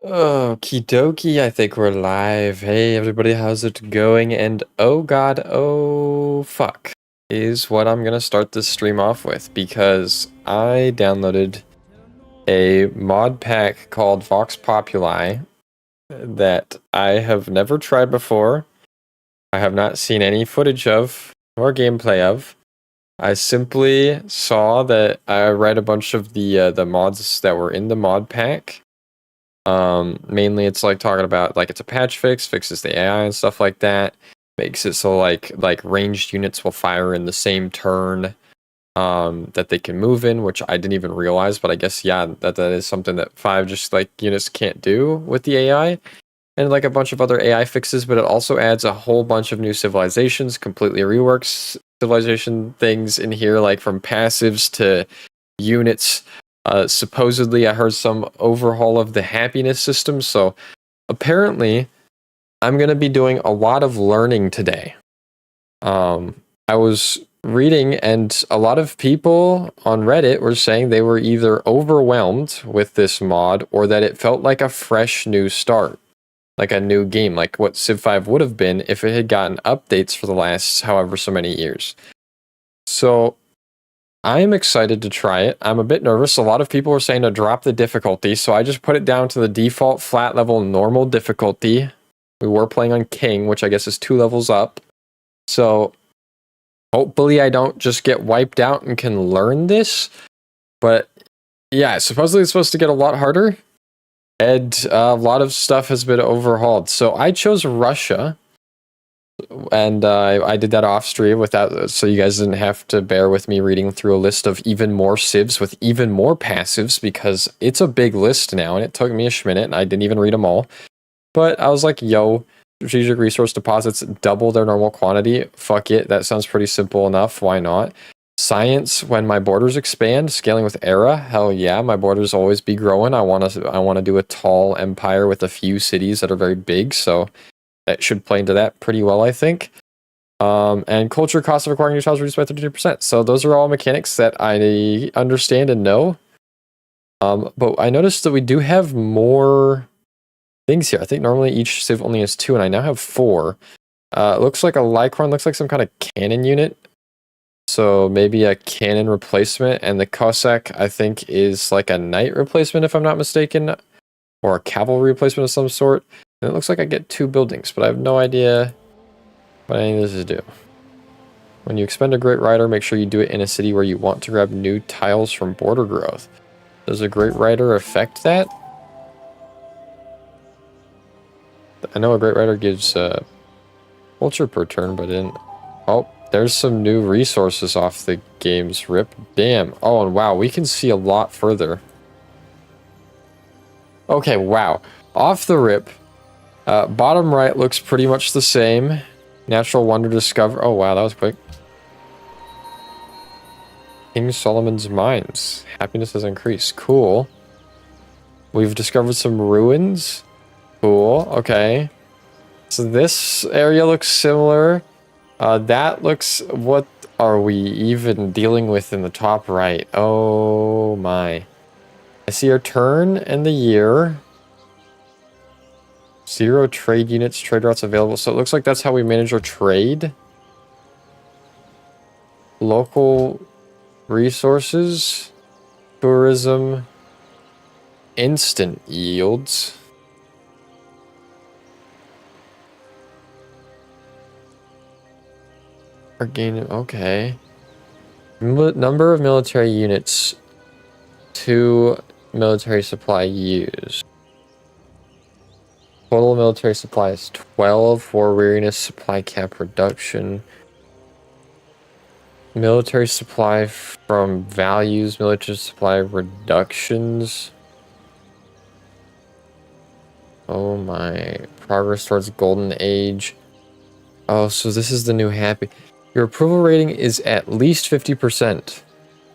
Okie dokie, I think we're live. Hey everybody, how's it going? And oh god, oh fuck, is what I'm gonna start this stream off with, because I downloaded a mod pack called Vox Populi that I have never tried before. I have not seen any footage of, or gameplay of. I simply saw that I read a bunch of the mods that were in the mod pack. Mainly it's like talking about like it's a patch fix, fixes the AI and stuff like that, makes it so like ranged units will fire in the same turn that they can move in, which I didn't even realize, but I guess yeah, that is something that 5 just like units can't do with the AI. And like a bunch of other AI fixes, but it also adds a whole bunch of new civilizations, completely reworks civilization things in here, like from passives to units. Supposedly, I heard some overhaul of the happiness system. So apparently, I'm going to be doing a lot of learning today. I was reading, and a lot of people on Reddit were saying they were either overwhelmed with this mod or that it felt like a fresh new start, like a new game, like what Civ 5 would have been if it had gotten updates for the last however so many years. So I am excited to try it. I'm a bit nervous. A lot of people were saying to drop the difficulty, so I just put it down to the default flat level normal difficulty. We were playing on King, which I guess is 2 levels up. So hopefully I don't just get wiped out and can learn this. But yeah, supposedly it's supposed to get a lot harder. And a lot of stuff has been overhauled. So I chose Russia. And I did that off stream without, so you guys didn't have to bear with me reading through a list of even more civs with even more passives, because it's a big list now, and it took me a minute, and I didn't even read them all. But I was like, yo, strategic resource deposits double their normal quantity. Fuck it, that sounds pretty simple enough. Why not? Science, when my borders expand, scaling with era. Hell yeah, my borders always be growing. I want to do a tall empire with a few cities that are very big. So that should play into that pretty well, I think. And culture cost of acquiring new tiles reduced by 32%. So those are all mechanics that I understand and know. But I noticed that we do have more things here. I think normally each civ only has 2, and I now have 4. It looks like a Lycorn, looks like some kind of cannon unit. So maybe a cannon replacement, and the Cossack, I think, is like a knight replacement, if I'm not mistaken, or a cavalry replacement of some sort. And it looks like I get 2 buildings, but I have no idea what any of this is do. When you expend a Great Rider, make sure you do it in a city where you want to grab new tiles from border growth. Does a Great Rider affect that? I know a Great Rider gives culture per turn, but in... Oh, there's some new resources off the game's rip. Damn. Oh, and wow, we can see a lot further. Okay, wow. Off the rip, bottom right looks pretty much the same. Natural wonder discover. Oh, wow, that was quick. King Solomon's Mines. Happiness has increased. Cool. We've discovered some ruins. Cool. Okay. So this area looks similar. That looks... What are we even dealing with in the top right? Oh my. I see our turn and the year. 0 trade units, trade routes available. So it looks like that's how we manage our trade. Local resources, tourism, instant yields. Are gaining, okay. Number of military units, 2 military supply used. Total military supply is 12 for weariness supply cap reduction. Military supply from values, military supply reductions. Oh my. Progress towards golden age. Oh, so this is the new happy. Your approval rating is at least 50%.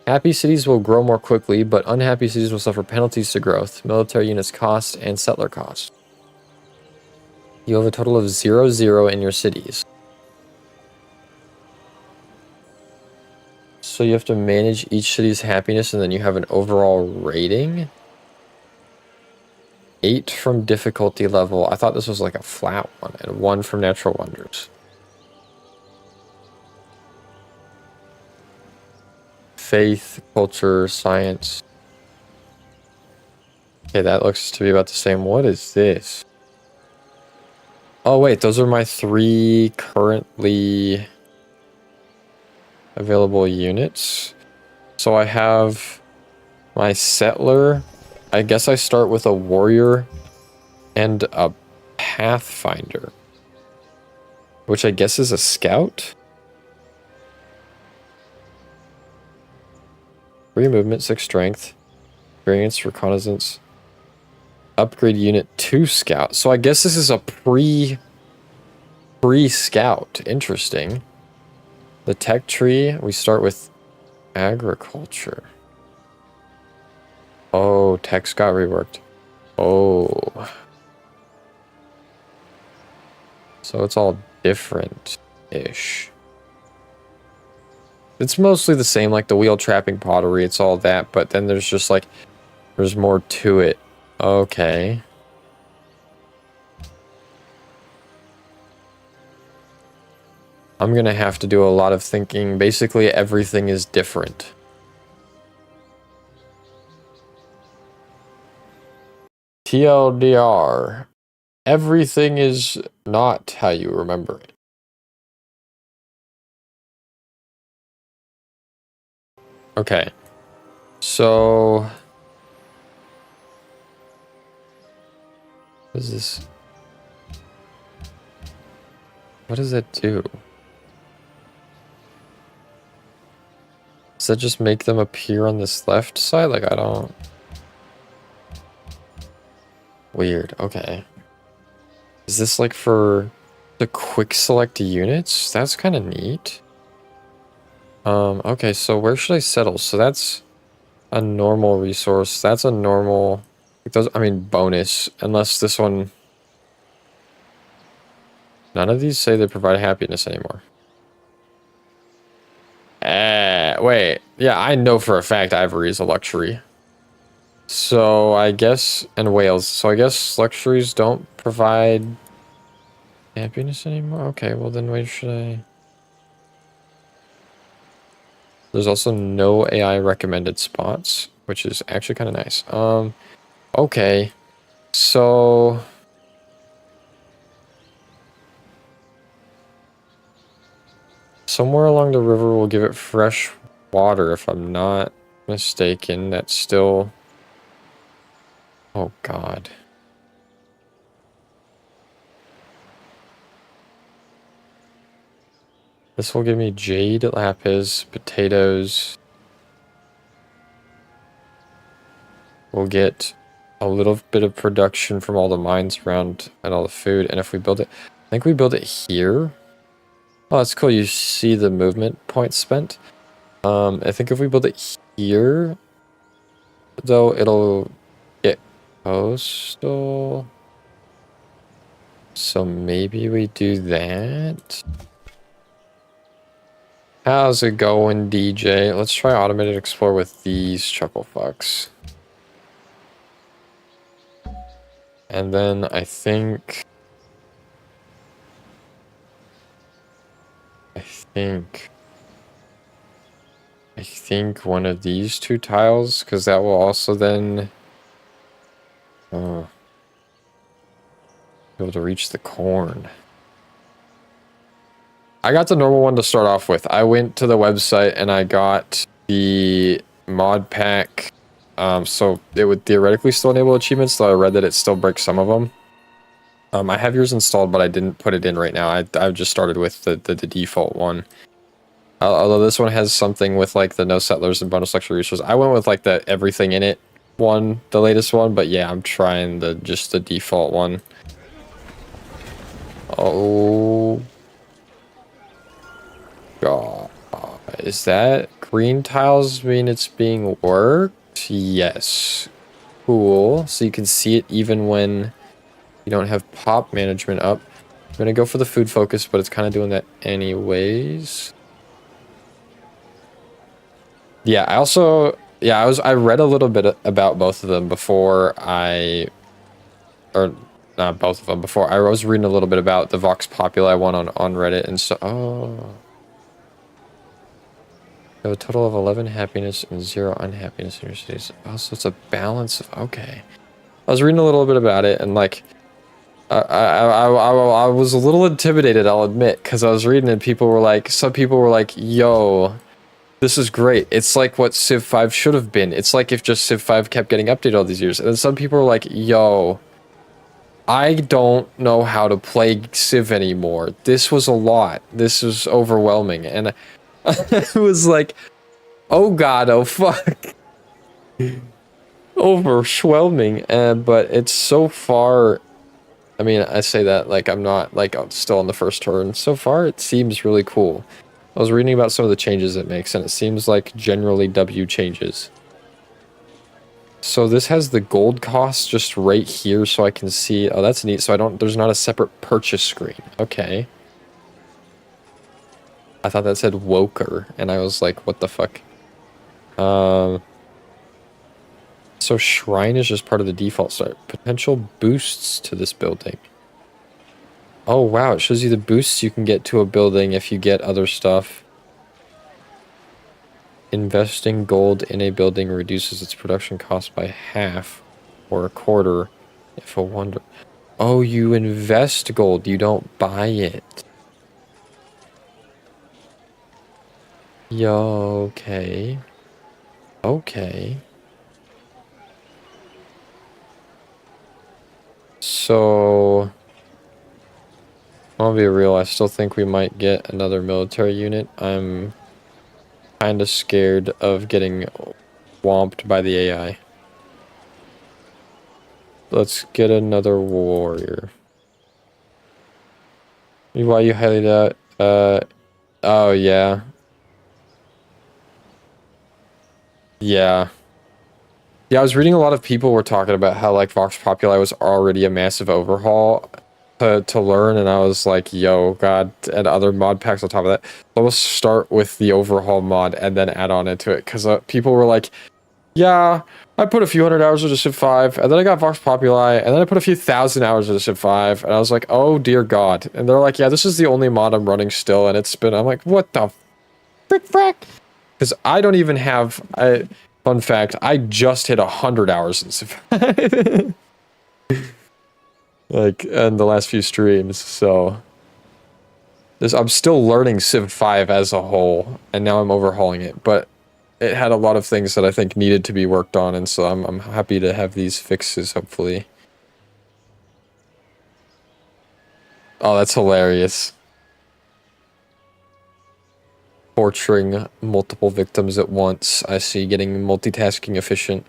Happy cities will grow more quickly, but unhappy cities will suffer penalties to growth, military units cost, and settler cost. You have a total of 0 in your cities. So you have to manage each city's happiness, and then you have an overall rating? 8 from difficulty level. I thought this was like a flat one, and 1 from natural wonders. Faith, culture, science. Okay, that looks to be about the same. What is this? Oh wait, those are my 3 currently available units. So I have my settler. I guess I start with a warrior and a pathfinder, which I guess is a scout. 3 movement, 6 strength, experience, reconnaissance, upgrade unit 2 scout. So I guess this is a pre-scout. Interesting. The tech tree, we start with agriculture. Oh, tech's got reworked. Oh. So it's all different-ish. It's mostly the same, like the wheel trapping pottery, it's all that, but then there's just like, there's more to it. Okay. I'm gonna have to do a lot of thinking. Basically, everything is different. TLDR. Everything is not how you remember it. Okay. So... what is this? What does that do? Does that just make them appear on this left side? Like, I don't... Weird, okay. Is this like for the quick select units? That's kind of neat. Okay, so where should I settle? So that's a normal resource. That's a normal... I mean, bonus. Unless this one... None of these say they provide happiness anymore. Wait. Yeah, I know for a fact Ivory is a luxury. So I guess... And Wales. So I guess luxuries don't provide happiness anymore? Okay, well then where should I... There's also no AI recommended spots, which is actually kind of nice. Okay. So... somewhere along the river will give it fresh water, if I'm not mistaken. That's still... Oh, God. This will give me jade, lapis, potatoes. We'll get a little bit of production from all the mines around and all the food. And if we build it... I think we build it here. Oh, that's cool. You see the movement points spent. I think if we build it here, though, it'll get coastal. So maybe we do that. How's it going, DJ? Let's try automated explore with these chuckle fucks. And then I think one of these 2 tiles, because that will also then be able to reach the corn. I got the normal one to start off with. I went to the website and I got the mod pack. So it would theoretically still enable achievements, though I read that it still breaks some of them. I have yours installed, but I didn't put it in right now. I've just started with the default one. Although this one has something with like the no settlers and bonus luxury resources. I went with like the everything in it one, the latest one, but yeah, I'm trying just the default one. Oh God. Is that green tiles mean it's being worked? Yes. Cool. So you can see it even when you don't have pop management up. I'm gonna go for the food focus, but it's kind of doing that anyways. Yeah, I read a little bit about both of them before I or not both of them, before. I was reading a little bit about the Vox Populi one on Reddit, and so, oh. You have a total of 11 happiness and 0 unhappiness in your cities. Oh, so it's a balance of, okay. I was reading a little bit about it, and like, I was a little intimidated, I'll admit, because I was reading and people were like, some people were like, yo, this is great. It's like what Civ 5 should have been. It's like if just Civ 5 kept getting updated all these years. And then some people were like, yo, I don't know how to play Civ anymore. This was a lot. This was overwhelming. And I was like, oh god, oh fuck. Overwhelming. But it's so far... I mean, I say that like I'm not like I'm still on the first turn. So far, it seems really cool. I was reading about some of the changes it makes, and it seems like generally W changes. So this has the gold cost just right here, so I can see. Oh, that's neat. So I don't. There's not a separate purchase screen. Okay. I thought that said Woker, and I was like, what the fuck? So Shrine is just part of the default start. Potential boosts to this building. Oh wow, it shows you the boosts you can get to a building if you get other stuff. Investing gold in a building reduces its production cost by half or a quarter if a wonder. Oh, you invest gold, you don't buy it. Yo, okay. Okay. So, I'll be real, I still think we might get another military unit. I'm kind of scared of getting whomped by the AI. Let's get another warrior. Why you highlight that? Oh yeah. Yeah. Yeah, I was reading a lot of people were talking about how like Vox Populi was already a massive overhaul to learn, and I was like, yo, god, and other mod packs on top of that. So let's start with the overhaul mod and then add on into it, because people were like, yeah, I put a few hundred hours into Civ 5, and then I got Vox Populi, and then I put a few thousand hours into Civ 5, and I was like, oh dear god. And they're like, yeah, this is the only mod I'm running still, and it's been, I'm like, what the frick frack? Because I don't even have, fun fact, I just hit 100 hours in Civ 5. Like, in the last few streams, so... I'm still learning Civ 5 as a whole, and now I'm overhauling it, but it had a lot of things that I think needed to be worked on, and so I'm happy to have these fixes, hopefully. Oh, that's hilarious. Torturing multiple victims at once. I see, getting multitasking efficient.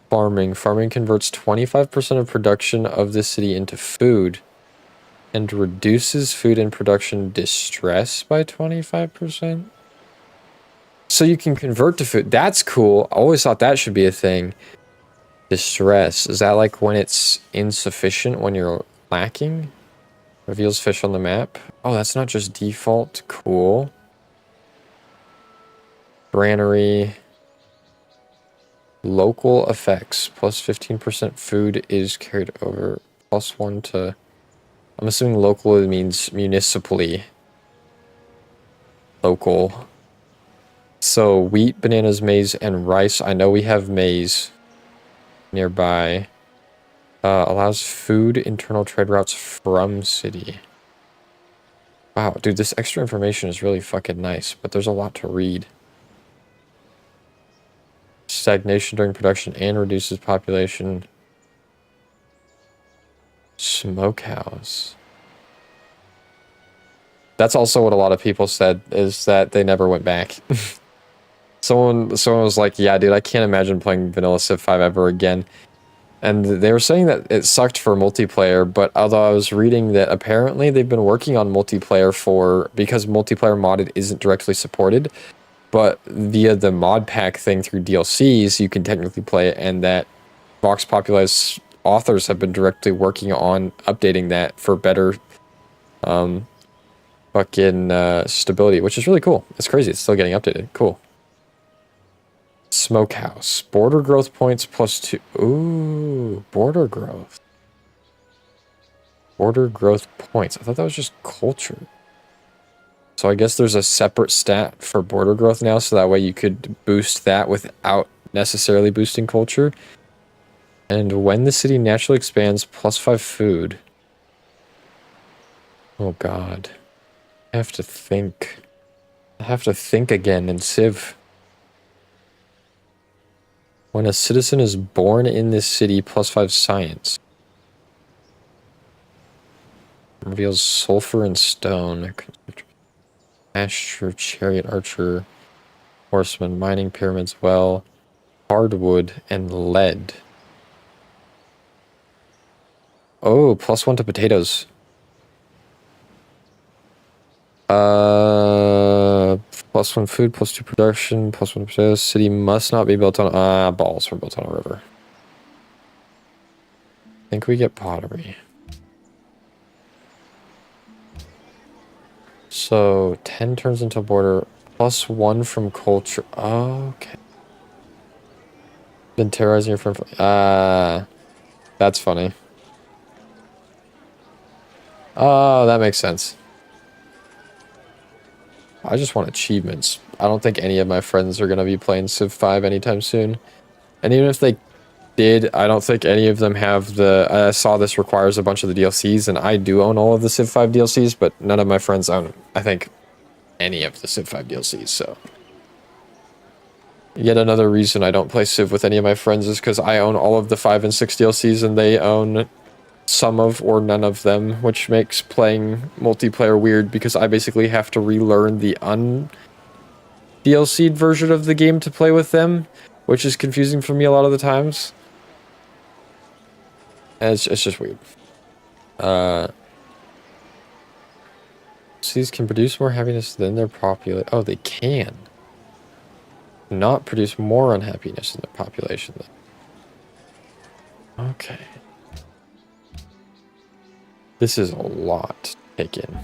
Farming. Farming converts 25% of production of the city into food and reduces food and production distress by 25%. So you can convert to food. That's cool. I always thought that should be a thing. Distress. Is that like when it's insufficient, when you're lacking? Reveals fish on the map. Oh, that's not just default. Cool. Granary. Local effects. Plus 15% food is carried over. Plus 1 to... I'm assuming local means municipally. Local. So, wheat, bananas, maize, and rice. I know we have maize nearby. Allows food internal trade routes from city. Wow, dude, this extra information is really fucking nice, but there's a lot to read. Stagnation during production and reduces population. Smokehouse. That's also what a lot of people said, is that they never went back. Someone was like, yeah, dude, I can't imagine playing vanilla Civ 5 ever again. And they were saying that it sucked for multiplayer, but although I was reading that apparently they've been working on multiplayer because multiplayer modded isn't directly supported, but via the mod pack thing through DLCs, you can technically play it, and that Vox Populi's authors have been directly working on updating that for better stability, which is really cool. It's crazy. It's still getting updated. Cool. Smokehouse. Border growth points plus 2. Ooh, border growth. Border growth points. I thought that was just culture. So I guess there's a separate stat for border growth now, so that way you could boost that without necessarily boosting culture. And when the city naturally expands, +5 food. Oh god. I have to think. I have to think again in Civ. When a citizen is born in this city, +5 science. Reveals sulfur and stone. Asher, chariot, archer, horseman, mining, pyramids, well, hardwood, and lead. Oh, +1 to potatoes. +1 food, +2 production, +1 potatoes. City must not be built on, balls were built on a river. I think we get pottery. So, 10 turns into border, +1 from culture. Oh, okay. Been terrorizing your friend. That's funny. Oh, that makes sense. I just want achievements. I don't think any of my friends are going to be playing Civ 5 anytime soon. And even if they did, I don't think any of them have the... I saw this requires a bunch of the DLCs, and I do own all of the Civ 5 DLCs, but none of my friends own, I think, any of the Civ 5 DLCs, so... Yet another reason I don't play Civ with any of my friends is because I own all of the 5 and 6 DLCs, and they own some of or none of them, which makes playing multiplayer weird because I basically have to relearn the DLC'd version of the game to play with them, which is confusing for me a lot of the times. And it's just weird. Cities can produce more happiness than their population. Oh, they can. Not produce more unhappiness in their population. Okay. This is a lot to take in.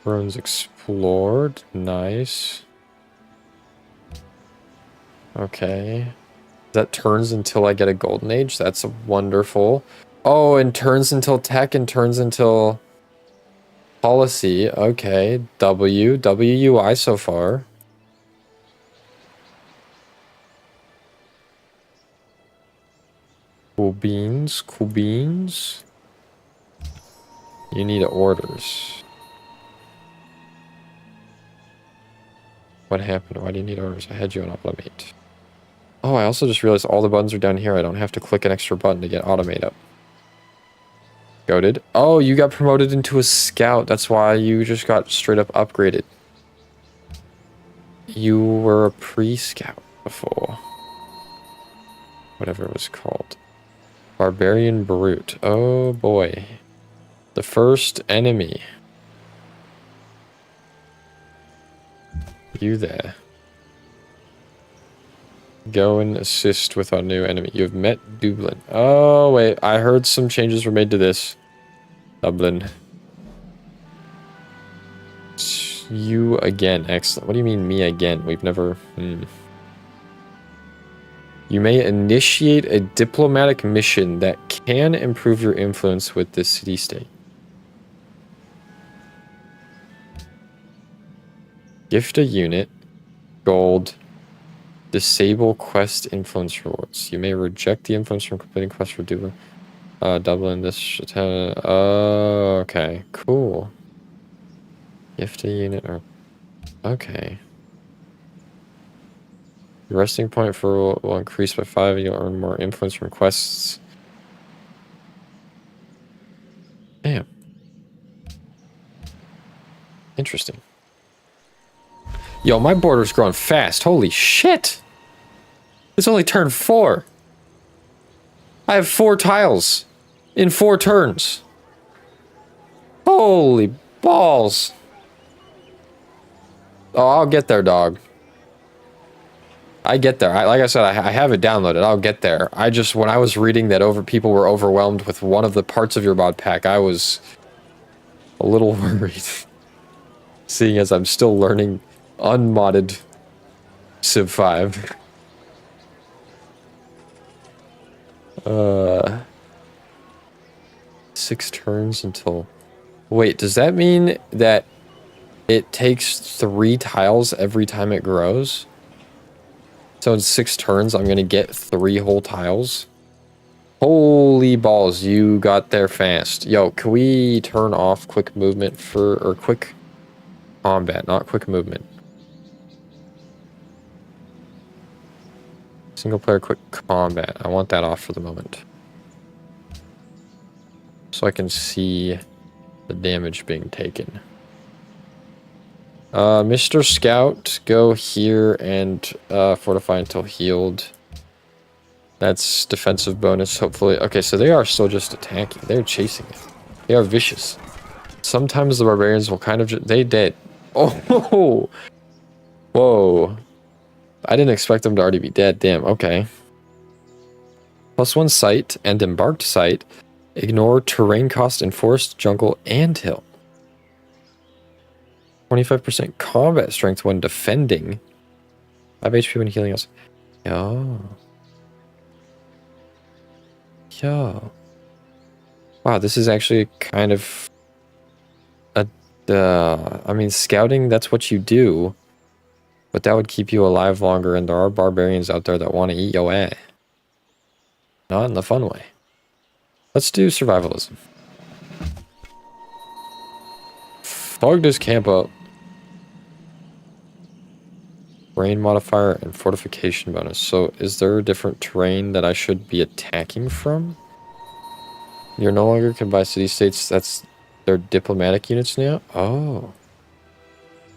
Ruins explored. Nice. Okay. That turns until I get a golden age. That's wonderful. Oh, and turns until tech and turns until policy. Okay. WUI so far. Cool beans. Cool beans. You need orders. What happened? Why do you need orders? I had you on automate. Oh, I also just realized all the buttons are down here. I don't have to click an extra button to get automate up. Goated. Oh, you got promoted into a scout. That's why you just got straight up upgraded. You were a pre-scout before. Whatever it was called. Barbarian Brute. Oh boy. The first enemy. You there. Go and assist with our new enemy. You have met Dublin. Oh, wait. I heard some changes were made to this. Dublin. You again. Excellent. What do you mean me again? We've never... You may initiate a diplomatic mission that can improve your influence with this city-state. Gift a unit. Gold. Disable quest influence rewards. You may reject the influence from completing quests for Dublin. Dublin, this... okay, cool. Gift a unit or... Okay. Your resting point for will increase by 5 and you'll earn more influence from quests. Damn. Interesting. Yo, my border's growing fast. Holy shit! It's only turn 4. I have 4 tiles in 4 turns. Holy balls. Oh, I'll get there, dog. I get there. Like I said, I have it downloaded. I'll get there. I just, when I was reading that people were overwhelmed with one of the parts of your mod pack, I was a little worried. Seeing as I'm still learning unmodded Civ 5. 6 turns until... Wait, does that mean that it takes 3 tiles every time it grows? So in 6 turns, I'm gonna get 3 whole tiles? Holy balls, you got there fast. Yo, can we turn off quick movement or quick combat, not quick movement. Single player quick combat. I want that off for the moment. So I can see the damage being taken. Mr. Scout, go here and fortify until healed. That's defensive bonus, hopefully. Okay, so they are still just attacking. They're chasing it. They are vicious. Sometimes the barbarians will kind of they dead. Oh! Whoa. I didn't expect them to already be dead. Damn, okay. +1 sight and embarked sight. Ignore terrain cost in forest, jungle, and hill. 25% combat strength when defending. 5 HP when healing us. Yo. Yo. Wow, this is actually kind of... I mean, scouting, that's what you do. But that would keep you alive longer, and there are barbarians out there that want to eat your ass. Not in the fun way. Let's do survivalism. Fog this camp up. Terrain modifier and fortification bonus. So is there a different terrain that I should be attacking from? You're no longer can buy city-states. That's their diplomatic units now? Oh.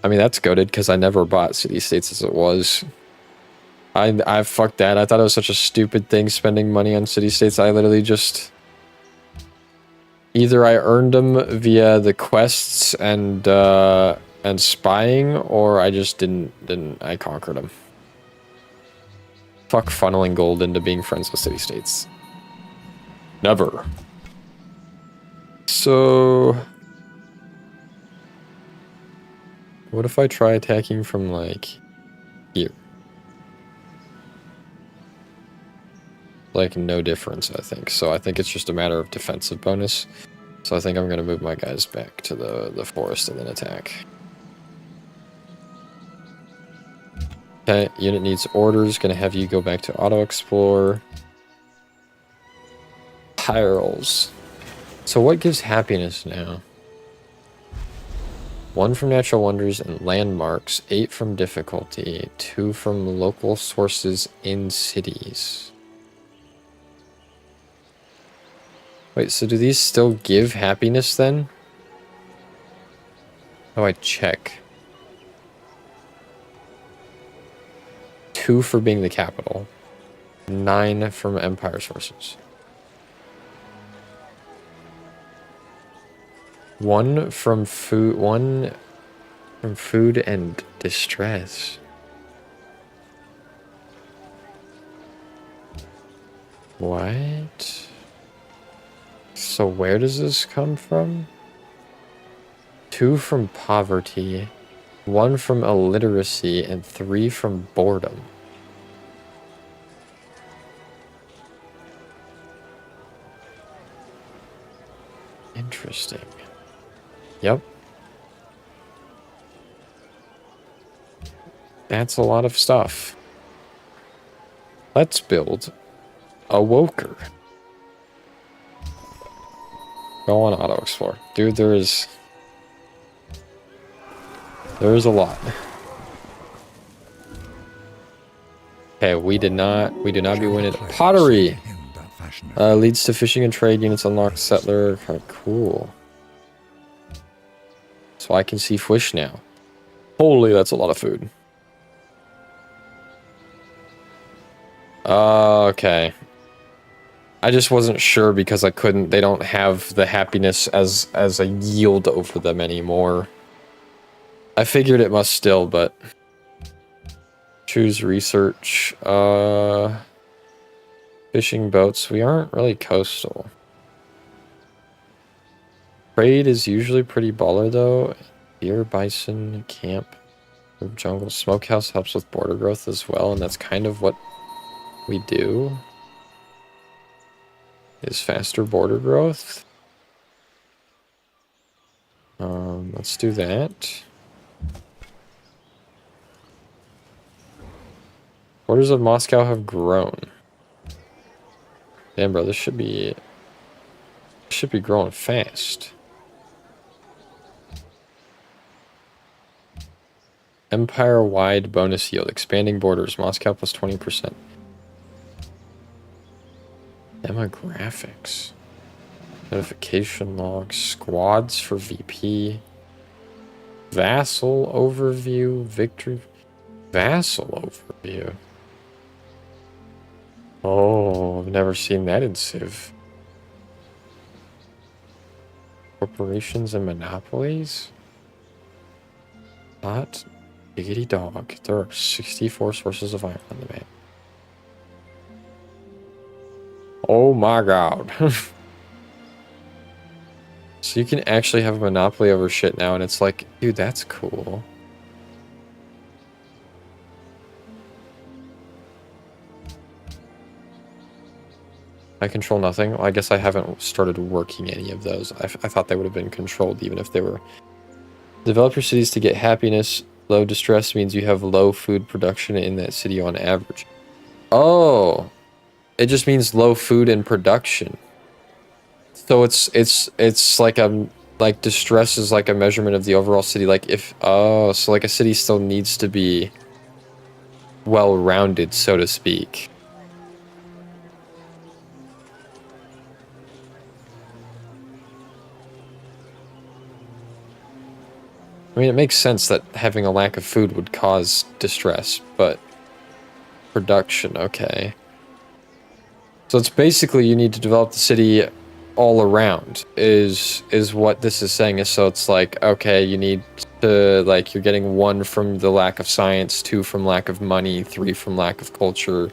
I mean, that's goated because I never bought city-states as it was. I fucked that. I thought it was such a stupid thing spending money on city-states. I literally just... Either I earned them via the quests and spying, or I just didn't I conquered them. Fuck funneling gold into being friends with city-states. Never. So... What if I try attacking from, like, here? Like, no difference, I think. So I think it's just a matter of defensive bonus. So I think I'm going to move my guys back to the forest and then attack. Okay, unit needs orders. Going to have you go back to auto-explore. Tyrells. So what gives happiness now? 1 from natural wonders and landmarks. 8 from difficulty. 2 from local sources in cities. Wait, so do these still give happiness then? Oh, I check. 2 for being the capital. 9 from empire sources. 1 from food. 1 from food and distress. What? So where does this come from? 2 from poverty, 1 from illiteracy, and 3 from boredom. Interesting. Yep. That's a lot of stuff. Let's build a woker. Go on auto explore. Dude, there is a lot. Okay, we do not be winning. Pottery leads to fishing and trade units unlocked settler. Kind of cool. So I can see fish now. Holy, that's a lot of food. Okay. I just wasn't sure because they don't have the happiness as a yield over them anymore. I figured it must still, but... Choose research. Fishing boats. We aren't really coastal. Trade is usually pretty baller though. Deer, bison, camp, jungle. Smokehouse helps with border growth as well, and that's kind of what we do. is faster border growth. Let's do that. Borders of Moscow have grown. Damn, bro, this should be growing fast. Empire-wide bonus yield. Expanding borders. Moscow plus 20%. Demographics. Notification logs. Squads for VP. Vassal overview. Victory. Vassal overview. Oh, I've never seen that in Civ. Corporations and monopolies? Hot diggity dog. There are 64 sources of iron on the map. Oh my god. So you can actually have a monopoly over shit now, and it's like, dude, that's cool. I control nothing. Well, I guess I haven't started working any of those. I thought they would have been controlled even if they were. Develop your cities to get happiness. Low distress means you have low food production in that city on average. Oh, it just means low food and production. So it's like distress is like a measurement of the overall city. Like if so like a city still needs to be well-rounded, so to speak. I mean, it makes sense that having a lack of food would cause distress, but production, okay. So it's basically you need to develop the city all around is what this is saying. So it's like, okay, you need to, like, you're getting 1 from the lack of science, 2 from lack of money, 3 from lack of culture,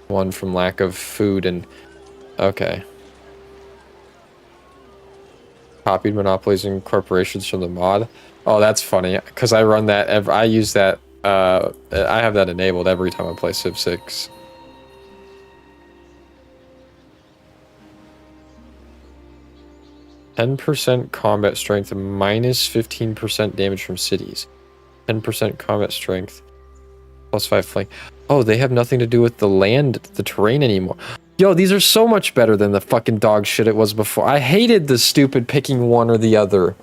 1 from lack of food, and okay. Copied monopolies and corporations from the mod. Oh, that's funny, because I run that, I use that, I have that enabled every time I play Civ 6. %, combat strength, minus 15% damage from cities. 10% combat strength, plus 5 flank. Oh, they have nothing to do with the land, the terrain anymore. Yo, these are so much better than the fucking dog shit it was before. I hated the stupid picking one or the other.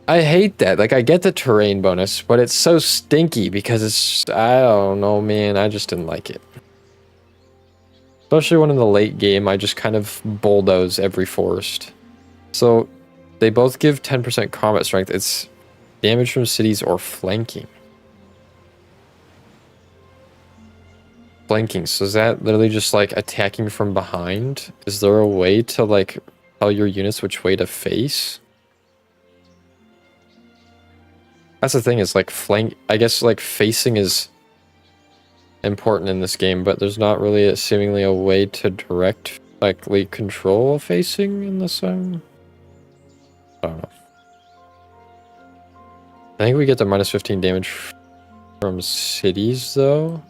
I hate that. Like, I get the terrain bonus, but it's so stinky because it's, I don't know, man. I just didn't like it. Especially when in the late game, I just kind of bulldoze every forest. So, they both give 10% combat strength. It's damage from cities or flanking. Flanking, so is that literally just like attacking from behind? Is there a way to like tell your units which way to face? That's the thing, is like flank, I guess like facing is important in this game, but there's not really seemingly a way to directly control facing in the same. I don't know. I think we get the minus 15 damage from cities though.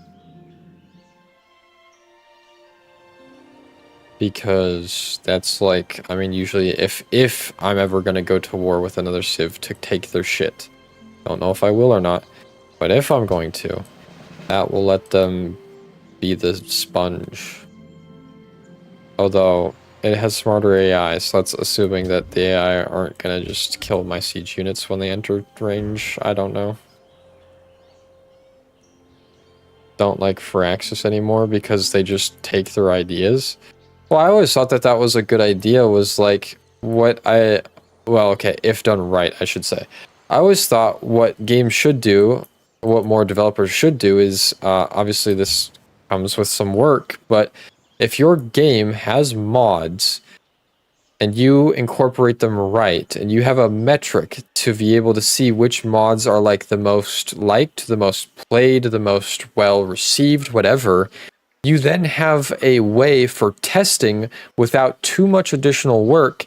Because that's like, I mean, usually if I'm ever gonna go to war with another civ to take their shit. Don't know if I will or not, but if I'm going to, that will let them be the sponge. Although, it has smarter AI, so that's assuming that the AI aren't gonna just kill my siege units when they enter range. I don't know. Don't like Firaxis anymore because they just take their ideas. Well, I always thought that that was a good idea, was like well, okay, if done right, I should say. I always thought what games should do, what more developers should do is, obviously this comes with some work, but if your game has mods and you incorporate them right, and you have a metric to be able to see which mods are like the most liked, the most played, the most well received, whatever, you then have a way for testing without too much additional work,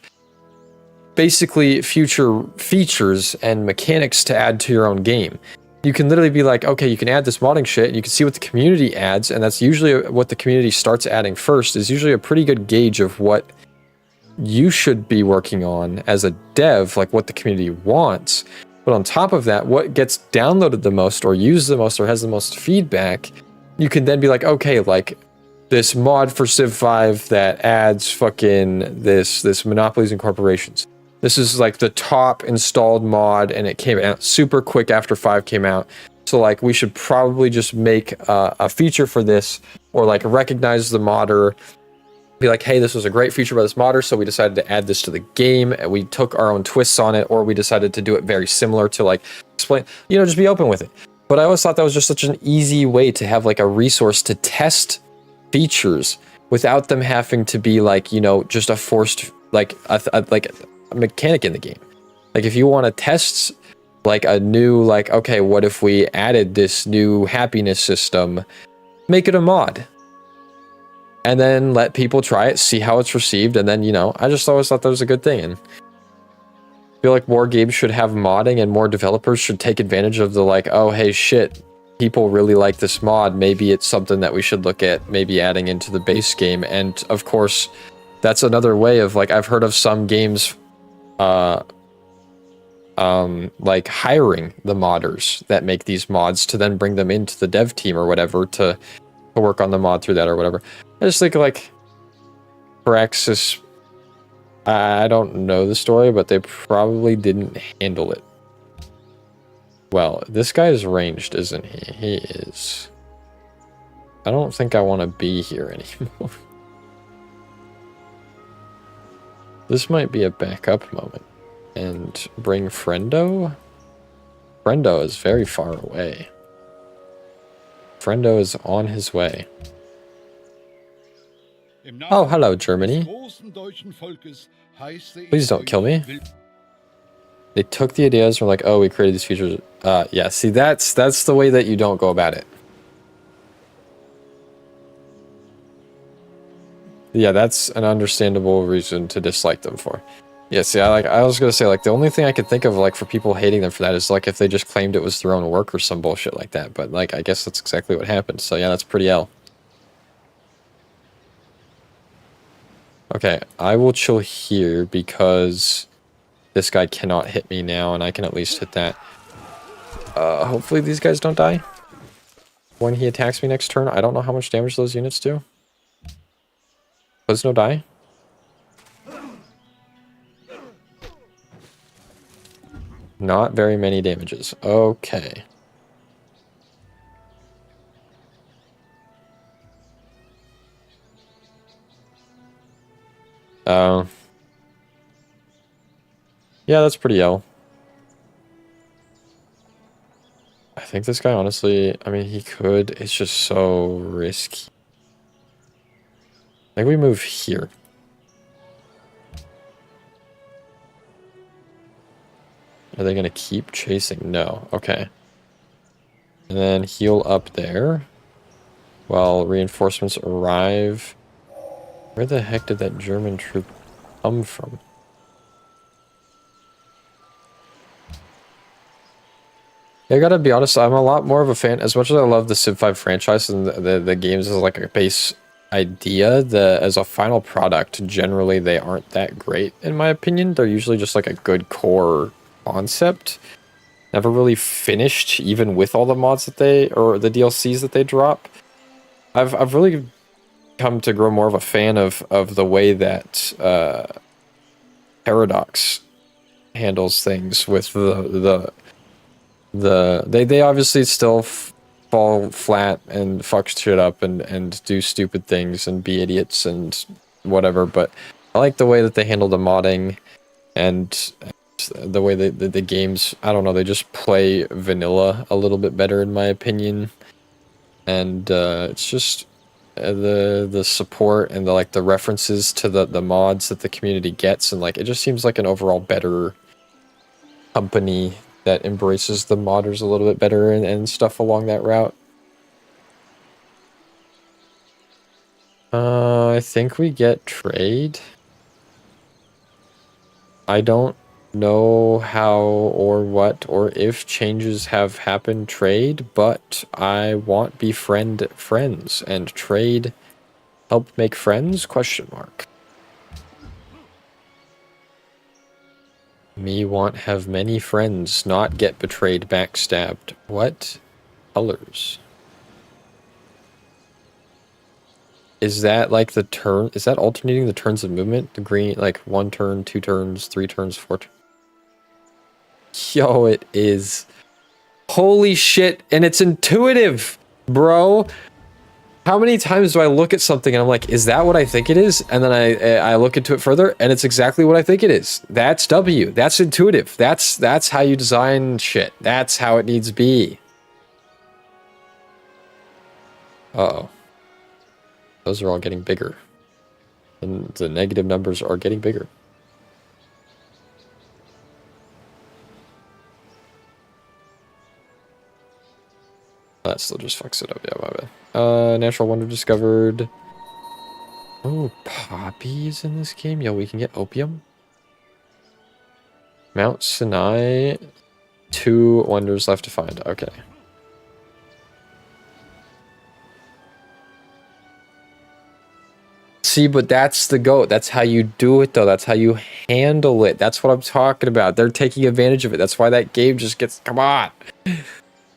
basically future features and mechanics to add to your own game. you can literally be like, okay, you can add this modding shit, and you can see what the community adds, and that's usually what the community starts adding first, is usually a pretty good gauge of what you should be working on as a dev, like what the community wants. But on top of that, what gets downloaded the most or used the most or has the most feedback, you can then be like, okay, like this mod for Civ 5 that adds fucking this monopolies and corporations. This is like the top installed mod, and it came out super quick after 5 came out. So like we should probably just make a feature for this, or like recognize the modder, be like, hey, this was a great feature by this modder, so we decided to add this to the game, and we took our own twists on it, or we decided to do it very similar to like explain, you know, just be open with it. But I always thought that was just such an easy way to have like a resource to test features without them having to be like, you know, just a forced like a mechanic in the game. Like if you want to test like a new, like, okay, what if we added this new happiness system, make it a mod and then let people try it, see how it's received. And then, you know, I just always thought that was a good thing. And I feel like more games should have modding, and more developers should take advantage of the like, oh, hey, shit, people really like this mod. Maybe it's something that we should look at maybe adding into the base game. And of course, that's another way of like, I've heard of some games like hiring the modders that make these mods to then bring them into the dev team or whatever to work on the mod through that or whatever. I just think like Praxis, I don't know the story, but they probably didn't handle it well. This guy is ranged, isn't he? He is. I don't think I want to be here anymore. This might be a backup moment. And bring Friendo? Friendo is very far away. Friendo is on his way. Oh, hello, Germany. Please don't kill me. They took the ideas and were like, oh, we created these features. Yeah, see, that's the way that you don't go about it. Yeah, that's an understandable reason to dislike them for. Yeah, see, I was gonna say, like, the only thing I could think of, like, for people hating them for that is, like, if they just claimed it was their own work or some bullshit like that. But, like, I guess that's exactly what happened. So, yeah, that's pretty L. Okay, I will chill here because this guy cannot hit me now, and I can at least hit that. Hopefully these guys don't die when he attacks me next turn. I don't know how much damage those units do. Was no die? Not very many damages. Okay. Yeah, that's pretty L. I think this guy, honestly, I mean, he could. It's just so risky. I think we move here. Are they going to keep chasing? No. Okay. And then heal up there while reinforcements arrive. Where the heck did that German troop come from? I gotta be honest, I'm a lot more of a fan. As much as I love the Civ 5 franchise and the games as like a base idea, as a final product, generally they aren't that great, in my opinion. They're usually just like a good core concept. Never really finished, even with all the mods that or the DLCs that they drop. I've really come to grow more of a fan of the way that Paradox handles things with they obviously still fall flat and fuck shit up and do stupid things and be idiots and whatever, but I like the way that they handle the modding and the way the games, I don't know, they just play vanilla a little bit better in my opinion. And it's just the support and the references to the mods that the community gets, and like it just seems like an overall better company that embraces the modders a little bit better and stuff along that route. I think we get trade. I don't know how or what or if changes have happened trade, but I want befriend friends and trade help make friends? Question mark. Me want have many friends, not get betrayed, backstabbed. What colors? Is that like the turn? Is that alternating the turns of movement? The green, like 1 turn, 2 turns, 3 turns, 4 turns. Yo, it is. Holy shit, and it's intuitive, bro. How many times do I look at something and I'm like, is that what I think it is? And then I look into it further and it's exactly what I think it is. That's W. That's intuitive. That's how you design shit. That's how it needs to be. Uh-oh. Those are all getting bigger. And the negative numbers are getting bigger. That still just fucks it up. Yeah, my bad. Natural wonder discovered. Oh, poppies in this game? Yo, we can get opium? Mount Sinai. 2 wonders left to find. Okay. See, but that's the goat. That's how you do it, though. That's how you handle it. That's what I'm talking about. They're taking advantage of it. That's why that game just gets... Come on!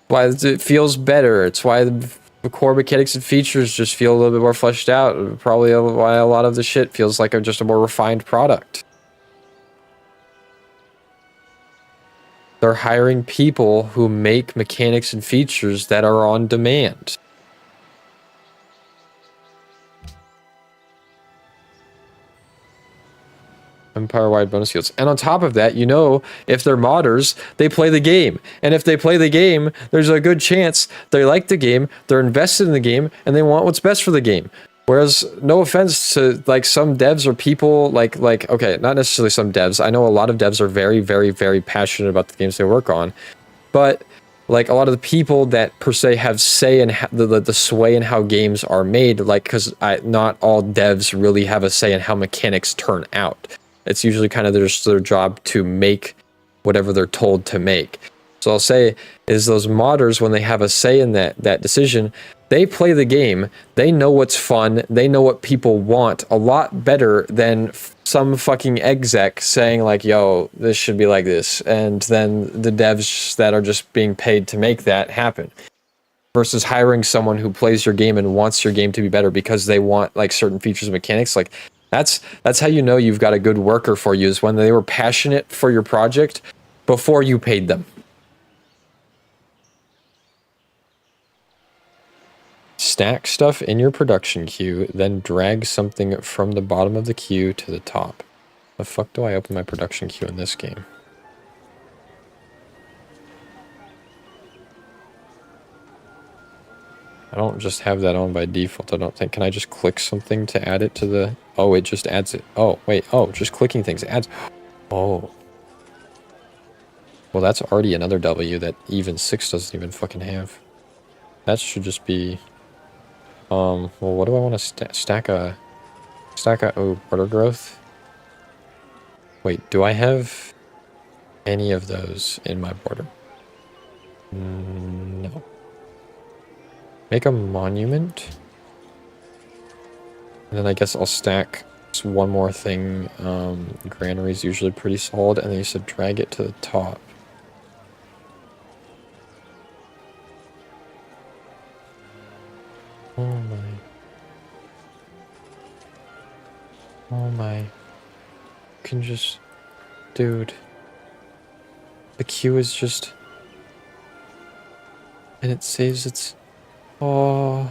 Why it feels better. It's why the core mechanics and features just feel a little bit more fleshed out. Probably why a lot of the shit feels like just a more refined product. They're hiring people who make mechanics and features that are on demand. Empire-wide bonus fields. And on top of that, you know, if they're modders, they play the game. And if they play the game, there's a good chance they like the game, they're invested in the game, and they want what's best for the game. Whereas, no offense to, like, some devs or people, like, okay, not necessarily some devs. I know a lot of devs are very, very, very passionate about the games they work on. But, like, a lot of the people that, per se, have say in the sway in how games are made, like, because not all devs really have a say in how mechanics turn out. It's usually kind of their job to make whatever they're told to make. So I'll say is those modders, when they have a say in that decision, they play the game. They know what's fun. They know what people want a lot better than some fucking exec saying like, yo, this should be like this. And then the devs that are just being paid to make that happen. Versus hiring someone who plays your game and wants your game to be better because they want like certain features and mechanics. Like, that's how you know you've got a good worker for you, is when they were passionate for your project before you paid them. Stack stuff in your production queue, then drag something from the bottom of the queue to the top. The fuck do I open my production queue in this game? I don't just have that on by default, I don't think. Can I just click something to add it to the... Oh, it just adds it. Oh, wait. Oh, just clicking things adds... Oh. Well, that's already another W that even 6 doesn't even fucking have. That should just be... well, what do I want to stack a... Oh, border growth? Wait, do I have any of those in my border? No. Make a monument. And then I guess I'll stack just one more thing. Granary is usually pretty solid, and then you said drag it to the top. Oh my. Oh my. You can just... Dude. The queue is just... And it saves its... Oh,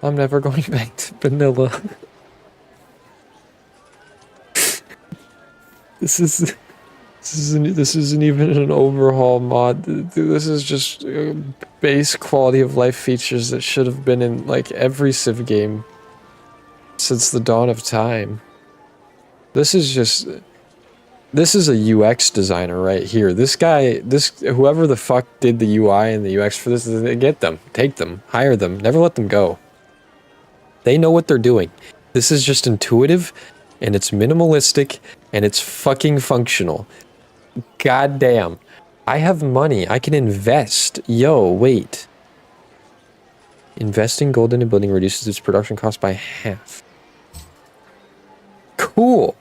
I'm never going back to vanilla. This isn't even an overhaul mod. This is just base quality of life features that should have been in like every Civ game since the dawn of time. This is a UX designer right here. This guy, whoever the fuck did the UI and the UX for this, get them, take them, hire them, never let them go. They know what they're doing. This is just intuitive. and it's minimalistic, and it's fucking functional. God damn. I have money. I can invest. Yo, wait. Investing gold in a building reduces its production cost by half. Cool.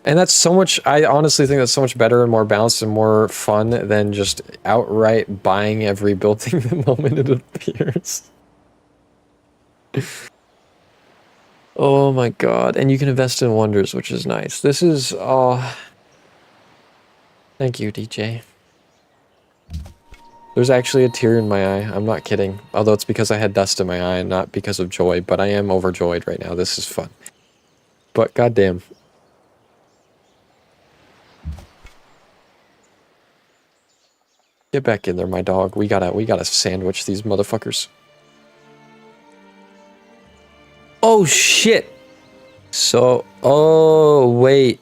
And that's so much, I honestly think that's so much better and more balanced and more fun than just outright buying every building the moment it appears. Oh my god. And you can invest in wonders, which is nice. This is, oh. Thank you, DJ. There's actually a tear in my eye. I'm not kidding. Although it's because I had dust in my eye and not because of joy. But I am overjoyed right now. This is fun. But goddamn. Get back in there, my dog. We gotta sandwich these motherfuckers. Oh shit! So, oh wait.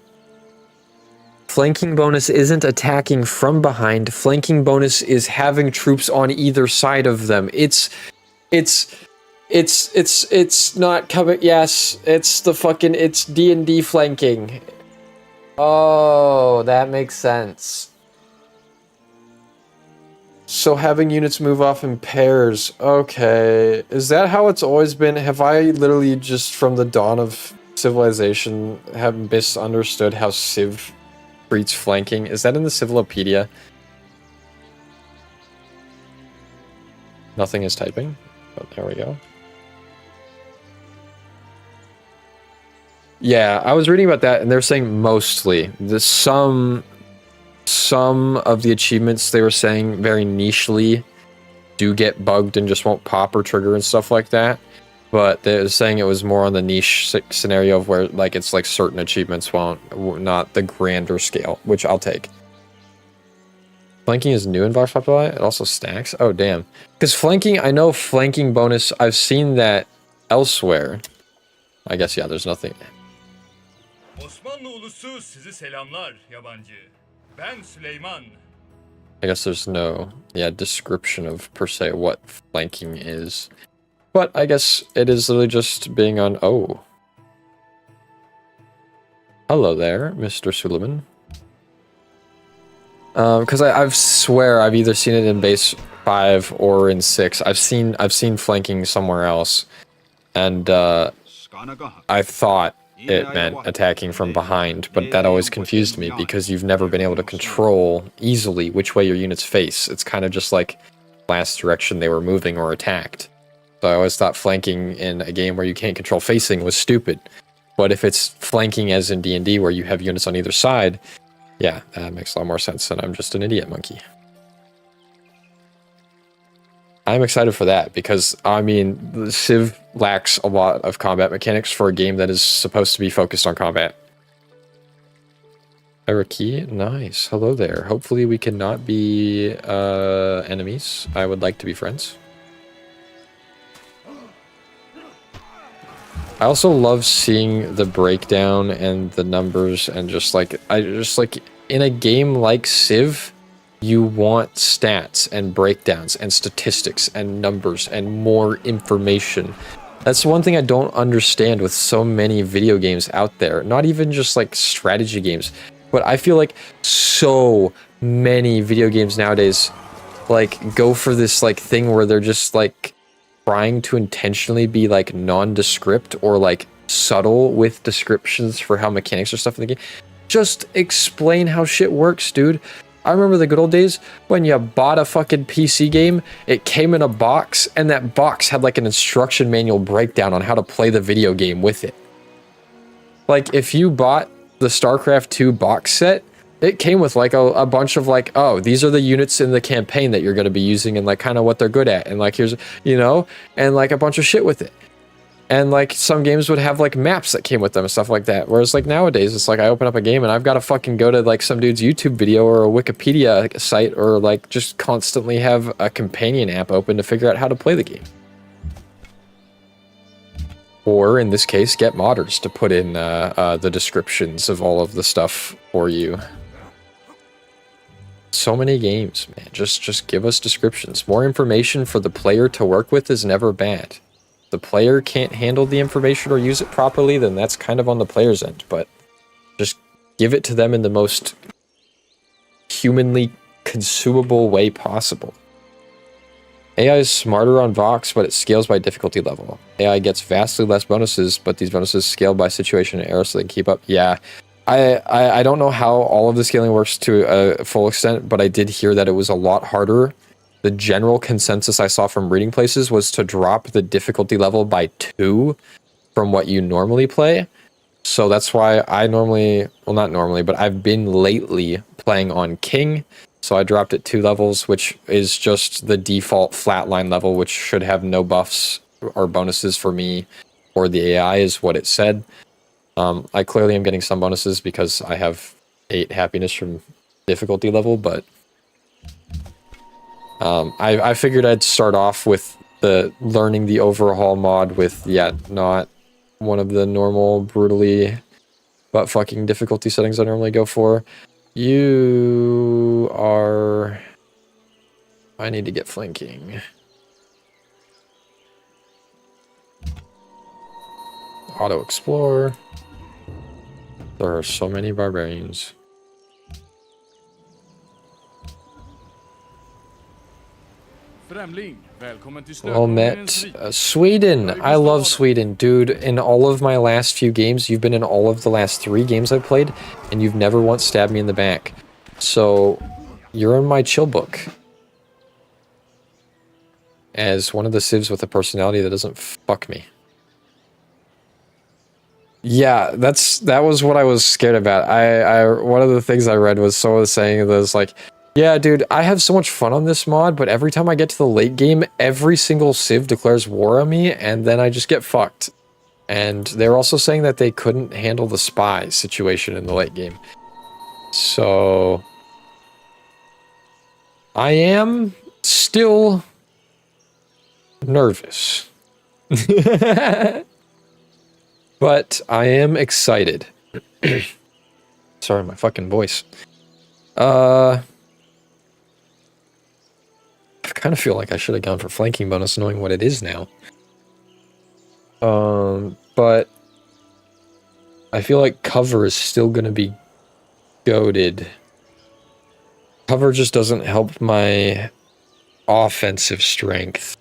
Flanking bonus isn't attacking from behind. Flanking bonus is having troops on either side of them. It's not coming. Yes, it's the fucking, it's D&D flanking. Oh, that makes sense. So having units move off in pairs. Okay. Is that how it's always been? Have I literally just from the dawn of civilization have misunderstood how Civ treats flanking? Is that in the Civilopedia? Nothing is typing. But there we go. Yeah, I was reading about that, and they're saying mostly. Some of the achievements they were saying very nichely do get bugged and just won't pop or trigger and stuff like that. But they're saying it was more on the niche scenario of where like it's like certain achievements won't, not the grander scale, which I'll take. Flanking is new in Vox Populi. It also stacks. Oh damn! Because flanking, I know flanking bonus. I've seen that elsewhere. I guess yeah. There's nothing. I guess there's no description of per se what flanking is. But I guess it is literally just being on... Oh. Hello there, Mr. Suleiman. Because I swear I've either seen it in base 5 or in 6. I've seen flanking somewhere else. And I thought it meant attacking from behind, but that always confused me because you've never been able to control easily which way your units face. It's kind of just like last direction they were moving or attacked. So I always thought flanking in a game where you can't control facing was stupid. But if it's flanking as in D&D where you have units on either side, yeah, that makes a lot more sense, and I'm just an idiot monkey. I'm excited for that because, I mean, Civ lacks a lot of combat mechanics for a game that is supposed to be focused on combat. Eriki, nice. Hello there. Hopefully we cannot be enemies. I would like to be friends. I also love seeing the breakdown and the numbers and just like in a game like Civ, you want stats and breakdowns and statistics and numbers and more information. That's one thing I don't understand with so many video games out there. Not even just like strategy games, but I feel like so many video games nowadays like go for this like thing where they're just like trying to intentionally be like nondescript or like subtle with descriptions for how mechanics or stuff in the game. Just explain how shit works, dude. I remember the good old days when you bought a fucking PC game, it came in a box, and that box had like an instruction manual breakdown on how to play the video game with it. Like if you bought the StarCraft 2 box set, it came with like a bunch of like, oh, these are the units in the campaign that you're going to be using and like kind of what they're good at. And like, here's, you know, and like a bunch of shit with it. And like some games would have like maps that came with them and stuff like that. Whereas like nowadays, it's like I open up a game and I've got to fucking go to like some dude's YouTube video or a Wikipedia site or like just constantly have a companion app open to figure out how to play the game. Or in this case, get modders to put in the descriptions of all of the stuff for you. So many games, man. Just give us descriptions. More information for the player to work with is never bad. the player can't handle the information or use it properly, then that's kind of on the player's end. But just give it to them in the most humanly consumable way possible. AI is smarter on Vox, but it scales by difficulty level. AI gets vastly less bonuses, but these bonuses scale by situation and error so they can keep up. Yeah, I don't know how all of the scaling works to a full extent, but I did hear that it was a lot harder. The general consensus I saw from reading places was to drop the difficulty level by 2 from what you normally play. So that's why I normally, well, not normally, but I've been lately playing on King. So I dropped it 2 levels, which is just the default flatline level, which should have no buffs or bonuses for me or the AI is what it said. I clearly am getting some bonuses because I have 8 happiness from difficulty level, but I figured I'd start off with the learning the overhaul mod with, yeah, not one of the normal brutally butt fucking difficulty settings I normally go for. You are... I need to get flanking. Auto explore. There are so many barbarians. Well met. Sweden! I love Sweden, dude. In all of my last few games, you've been in all of the last 3 games I've played, and you've never once stabbed me in the back. So, you're in my chill book. As one of the civs with a personality that doesn't fuck me. Yeah, that was what I was scared about. One of the things I read was someone was saying that was like, yeah, dude, I have so much fun on this mod, but every time I get to the late game, every single civ declares war on me, and then I just get fucked. And they're also saying that they couldn't handle the spy situation in the late game. So... I am still nervous. But I am excited. Sorry, my fucking voice. I kind of feel like I should have gone for flanking bonus knowing what it is now. But I feel like cover is still going to be goated. Cover just doesn't help my offensive strength.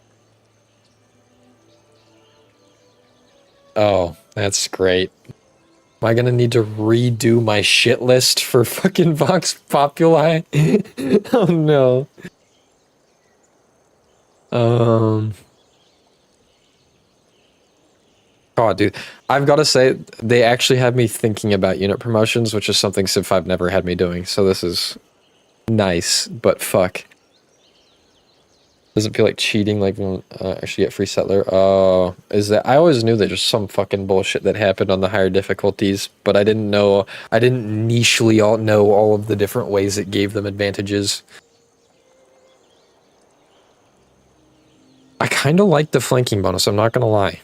Oh, that's great. Am I gonna need to redo my shit list for fucking Vox Populi? Oh no. Oh, dude. I've got to say, they actually had me thinking about unit promotions, which is something Civ 5 never had me doing, so this is nice, but fuck. Doesn't feel like cheating, like when actually get free settler. Oh, is that... I always knew that there's some fucking bullshit that happened on the higher difficulties, but I didn't know... I didn't nichely know all of the different ways it gave them advantages. I kind of like the flanking bonus, I'm not gonna lie.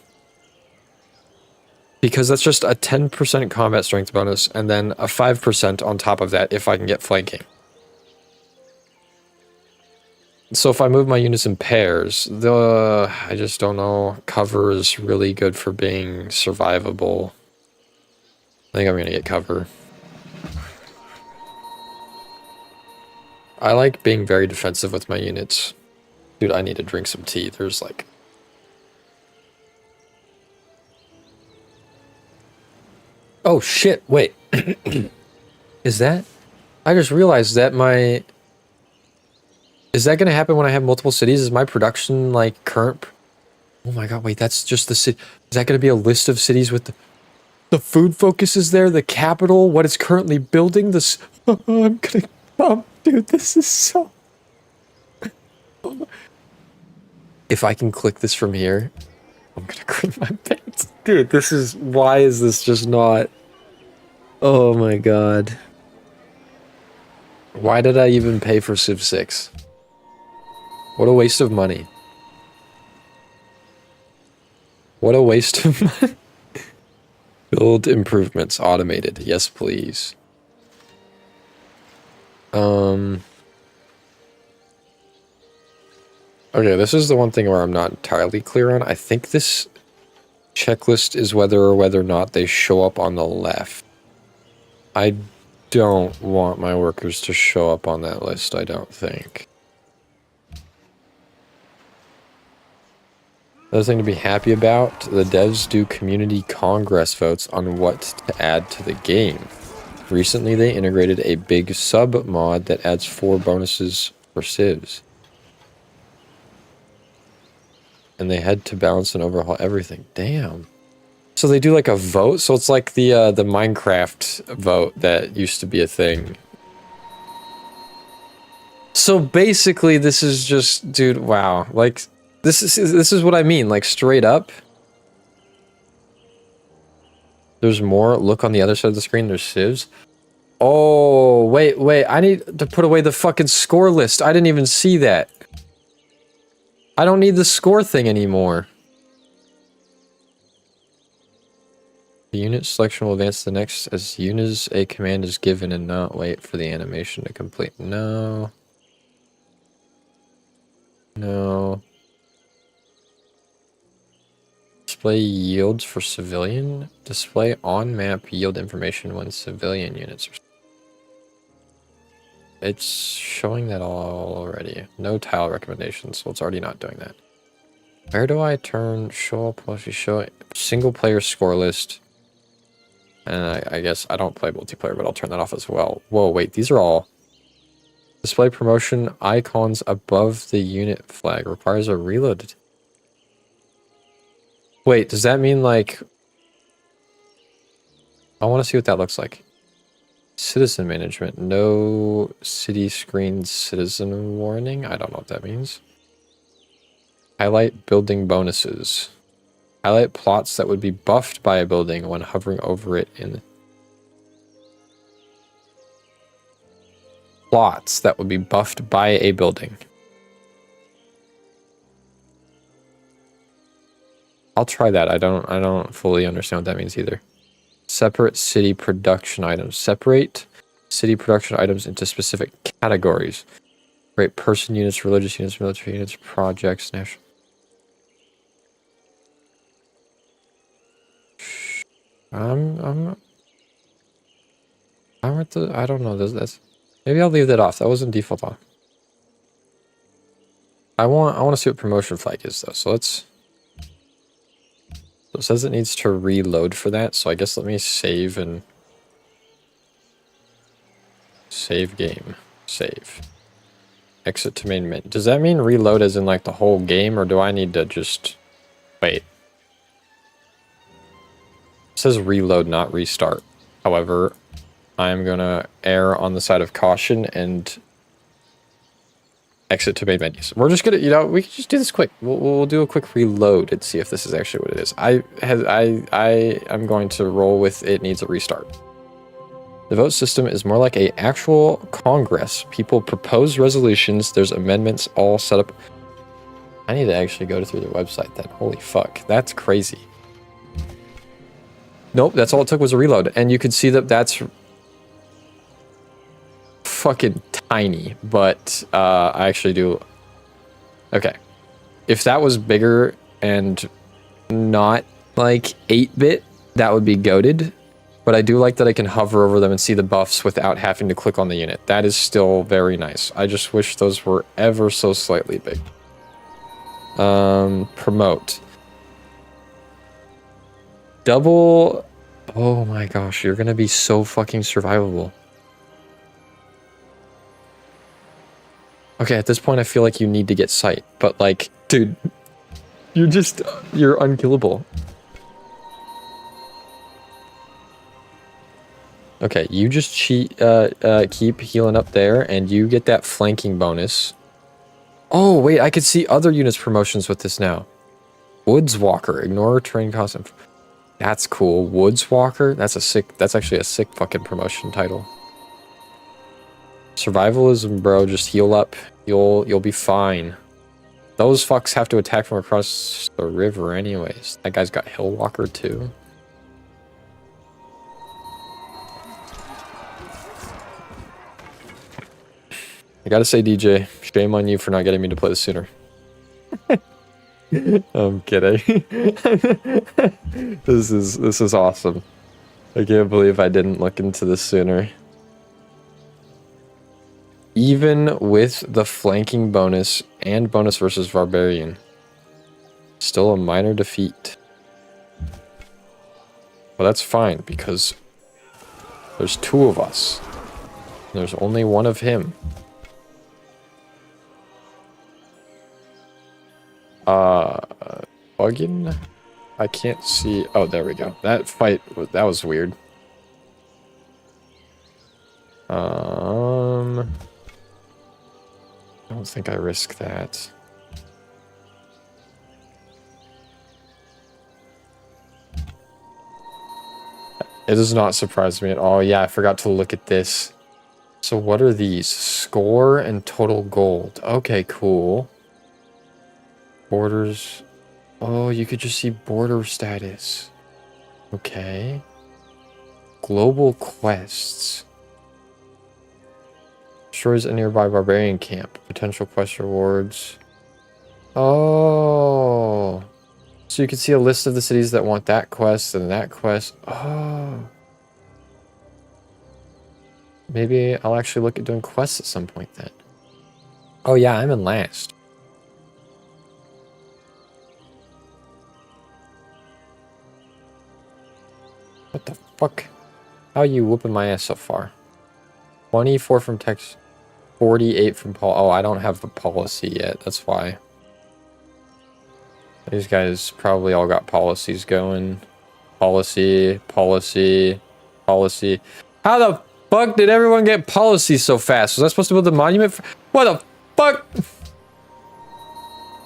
Because that's just a 10% combat strength bonus, and then a 5% on top of that if I can get flanking. So if I move my units in pairs, I just don't know. Cover is really good for being survivable. I think I'm gonna get cover. I like being very defensive with my units. Dude, I need to drink some tea. There's like... Oh shit, wait. Is that... I just realized that my... Is that going to happen when I have multiple cities? Is my production, like, current... Oh my god, wait, that's just the city... Is that going to be a list of cities with the food focus is there, the capital, what it's currently building, this... Oh, I'm gonna... Oh, dude, this is so... If I can click this from here, I'm gonna crap my pants. Dude, this is... Why is this just not... Oh my god. Why did I even pay for Civ 6? What a waste of money. What a waste of money. Build improvements, automated. Yes, please. Okay, this is the one thing where I'm not entirely clear on. I think this Checklist is whether or not they show up on the left. I don't want my workers to show up on that list, I don't think. Another thing to be happy about, the devs do community congress votes on what to add to the game. Recently, they integrated a big sub mod that adds 4 bonuses for civs. And they had to balance and overhaul everything. Damn. So they do like a vote? So it's like the Minecraft vote that used to be a thing. So basically, this is just, dude, wow. Like, this is what I mean, like, straight up. There's more. Look on the other side of the screen, there's civs. Oh, wait, I need to put away the fucking score list. I didn't even see that. I don't need the score thing anymore. The unit selection will advance to the next as soon as a command is given and not wait for the animation to complete. No. No. Display yields for civilian. Display on-map yield information when civilian units are... It's showing that all already. No tile recommendations, so it's already not doing that. Where do I turn show up? Well, show single player score list. And I guess I don't play multiplayer, but I'll turn that off as well. Whoa, wait, these are all... Display promotion icons above the unit flag requires a reload. Wait, does that mean like... I want to see what that looks like. Citizen management. No city screen citizen warning. I don't know what that means. Highlight building bonuses. Highlight plots that would be buffed by a building when hovering over it in... Plots that would be buffed by a building. I'll try that. I don't fully understand what that means either. Separate city production items. Separate city production items into specific categories. Right, person units, religious units, military units, projects, national... I'm at the... I don't know. That's... Maybe I'll leave that off. That wasn't default on. I want to see what promotion flag is though. So let's... So it says it needs to reload for that, so I guess let me save and... Save game. Save. Exit to main menu. Does that mean reload as in like the whole game, or do I need to just... Wait. It says reload, not restart. However, I'm gonna err on the side of caution and... Exit to main menus. We're just gonna, you know, we can just do this quick. We'll do a quick reload and see if this is actually what it is. I'm going to roll with it needs a restart. The vote system is more like a actual Congress. People propose resolutions. There's amendments all set up. I need to actually go through their website then. Holy fuck, that's crazy. Nope, that's all it took was a reload, and you can see that that's fucking tiny, but I actually do... Okay. If that was bigger and not like 8-bit, that would be goated. But I do like that I can hover over them and see the buffs without having to click on the unit. That is still very nice. I just wish those were ever so slightly big. Promote. Double... Oh my gosh, you're gonna be so fucking survivable. Okay, at this point I feel like you need to get sight, but like, dude, you're unkillable. Okay, you just keep healing up there, and you get that flanking bonus. Oh, wait, I could see other units promotions with this now. Woods Walker, ignore terrain cost. That's cool. Woods Walker, that's actually a sick fucking promotion title. Survivalism, bro, just heal up. You'll be fine. Those fucks have to attack from across the river anyways. That guy's got Hill Walker too. I gotta say, DJ, shame on you for not getting me to play this sooner. I'm kidding. This is awesome. I can't believe I didn't look into this sooner. Even with the flanking bonus and bonus versus Barbarian, still a minor defeat. Well, that's fine because there's two of us. There's only one of him. Buggin? I can't see. Oh, there we go. That fight, that was weird. I don't think I risk that. It does not surprise me at all. Yeah, I forgot to look at this. So what are these? Score and total gold. Okay, cool. Borders. Oh, you could just see border status. Okay. Global quests. Destroys a nearby barbarian camp. Potential quest rewards. Oh. So you can see a list of the cities that want that quest and that quest. Oh. Maybe I'll actually look at doing quests at some point then. Oh yeah, I'm in last. What the fuck? How are you whooping my ass so far? 24 from text, 48 from Paul. Oh, I don't have the policy yet. That's why. These guys probably all got policies going. Policy, policy, policy. How the fuck did everyone get policies so fast? Was I supposed to build the monument? What the fuck?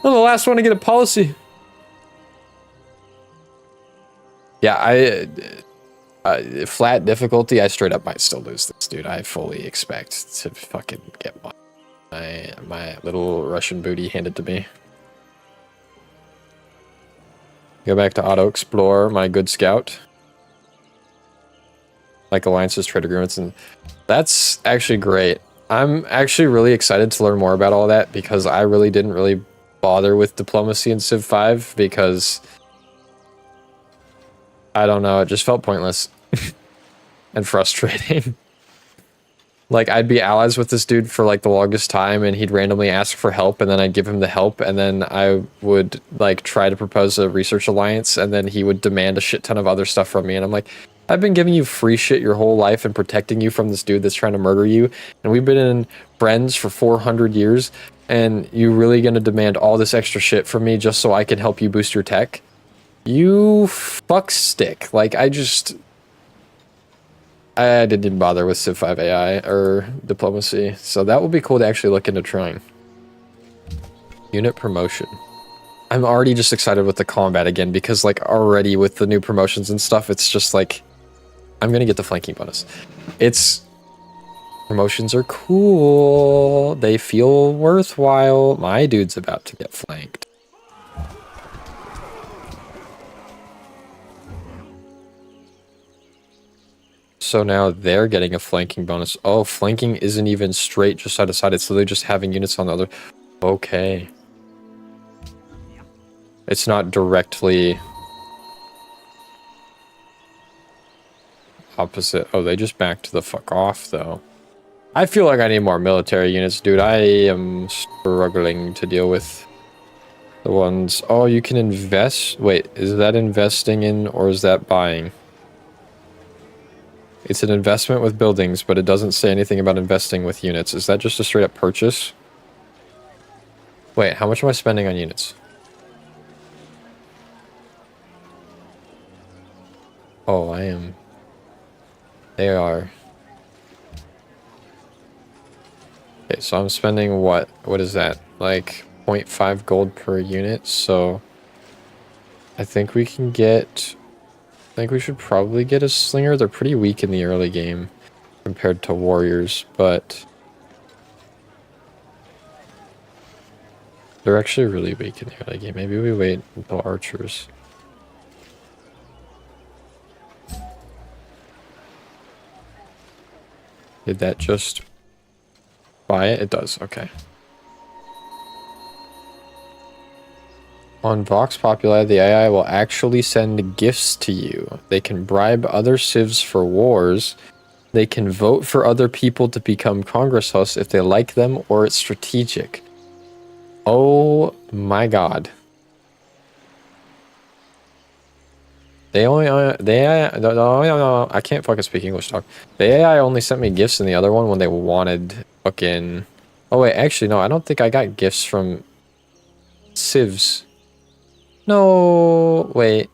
I'm the last one to get a policy. Yeah, flat difficulty, I straight up might still lose this, dude. I fully expect to fucking get my little Russian booty handed to me. Go back to auto explore, my good scout. Like alliances, trade agreements, and that's actually great. I'm actually really excited to learn more about all that because I really didn't really bother with diplomacy in Civ 5 because I don't know, it just felt pointless and frustrating. Like, I'd be allies with this dude for, like, the longest time, and he'd randomly ask for help, and then I'd give him the help, and then I would, like, try to propose a research alliance, and then he would demand a shit ton of other stuff from me, and I'm like, I've been giving you free shit your whole life and protecting you from this dude that's trying to murder you, and we've been in friends for 400 years, and you really gonna demand all this extra shit from me just so I can help you boost your tech? You fuck stick. Like, I didn't even bother with Civ 5 AI or diplomacy, so that will be cool to actually look into trying. Unit promotion. I'm already just excited with the combat again because, like, already with the new promotions and stuff, it's just like, I'm gonna get the flanking bonus. Promotions are cool. They feel worthwhile. My dude's about to get flanked. So now they're getting a flanking bonus. Oh, flanking isn't even straight just side-to-side. So they're just having units on the other. Okay. It's not directly opposite. Oh, they just backed the fuck off, though. I feel like I need more military units, dude. I am struggling to deal with the ones. Oh, you can invest. Wait, is that investing in or is that buying? It's an investment with buildings, but it doesn't say anything about investing with units. Is that just a straight up purchase? Wait, how much am I spending on units? Oh, I am. They are. Okay, so I'm spending what? What is that? Like 0.5 gold per unit, so I think we can get... I think we should probably get a slinger. They're pretty weak in the early game compared to warriors, but they're actually really weak in the early game. Maybe we wait until archers. Did that just buy it? It does, okay. On Vox Populi, the AI will actually send gifts to you. They can bribe other civs for wars. They can vote for other people to become Congress hosts if they like them or it's strategic. Oh my god. They only, no, I can't fucking speak English, dog. The AI only sent me gifts in the other one when they wanted fucking... Oh wait, actually no, I don't think I got gifts from civs. No, wait.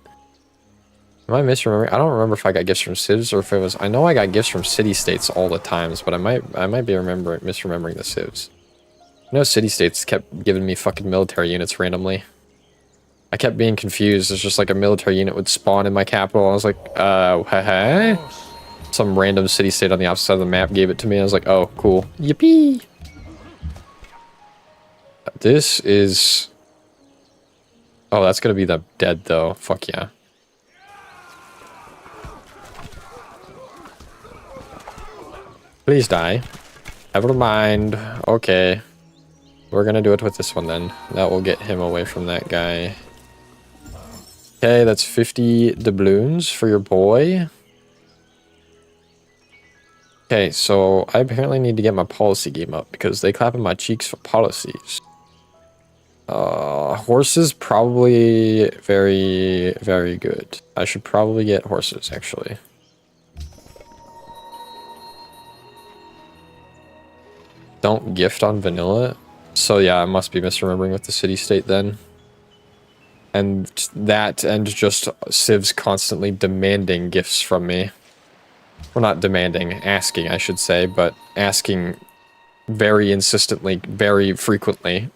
Am I misremembering? I don't remember if I got gifts from civs or if it was... I know I got gifts from city-states all the times, but I might be misremembering the civs. I know city-states kept giving me fucking military units randomly. I kept being confused. It's just like a military unit would spawn in my capital. I was like, hey? Some random city-state on the opposite side of the map gave it to me. I was like, oh, cool. Yippee! This is... Oh, that's gonna be the dead, though. Fuck yeah. Please die. Never mind. Okay. We're gonna do it with this one then. That will get him away from that guy. Okay, that's 50 doubloons for your boy. Okay, so I apparently need to get my policy game up because they clap in my cheeks for policies. Horses probably very, very good. I should probably get horses, actually. Don't gift on vanilla. So yeah, I must be misremembering with the city-state then. And that, and just civs constantly demanding gifts from me. Well, not demanding, asking, I should say, but asking very insistently, very frequently.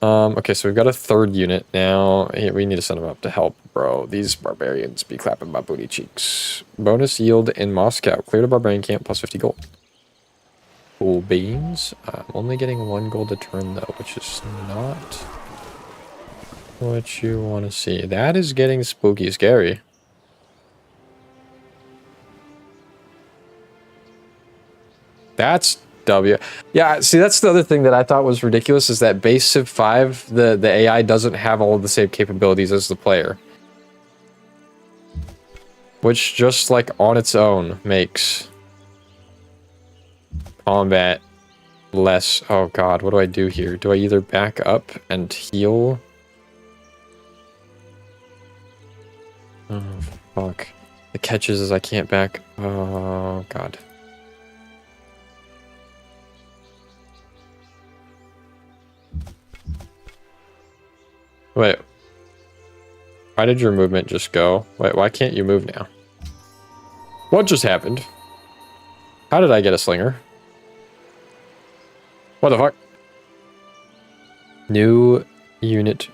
Okay, so we've got a third unit now. Hey, we need to send them up to help, bro. These barbarians be clapping my booty cheeks. Bonus yield in Moscow. Clear the barbarian camp plus 50 gold. Cool beans. I'm only getting 1 gold a turn, though, which is not what you want to see. That is getting spooky scary. That's W. Yeah, see, that's the other thing that I thought was ridiculous is that base Civ 5, the AI doesn't have all of the same capabilities as the player. Which just, like, on its own makes combat less... Oh god, what do I do here? Do I either back up and heal? Oh, fuck. The catches is I can't back... Oh, god. Wait. Why did your movement just go? Wait, why can't you move now? What just happened? How did I get a slinger? What the fuck? New unit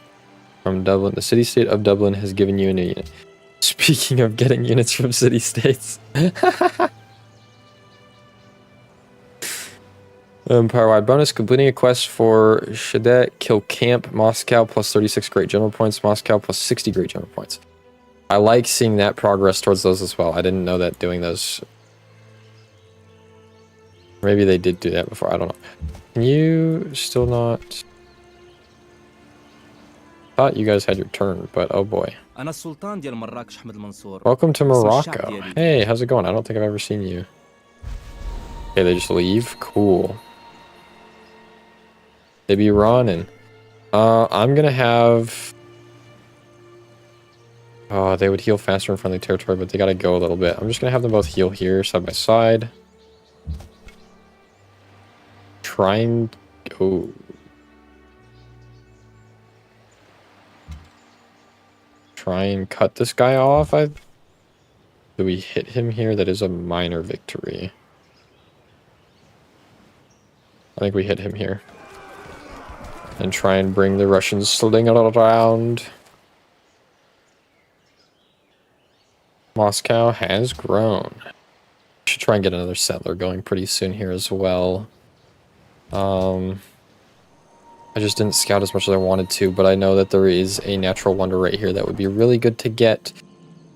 from Dublin. The city-state of Dublin has given you a new unit. Speaking of getting units from city-states. Power-wide bonus. Completing a quest for Shadet, kill camp, Moscow, plus 36 great general points, Moscow, plus 60 great general points. I like seeing that progress towards those as well. I didn't know that doing those... Maybe they did do that before, I don't know. Can you still not... Thought you guys had your turn, but oh boy. Welcome to Morocco. Hey, how's it going? I don't think I've ever seen you. Okay, they just leave? Cool. They be running. I'm gonna have... they would heal faster in friendly territory, but they gotta go a little bit. I'm just gonna have them both heal here, side by side. Try and go. Try and cut this guy off. Do we hit him here? That is a minor victory. I think we hit him here. And try and bring the Russians slinging around. Moscow has grown. Should try and get another settler going pretty soon here as well. I just didn't scout as much as I wanted to, but I know that there is a natural wonder right here that would be really good to get.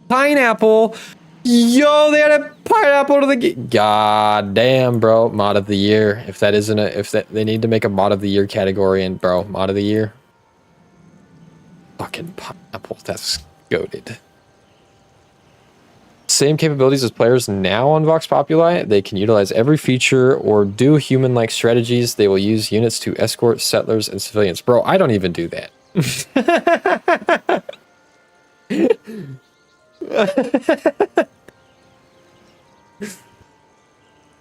Pineapple! Yo, they had a pineapple to the game. God damn, bro. Mod of the year. If that isn't a... They need to make a mod of the year category, and bro, mod of the year. Fucking pineapple. That's goated. Same capabilities as players now on Vox Populi. They can utilize every feature or do human-like strategies. They will use units to escort settlers and civilians. Bro, I don't even do that.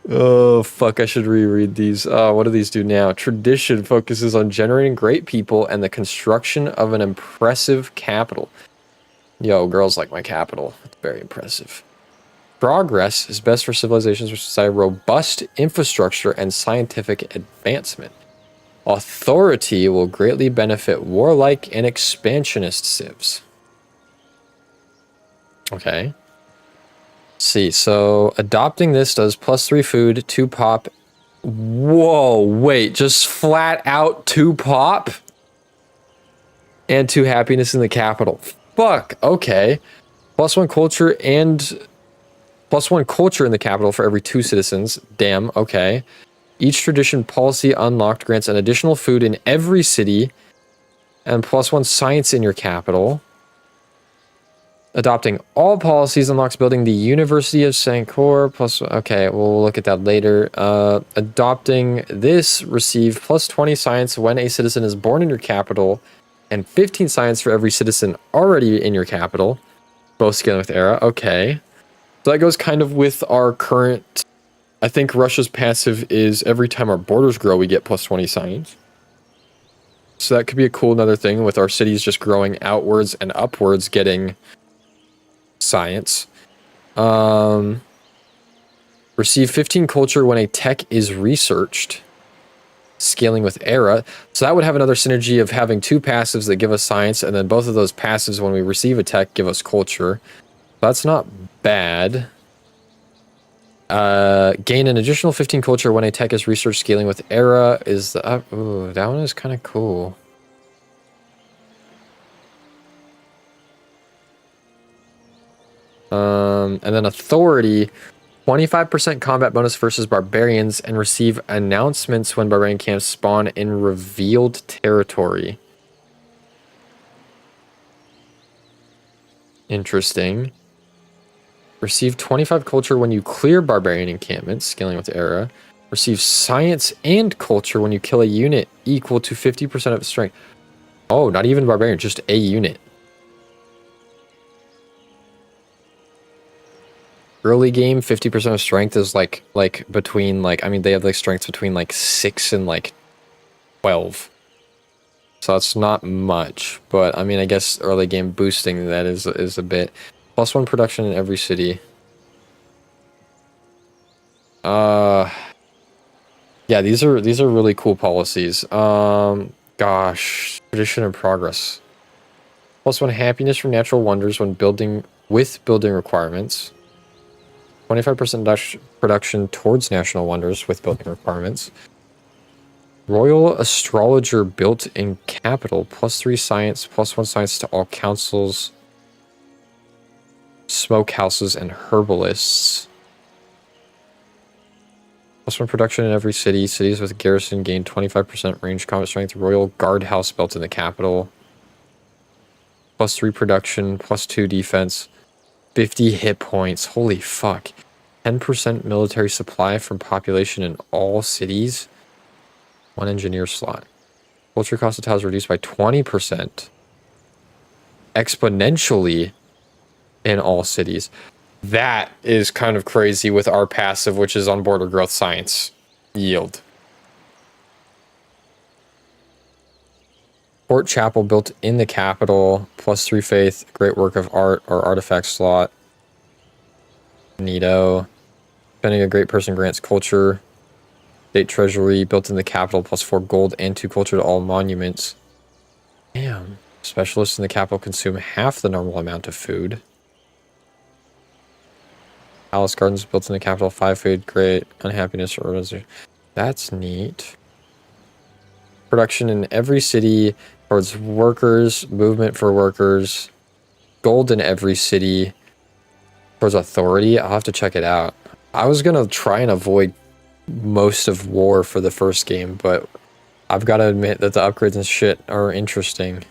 Oh, fuck, I should reread these. What do these do now? Tradition focuses on generating great people and the construction of an impressive capital. Yo, girls like my capital. It's very impressive. Progress is best for civilizations which desire robust infrastructure and scientific advancement. Authority will greatly benefit warlike and expansionist civs. Okay. Let's see, so adopting this does +3 food, 2 pop. Whoa, wait, just flat out 2 pop? And 2 happiness in the capital. Fuck, okay. +1 culture and +1 culture in the capital for every 2 citizens. Damn, okay. Each tradition policy unlocked grants an additional food in every city and +1 science in your capital. Adopting all policies unlocks building the University of Sankor plus... Okay, we'll look at that later. Adopting this, receive +20 science when a citizen is born in your capital and 15 science for every citizen already in your capital. Both scaling with era. Okay. So that goes kind of with our current... I think Russia's passive is every time our borders grow, we get +20 science. So that could be a cool another thing with our cities just growing outwards and upwards, getting science. Receive 15 culture when a tech is researched. Scaling with era. So that would have another synergy of having 2 passives that give us science, and then both of those passives when we receive a tech give us culture. That's not bad. Gain an additional 15 culture when a tech is researched. Scaling with era is the... ooh, that one is kind of cool. And then authority, 25% combat bonus versus barbarians, and receive announcements when barbarian camps spawn in revealed territory. Interesting. Receive 25 culture when you clear barbarian encampments, scaling with the era. Receive science and culture when you kill a unit equal to 50% of its strength. Oh, not even barbarian, just a unit. Early game, 50% of strength is like between like, I mean, they have like strengths between like 6 and like 12. So it's not much, but I mean, I guess early game boosting that is a bit. +1 production in every city. Yeah, these are really cool policies. Gosh, tradition and progress. +1 happiness from natural wonders when building with building requirements. 25% production towards national wonders with building requirements. Royal astrologer built in capital. +3 science, +1 science to all councils, smokehouses, and herbalists. +1 production in every city. Cities with garrison gain 25% range combat strength. Royal guardhouse built in the capital. +3 production, +2 defense. 50 hit points. Holy fuck. 10% military supply from population in all cities. 1 engineer slot. Culture cost of tiles reduced by 20%. Exponentially in all cities. That is kind of crazy with our passive, which is on border growth science. Yield. Port Chapel built in the capital. +3 faith. Great work of art or artifact slot. Neato. Spending a great person grants culture. State treasury built in the capital. +4 gold and 2 culture to all monuments. Damn. Specialists in the capital consume half the normal amount of food. Palace gardens built in the capital. 5 food. Great. Unhappiness or that's neat. Production in every city towards workers, movement for workers, gold in every city towards authority. I'll have to check it out. I was gonna try and avoid most of war for the first game, but I've got to admit that the upgrades and shit are interesting.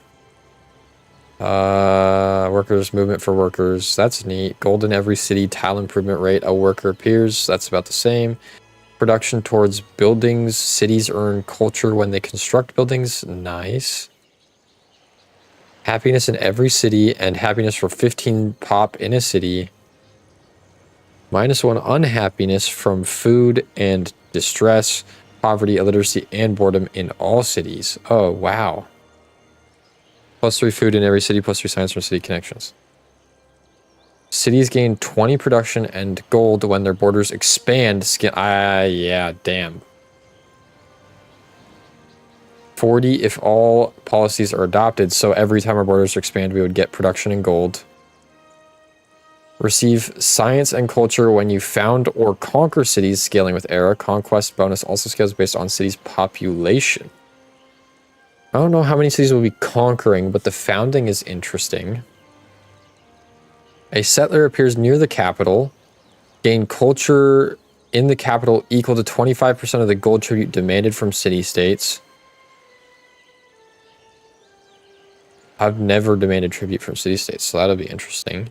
Workers, movement for workers. That's neat. Gold in every city, tile improvement rate. A worker appears. That's about the same. Production towards buildings. Cities earn culture when they construct buildings. Nice. Happiness in every city and happiness for 15 pop in a city. -1 unhappiness from food and distress, poverty, illiteracy, and boredom in all cities. Oh, wow. +3 food in every city, +3 science from city connections. Cities gain 20 production and gold when their borders expand. Yeah, damn. 40 if all policies are adopted, so every time our borders expand, we would get production and gold. Receive science and culture when you found or conquer cities, scaling with era. Conquest bonus also scales based on cities' population. I don't know how many cities we'll be conquering, but the founding is interesting. A settler appears near the capital. Gain culture in the capital equal to 25% of the gold tribute demanded from city-states. I've never demanded tribute from city-states, so that'll be interesting.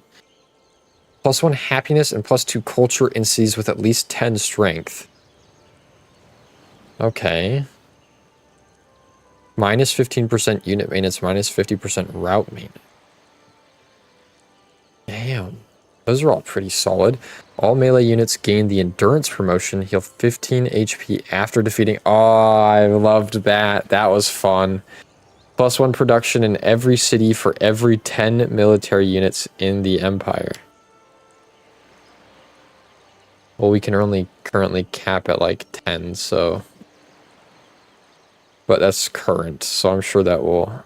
+1 happiness and +2 culture in cities with at least 10 strength. Okay. -15% unit maintenance, -50% route maintenance. Damn. Those are all pretty solid. All melee units gain the endurance promotion, heal 15 HP after defeating... Oh, I loved that. That was fun. +1 production in every city for every 10 military units in the Empire. Well, we can only currently cap at like 10, so... But that's current, so I'm sure that will...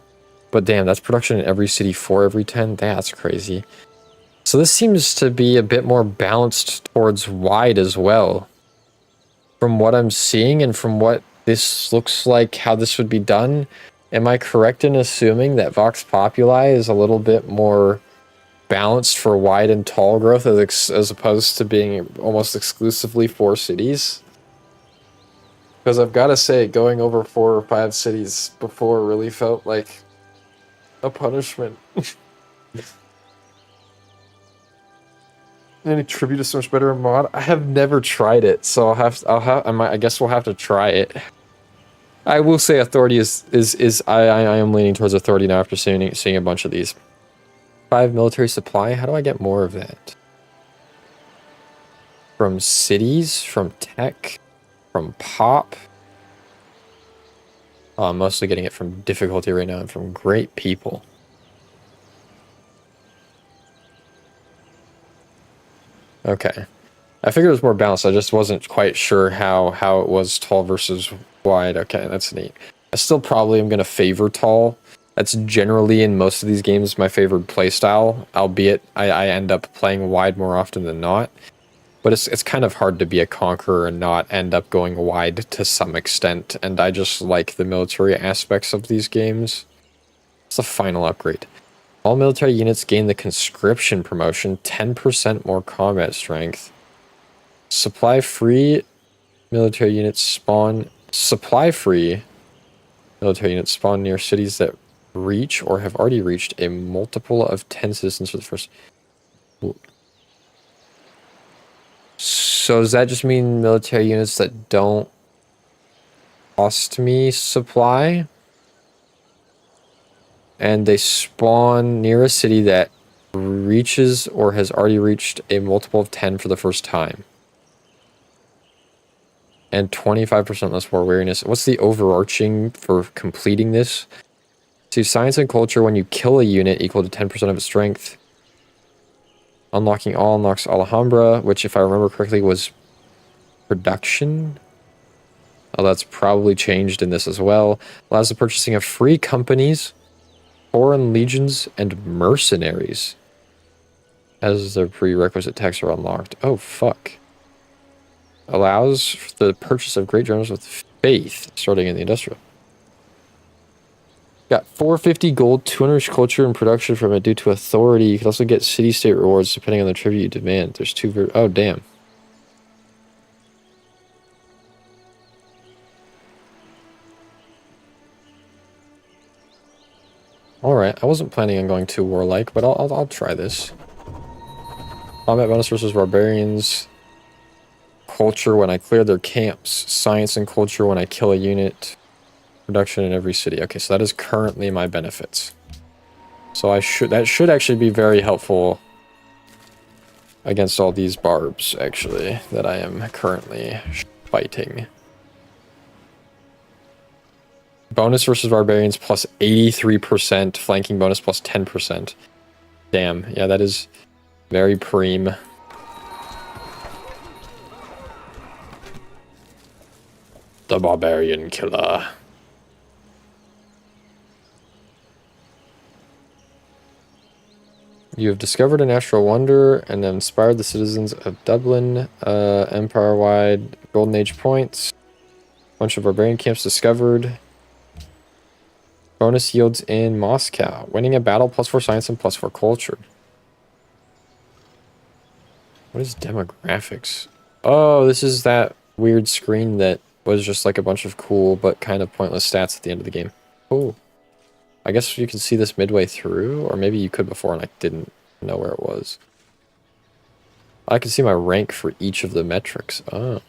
But damn, that's production in every city for every 10? That's crazy. So this seems to be a bit more balanced towards wide as well. From what I'm seeing and from what this looks like, how this would be done, am I correct in assuming that Vox Populi is a little bit more balanced for wide and tall growth as opposed to being almost exclusively for cities? Because I've got to say, going over 4 or 5 cities before really felt like a punishment. Any tribute is so much better in mod. I have never tried it, so I guess we'll have to try it. I will say authority I am leaning towards authority now after seeing a bunch of these. 5 military supply. How do I get more of that? From cities, from tech, from pop. Oh, I'm mostly getting it from difficulty right now and from great people. Okay. I figured it was more balanced. I just wasn't quite sure how it was tall versus wide. Okay, that's neat. I still probably am going to favor tall. That's generally, in most of these games, my favorite playstyle, albeit I end up playing wide more often than not. But it's kind of hard to be a conqueror and not end up going wide to some extent, and I just like the military aspects of these games. It's the final upgrade. All military units gain the conscription promotion, 10% more combat strength. Supply free military units spawn... Supply free military units spawn near cities that reach or have already reached a multiple of 10 citizens for the first... So does that just mean military units that don't cost me supply? And they spawn near a city that reaches or has already reached a multiple of 10 for the first time. And 25% less war weariness. What's the overarching for completing this? See, science and culture when you kill a unit equal to 10% of its strength. Unlocking all unlocks Alhambra, which if I remember correctly was production. Oh, that's probably changed in this as well. Allows the purchasing of free companies, foreign legions, and mercenaries as their prerequisite tax are unlocked. Oh, fuck. Allows the purchase of great generals with faith, starting in the industrial. Got 450 gold, 200 culture and production from it due to authority. You can also get city-state rewards depending on the tribute you demand. There's 2... Oh, damn. Alright, I wasn't planning on going too warlike, but I'll try this. Combat bonus versus barbarians. Culture when I clear their camps. Science and culture when I kill a unit. Production in every city. Okay, so that is currently my benefits. So that should actually be very helpful against all these barbs, actually, that I am currently fighting. Bonus versus barbarians plus 83%, flanking bonus plus 10%. Damn, yeah, that is very preem. The barbarian killer. You have discovered a natural wonder and inspired the citizens of Dublin. Empire-wide Golden Age points. Bunch of barbarian camps discovered. Bonus yields in Moscow. Winning a battle +4 science and +4 culture. What is demographics? Oh, this is that weird screen that was just like a bunch of cool but kind of pointless stats at the end of the game. Oh. I guess you can see this midway through, or maybe you could before and I didn't know where it was. I can see my rank for each of the metrics. Oh.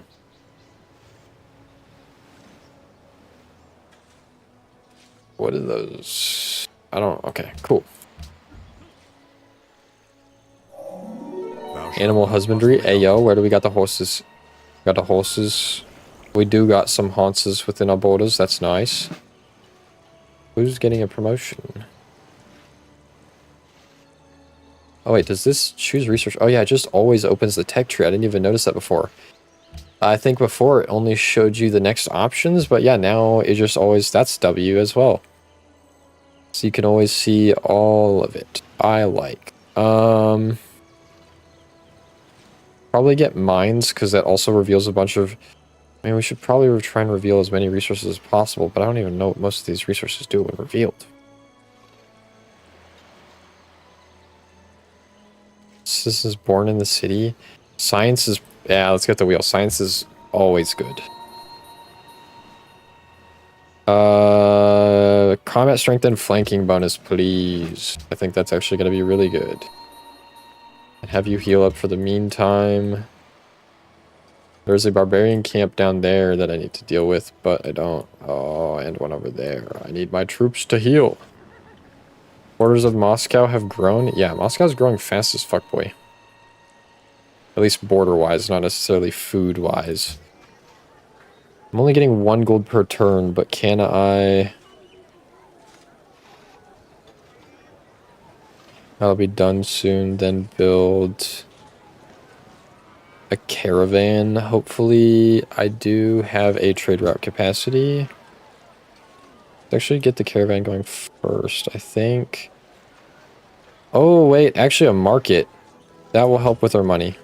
What are those? I don't... Okay, cool. Animal husbandry. Ayo, where do we got the horses? Got the horses. We do got some haunces within our borders. That's nice. Who's getting a promotion? Oh wait, does this choose research? Oh yeah, it just always opens the tech tree. I didn't even notice that before. I think before it only showed you the next options, but yeah, now it just always... That's W as well. So you can always see all of it. I like. Probably get mines, because that also reveals a bunch of... I mean, we should probably try and reveal as many resources as possible, but I don't even know what most of these resources do when revealed. Citizens born in the city. Science is... Yeah, let's get the wheel. Science is always good. Combat strength and flanking bonus, please. I think that's actually going to be really good. And have you heal up for the meantime. There's a barbarian camp down there that I need to deal with, but I don't. Oh, and one over there. I need my troops to heal. Borders of Moscow have grown. Yeah, Moscow's growing fast as fuck, boy. At least border-wise, not necessarily food-wise. I'm only getting 1 gold per turn, but can I... That'll be done soon, then build a caravan. Hopefully, I do have a trade route capacity. Let's actually get the caravan going first, I think. Oh, wait, actually a market. That will help with our money.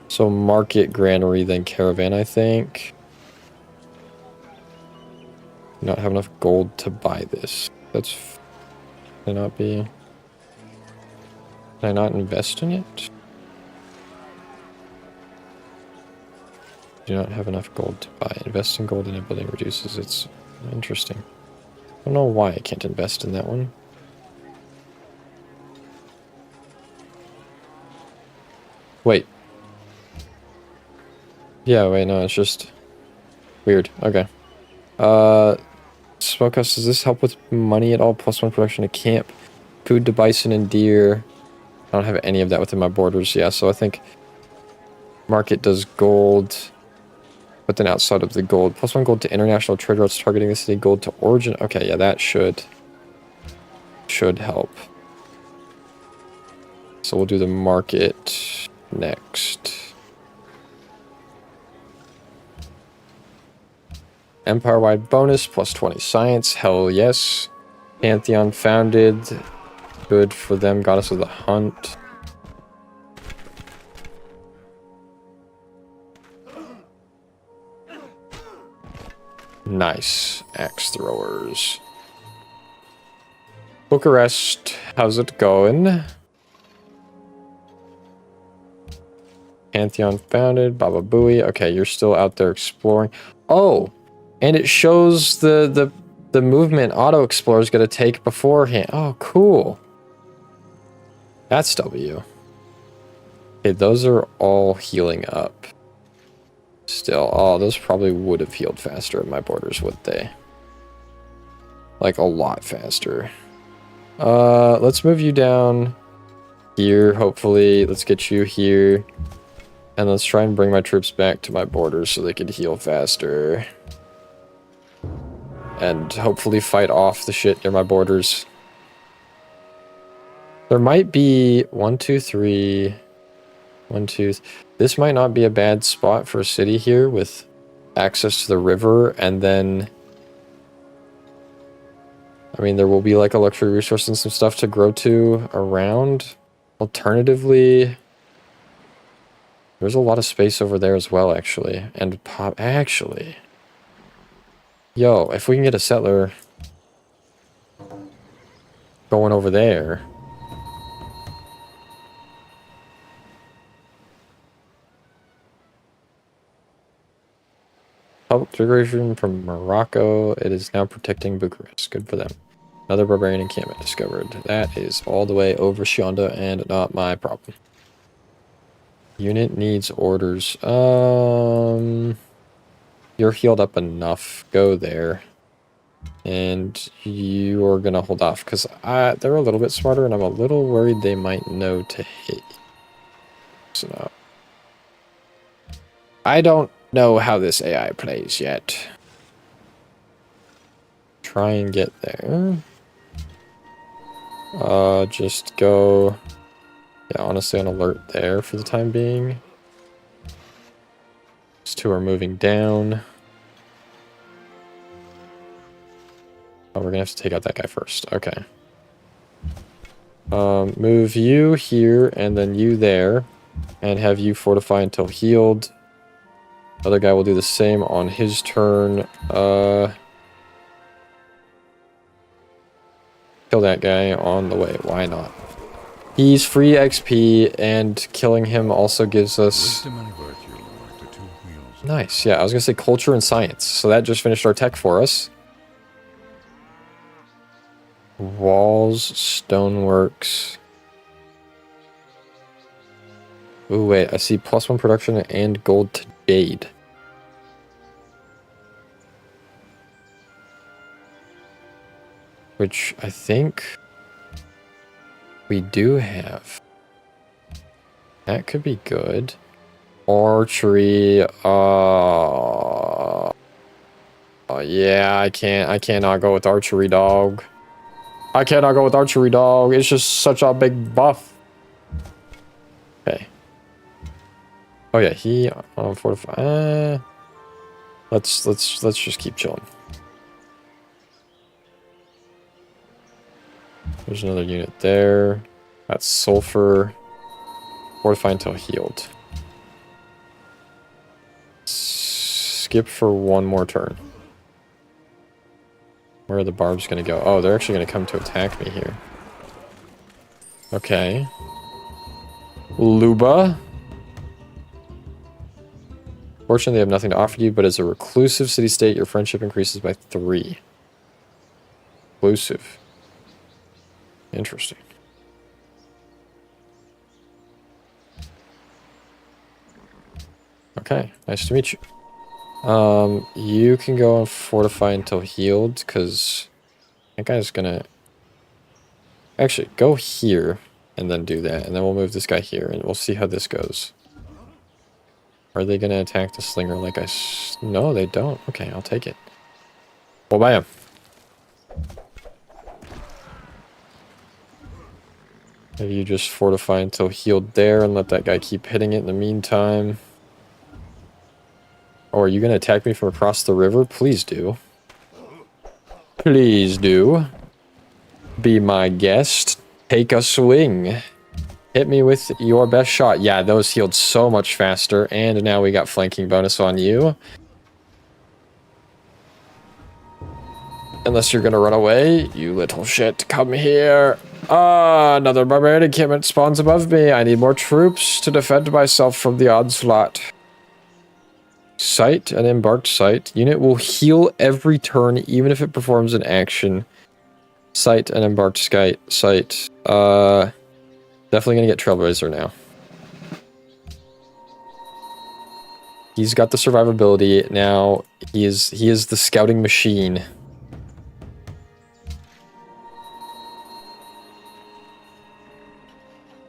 So market, granary, then caravan, I think. Not have enough gold to buy this. That's... Can I not be... Can I not invest in it? Do not have enough gold to buy. Invest in gold in a building reduces its... Interesting. I don't know why I can't invest in that one. Wait. Yeah, wait, no, it's just... Weird. Okay. Smokehouse, does this help with money at all? +1 production to camp. Food to bison and deer. I don't have any of that within my borders. Yeah, so I think... Market does gold... But then outside of the gold, +1 gold to international trade routes targeting the city, gold to origin. Okay, yeah, that should help. So we'll do the market next. Empire-wide bonus, +20 science, hell yes. Pantheon founded, good for them, goddess of the hunt. Nice. Axe throwers. Bucharest, how's it going? Pantheon founded, Baba Booey. Okay, you're still out there exploring. Oh! And it shows the the movement auto explorer is going to take beforehand. Oh, cool. That's W. Okay, those are all healing up. Still, oh, those probably would have healed faster at my borders, would they? Like, a lot faster. Let's move you down here, hopefully. Let's get you here. And let's try and bring my troops back to my borders so they can heal faster. And hopefully fight off the shit near my borders. There might be 1, 2, 3... 1, 2... This might not be a bad spot for a city here with access to the river, and then... I mean, there will be like a luxury resource and some stuff to grow to around. Alternatively... There's a lot of space over there as well, actually. And pop... Actually... Yo, if we can get a settler... going over there... Public declaration from Morocco. It is now protecting Bucharest. Good for them. Another barbarian encampment discovered. That is all the way over Shonda and not my problem. Unit needs orders. You're healed up enough. Go there. And you are going to hold off because they're a little bit smarter and I'm a little worried they might know to hit. So no. I don't know how this AI plays yet. Try and get there. Just go... Yeah, honestly on alert there for the time being. These two are moving down. Oh, we're gonna have to take out that guy first. Okay. Move you here and then you there. And have you fortify until healed. Other guy will do the same on his turn. Kill that guy on the way. Why not? He's free XP, and killing him also gives us... Nice, yeah, I was gonna say culture and science. So that just finished our tech for us. Walls, stoneworks. Ooh, wait, I see +1 production and gold to jade. Which I think we do have. That could be good. Archery, yeah, I cannot go with archery, dog. I cannot go with archery, dog. It's just such a big buff. Okay. Oh yeah, he on 45. Let's just keep chilling. There's another unit there. That's sulfur. Fortify until healed. Skip for one more turn. Where are the barbs gonna go? Oh, they're actually gonna come to attack me here. Okay. Luba. Fortunately, they have nothing to offer you, but as a reclusive city-state, your friendship increases by 3. Reclusive. Interesting. Okay, nice to meet you. You can go and fortify until healed, because that guy's gonna... Actually, go here, and then do that, and then we'll move this guy here, and we'll see how this goes. Are they gonna attack the slinger like No, they don't. Okay, I'll take it. Well, bam. Maybe you just fortify until healed there and let that guy keep hitting it in the meantime. Or are you going to attack me from across the river? Please do. Please do. Be my guest. Take a swing. Hit me with your best shot. Yeah, those healed so much faster. And now we got flanking bonus on you. Unless you're going to run away. You little shit. Come here. Another barbarian encampment spawns above me. I need more troops to defend myself from the onslaught. Sight, an embarked sight. Unit will heal every turn, even if it performs an action. Sight, an embarked sight. Definitely gonna get Trailblazer now. He's got the survivability now. He is the scouting machine.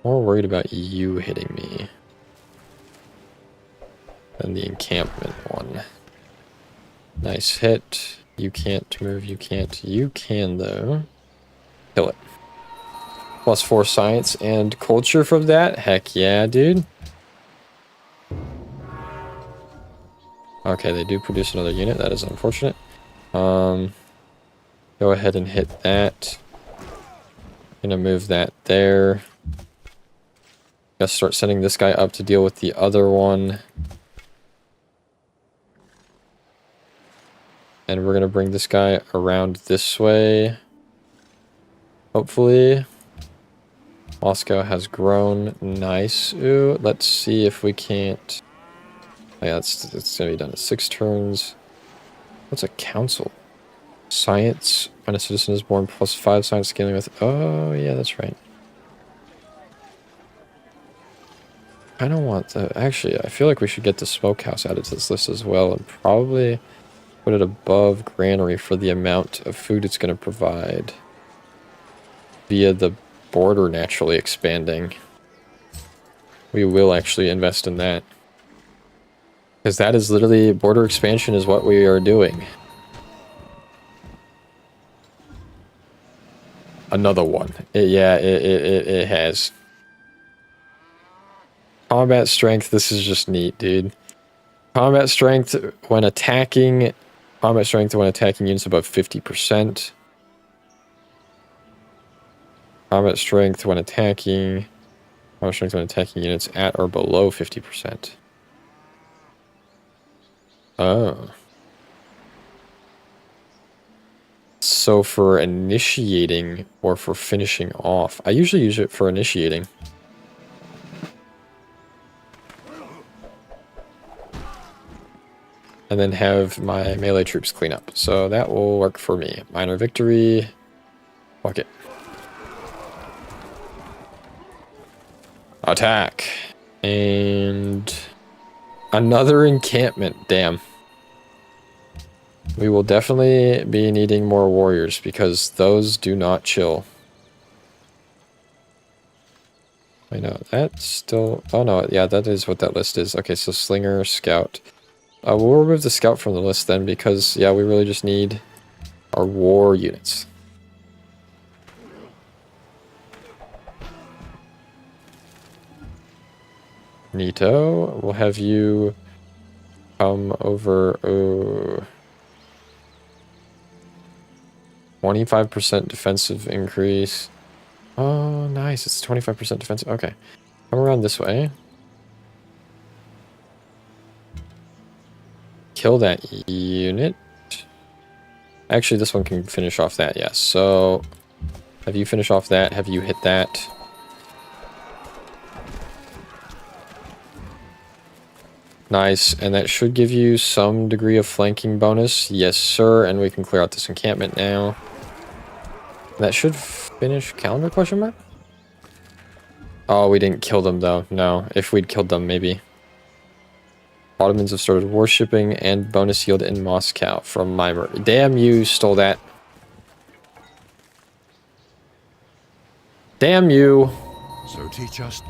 More worried about you hitting me than the encampment one. Nice hit. You can't move, you can't. You can, though. Kill it. +4 science and culture from that? Heck yeah, dude. Okay, they do produce another unit. That is unfortunate. Go ahead and hit that. Gonna move that there. Gotta start sending this guy up to deal with the other one. And we're gonna bring this guy around this way. Hopefully. Moscow has grown. Nice. Ooh, let's see if we can't... Oh yeah, it's gonna be done in 6 turns. What's a council? Science. When a citizen is born, +5 science scaling with... Oh, yeah, that's right. I don't want the... Actually, I feel like we should get the smokehouse added to this list as well, and probably put it above granary for the amount of food it's going to provide via the border naturally expanding. We will actually invest in that. Because that is literally... Border expansion is what we are doing. Another one. It has. Combat strength, this is just neat, dude. Combat strength when attacking... Combat strength when attacking units above 50%. Combat strength when attacking... Combat strength when attacking units at or below 50%. Oh. So for initiating or for finishing off... I usually use it for initiating. And then have my melee troops clean up. So that will work for me. Minor victory. Fuck it. Attack. And... another encampment. Damn. We will definitely be needing more warriors because those do not chill. I know, that's still... Oh no, yeah, that is what that list is. Okay, so Slinger, Scout... we'll remove the scout from the list then because, yeah, we really just need our war units. Neato, we'll have you come over. 25% defensive increase. Oh, nice. It's 25% defensive. Okay. Come around this way. Kill that unit. Actually, this one can finish off that, yes. So, have you finish off that? Have you hit that? Nice, and that should give you some degree of flanking bonus. Yes, sir, and we can clear out this encampment now. That should finish calendar question mark? Oh, we didn't kill them, though. No, if we'd killed them, maybe. Ottomans have started worshipping and bonus yield in Moscow from Mimer. Damn, you stole that. Damn you. So teach us.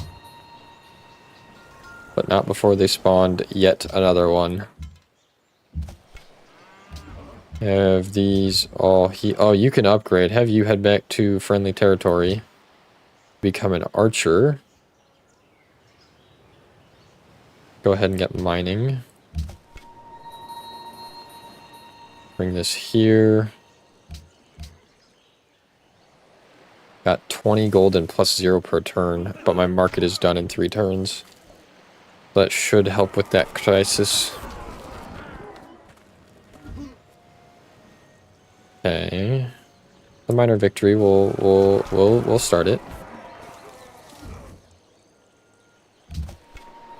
But not before they spawned yet another one. Have these all... Oh, you can upgrade. Have you head back to friendly territory. Become an archer. Go ahead and get mining. Bring this here. Got 20 gold and +0 per turn, but my market is done in 3 turns. That should help with that crisis. Okay. The minor victory we'll start it.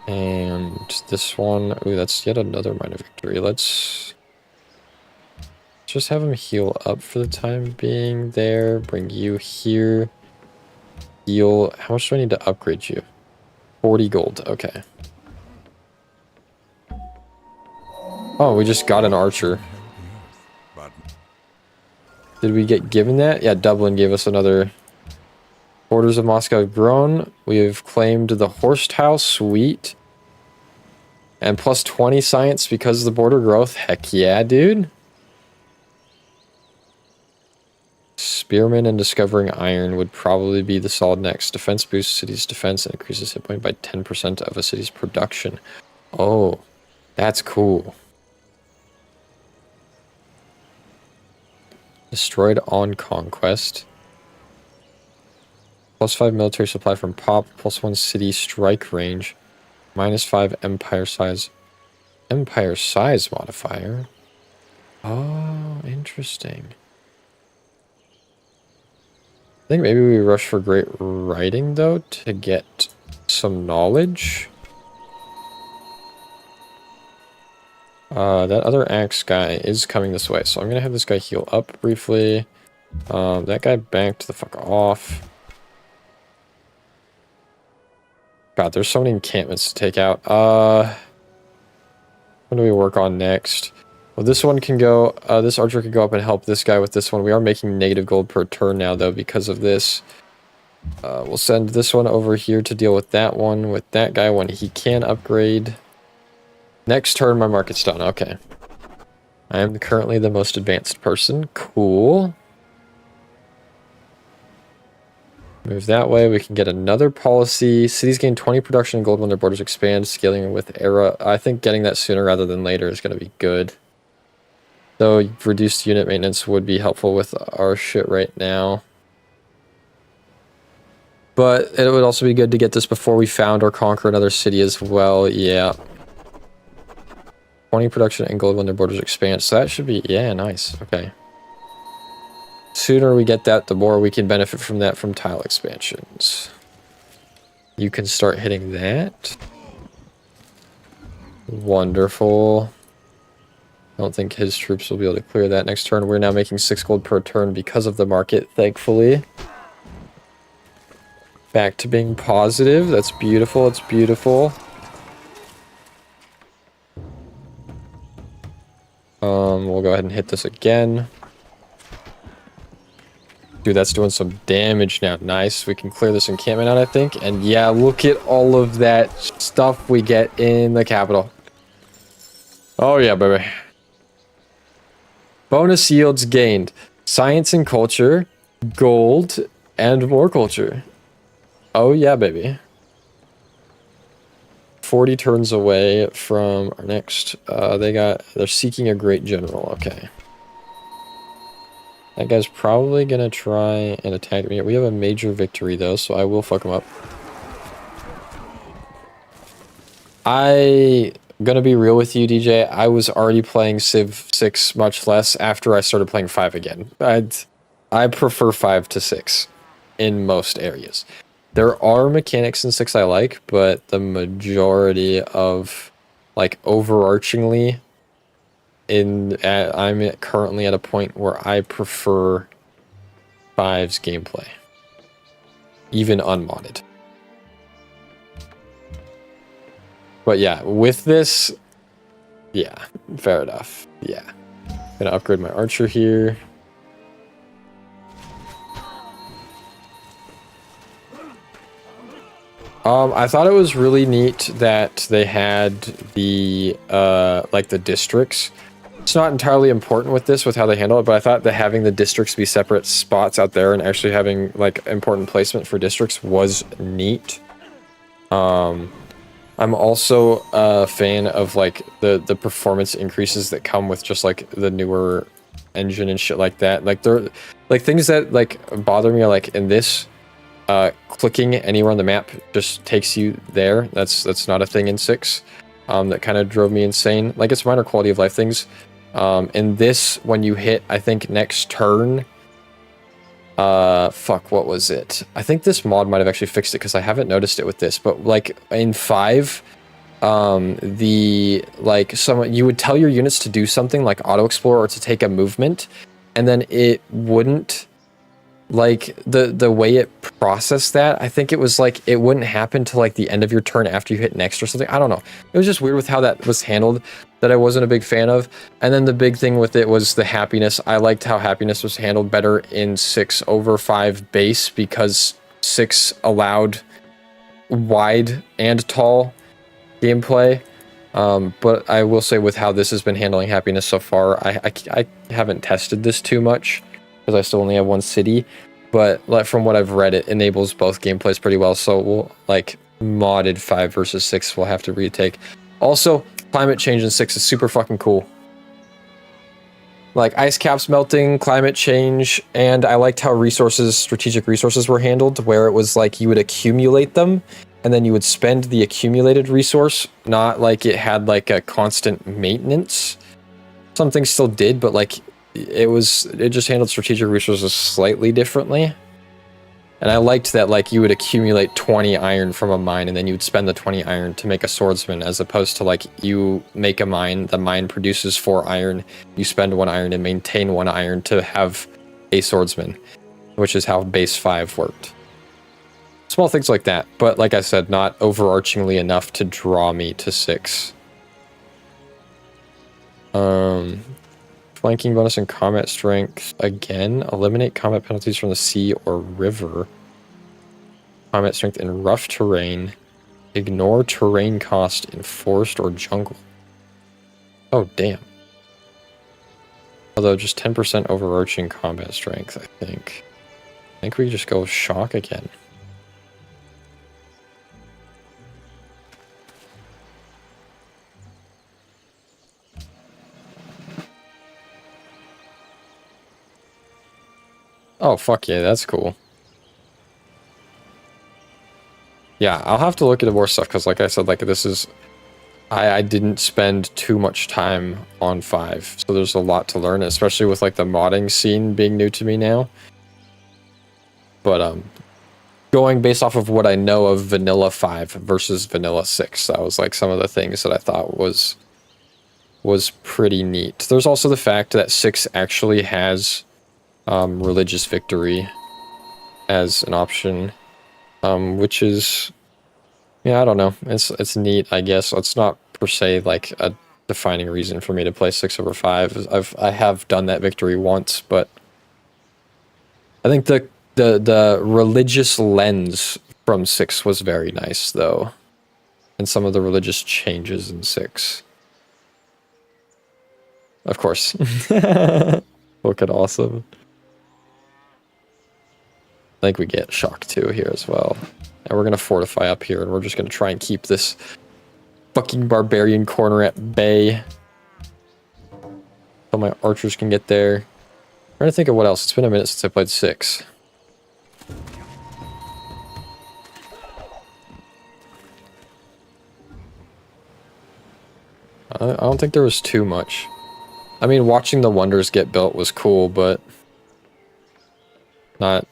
And upgrade this one. Ooh, that's yet another minor victory. Let's just have him heal up for the time being there. Bring you here. Heal. How much do I need to upgrade you? 40 gold. Okay. Oh, we just got an archer. Did we get given that? Yeah, Dublin gave us another. Borders of Moscow have grown. We have claimed the Horst House. Sweet. And plus 20 science because of the border growth. Heck yeah, dude. Spearman and discovering iron would probably be the solid next. Defense boosts city's defense and increases hit point by 10% of a city's production. Oh, that's cool. Destroyed on conquest. Plus 5 military supply from Pop. Plus 1 city strike range. Minus 5 empire size. Empire size modifier. Oh, interesting. I think maybe we rush for great writing though to get some knowledge. That other axe guy is coming this way, so I'm gonna have this guy heal up briefly. That guy backed the fuck off. God, there's so many encampments to take out. What do we work on next? Well, this one can go, this archer can go up and help this guy with this one. We are making negative gold per turn now, though, because of this. We'll send this one over here to deal with that one, with that guy when he can upgrade. Next turn, my market's done. Okay. I am currently the most advanced person. Cool. Move that way. We can get another policy. Cities gain 20 production in gold when their borders expand. Scaling with era. I think getting that sooner rather than later is going to be good. Though reduced unit maintenance would be helpful with our shit right now. But it would also be good to get this before we found or conquer another city as well. Yeah. 20 production in gold when their borders expand. So that should be, yeah, nice. Okay. Sooner we get that, the more we can benefit from that from tile expansions. You can start hitting that. Wonderful. I don't think his troops will be able to clear that next turn. We're now making 6 gold per turn because of the market, thankfully. Back to being positive. That's beautiful. It's beautiful. We'll go ahead and hit this again. Dude, that's doing some damage now. Nice. We can clear this encampment out, I think. And yeah, look at all of that stuff we get in the capital. Oh yeah, baby. Bonus yields gained. Science and culture, gold, and more culture. Oh yeah, baby. 40 turns away from our next. They're seeking a great general. Okay. That guy's probably gonna try and attack me. We have a major victory though, so I will fuck him up. Gonna be real with you, DJ. I was already playing Civ 6 much less after I started playing 5 again. I prefer 5 to 6 in most areas. There are mechanics in 6 I like, but the majority of, like, overarchingly, I'm currently at a point where I prefer 5's gameplay, even unmodded. But yeah, with this, yeah, fair enough. Yeah, gonna upgrade my archer here. I thought it was really neat that they had the, like the districts. It's not entirely important with this, with how they handle it, but I thought that having the districts be separate spots out there and actually having, like, important placement for districts was neat. I'm also a fan of, like, the performance increases that come with just, like, the newer engine and shit like that. Like, they're, like, things that, like, bother me are, like, in this, clicking anywhere on the map just takes you there. That's not a thing in 6. That kind of drove me insane. Like, it's minor quality of life things. In this, when you hit, I think, next turn, fuck, what was it? I think this mod might have actually fixed it, because I haven't noticed it with this, but, like, in 5, you would tell your units to do something like auto explore or to take a movement, and then it wouldn't, like, the way it processed that, I think it was like it wouldn't happen till like the end of your turn after you hit next or something. I don't know. It was just weird with how that was handled that I wasn't a big fan of. And then the big thing with it was the happiness. I liked how happiness was handled better in 6 over 5 base, because 6 allowed wide and tall gameplay. But I will say, with how this has been handling happiness so far, I haven't tested this too much because I still only have one city, but like from what I've read, it enables both gameplays pretty well. So we'll, like, modded 5 versus 6 we'll have to retake. Also, climate change in 6 is super fucking cool. Like, ice caps melting, climate change, and I liked how strategic resources were handled, where it was like you would accumulate them and then you would spend the accumulated resource, not like it had like a constant maintenance. Some things still did, but like it just handled strategic resources slightly differently. And I liked that, like, you would accumulate 20 iron from a mine and then you would spend the 20 iron to make a swordsman, as opposed to like you make a mine, the mine produces 4 iron, you spend 1 iron and maintain 1 iron to have a swordsman, which is how base 5 worked. Small things like that, but like I said, not overarchingly enough to draw me to 6. Flanking bonus and combat strength. Again, eliminate combat penalties from the sea or river. Combat strength in rough terrain. Ignore terrain cost in forest or jungle. Oh, damn. Although just 10% overarching combat strength, I think. I think we just go shock again. Oh, fuck yeah, that's cool. Yeah, I'll have to look into more stuff, because like I said, like, this is... I didn't spend too much time on 5, so there's a lot to learn, especially with, like, the modding scene being new to me now. But, going based off of what I know of Vanilla 5 versus Vanilla 6, that was, like, some of the things that I thought was pretty neat. There's also the fact that 6 actually has... religious victory as an option, which is, yeah, I don't know, it's neat, I guess. It's not per se like a defining reason for me to play 6 over 5. I have done that victory once, but I think the religious lens from 6 was very nice, though, and some of the religious changes in 6. Of course. Look at awesome. I think we get shock 2 here as well. And we're going to fortify up here, and we're just going to try and keep this fucking barbarian corner at bay. So my archers can get there. I'm trying to think of what else. It's been a minute since I played 6. I don't think there was too much. I mean, watching the wonders get built was cool, but... not...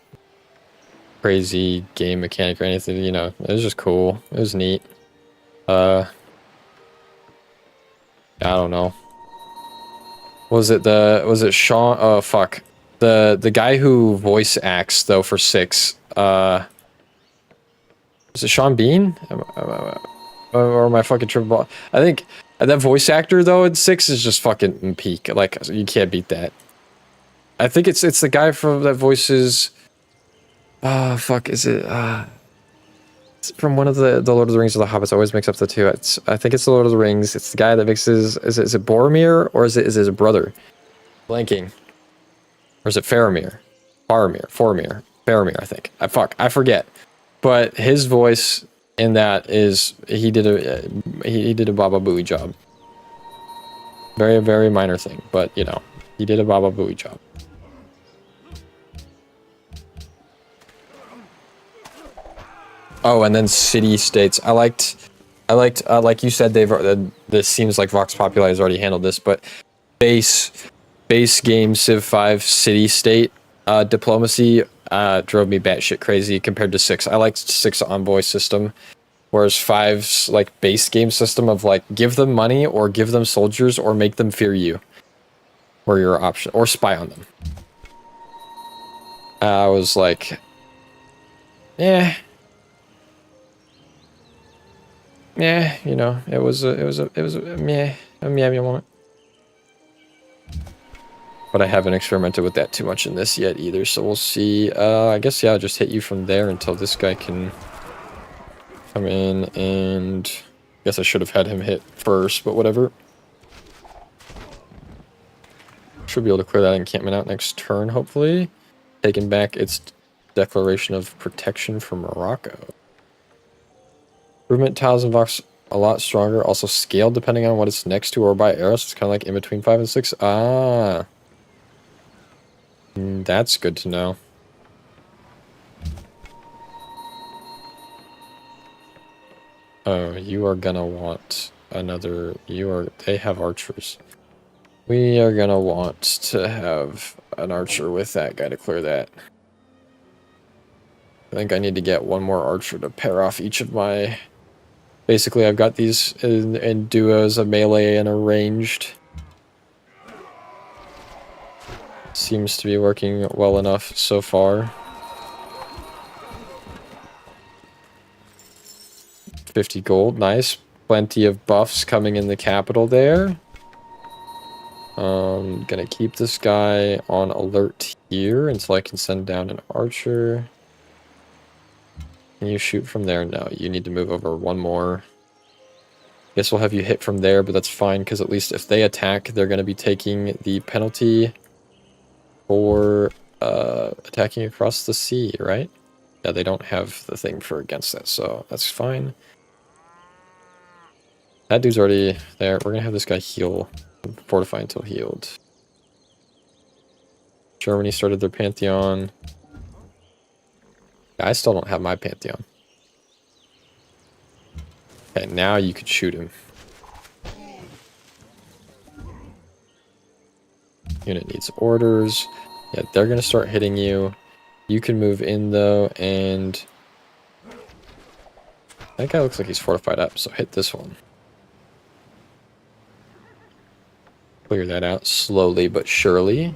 crazy game mechanic or anything, you know. It was just cool. It was neat. I don't know. Was it Sean? Oh, fuck. The guy who voice acts, though, for 6, was it Sean Bean? Or am I fucking triple? I think that voice actor, though, in 6 is just fucking peak. Like, you can't beat that. I think it's the guy from that voices... fuck, is it, it's from one of the Lord of the Rings or the Hobbits. I always mix up the two. I think it's the Lord of the Rings. It's the guy that mixes, is it Boromir, or is it his brother? Blanking. Or is it Faramir? Faramir, I think. I forget. But his voice in that is, he did a Baba Booey job. Very, very minor thing, but, you know, he did a Baba Booey job. Oh, and then city-states. I liked, like you said, this seems like Vox Populi has already handled this, but base game Civ 5 city-state diplomacy drove me batshit crazy compared to 6. I liked 6 envoy system. Whereas 5's like base game system of like give them money or give them soldiers or make them fear you were your option, or spy on them. I was like, yeah, you know, it was a meh moment. But I haven't experimented with that too much in this yet either, so we'll see. I guess, yeah, I'll just hit you from there until this guy can come in, and I guess I should have had him hit first, but whatever. Should be able to clear that encampment out next turn, hopefully. Taking back its declaration of protection from Morocco. Improvement tiles in Vox a lot stronger, also scaled depending on what it's next to or by arrows. It's kind of like in between 5 and 6. Ah. That's good to know. Oh, you are gonna want another... They have archers. We are gonna want to have an archer with that guy to clear that. I think I need to get one more archer to pair off each of my... Basically, I've got these in duos, a melee and a ranged. Seems to be working well enough so far. 50 gold, nice. Plenty of buffs coming in the capital there. Gonna keep this guy on alert here until I can send down an archer. Can you shoot from there? No, you need to move over one more. Guess we'll have you hit from there, but that's fine, because at least if they attack, they're going to be taking the penalty for attacking across the sea, right? Yeah, they don't have the thing for against that, so that's fine. That dude's already there. We're going to have this guy heal, fortify until healed. Germany started their Pantheon. I still don't have my Pantheon. Okay, now you could shoot him. Unit needs orders. Yeah, they're going to start hitting you. You can move in, though, and... That guy looks like he's fortified up, so hit this one. Clear that out slowly but surely.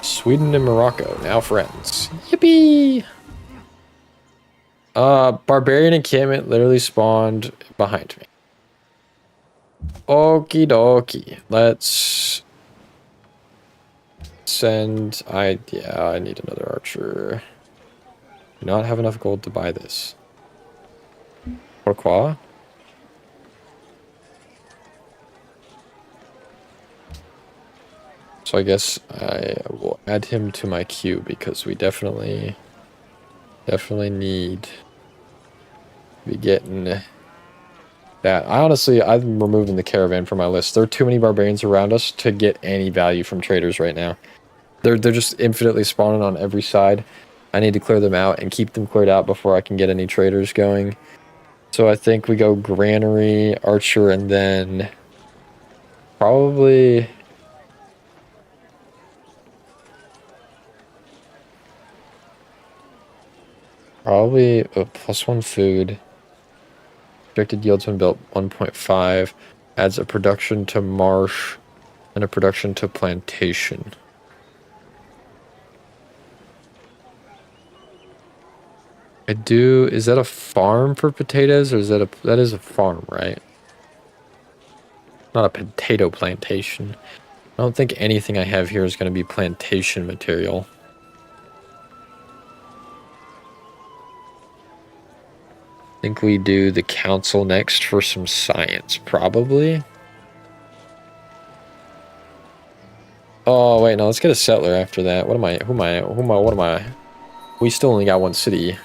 Sweden and Morocco, now friends. Yippee! Barbarian encampment literally spawned behind me. Okie dokie. Let's send... Yeah, I need another archer. Do not have enough gold to buy this. Pourquoi? So I guess I will add him to my queue because we definitely need to be getting that. I'm removing the caravan from my list. There are too many barbarians around us to get any value from traders right now. They're just infinitely spawning on every side. I need to clear them out and keep them cleared out before I can get any traders going. So I think we go Granary, Archer, and then probably... +1 food. Projected yields when built 1.5. Adds a production to marsh and a production to plantation. Is that a farm for potatoes, or is that that is a farm, right? Not a potato plantation. I don't think anything I have here is going to be plantation material. I think we do the council next for some science, probably. Oh, wait, no, let's get a settler after that. What am I? We still only got one city.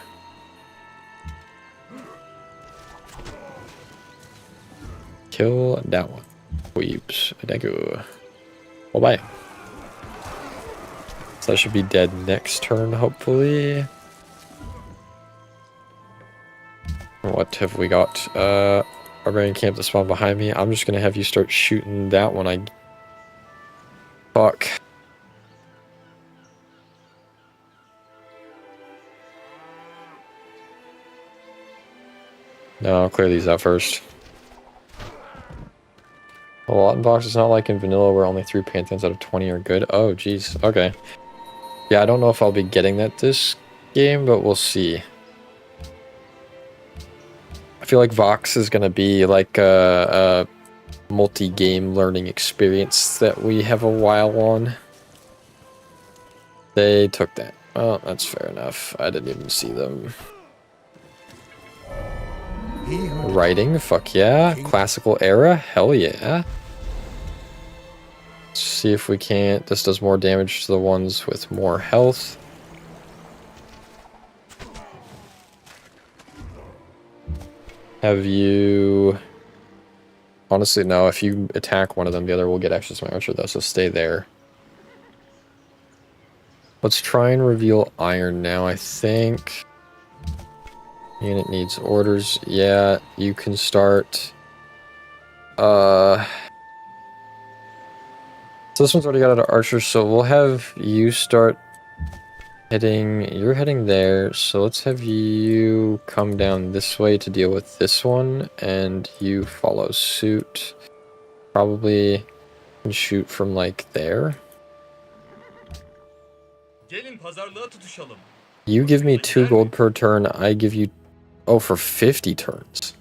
Kill that one. Weeps. Adegu. Well, bye. So that should be dead next turn, hopefully. What have we got? Barbarian camp to spawn behind me. I'm just gonna have you start shooting that one. Fuck. No, I'll clear these out first. Well, in Vox, it's not like in vanilla where only 3 Pantheons out of 20 are good. Oh, jeez. Okay. Yeah, I don't know if I'll be getting that this game, but we'll see. I feel like Vox is going to be like a multi-game learning experience that we have a while on. They took that. Oh, that's fair enough. I didn't even see them. Writing, fuck yeah. Classical era, hell yeah. Let's see if we can't. This does more damage to the ones with more health. Have you... Honestly, no. If you attack one of them, the other will get access to my archer, though, so stay there. Let's try and reveal iron now, I think. Unit needs orders. Yeah, you can start... So this one's already got out of archer, so we'll have you start heading... You're heading there, so let's have you come down this way to deal with this one, and you follow suit. Probably can shoot from, like, there. You give me 2 gold per turn, I give you... Oh, for 50 turns.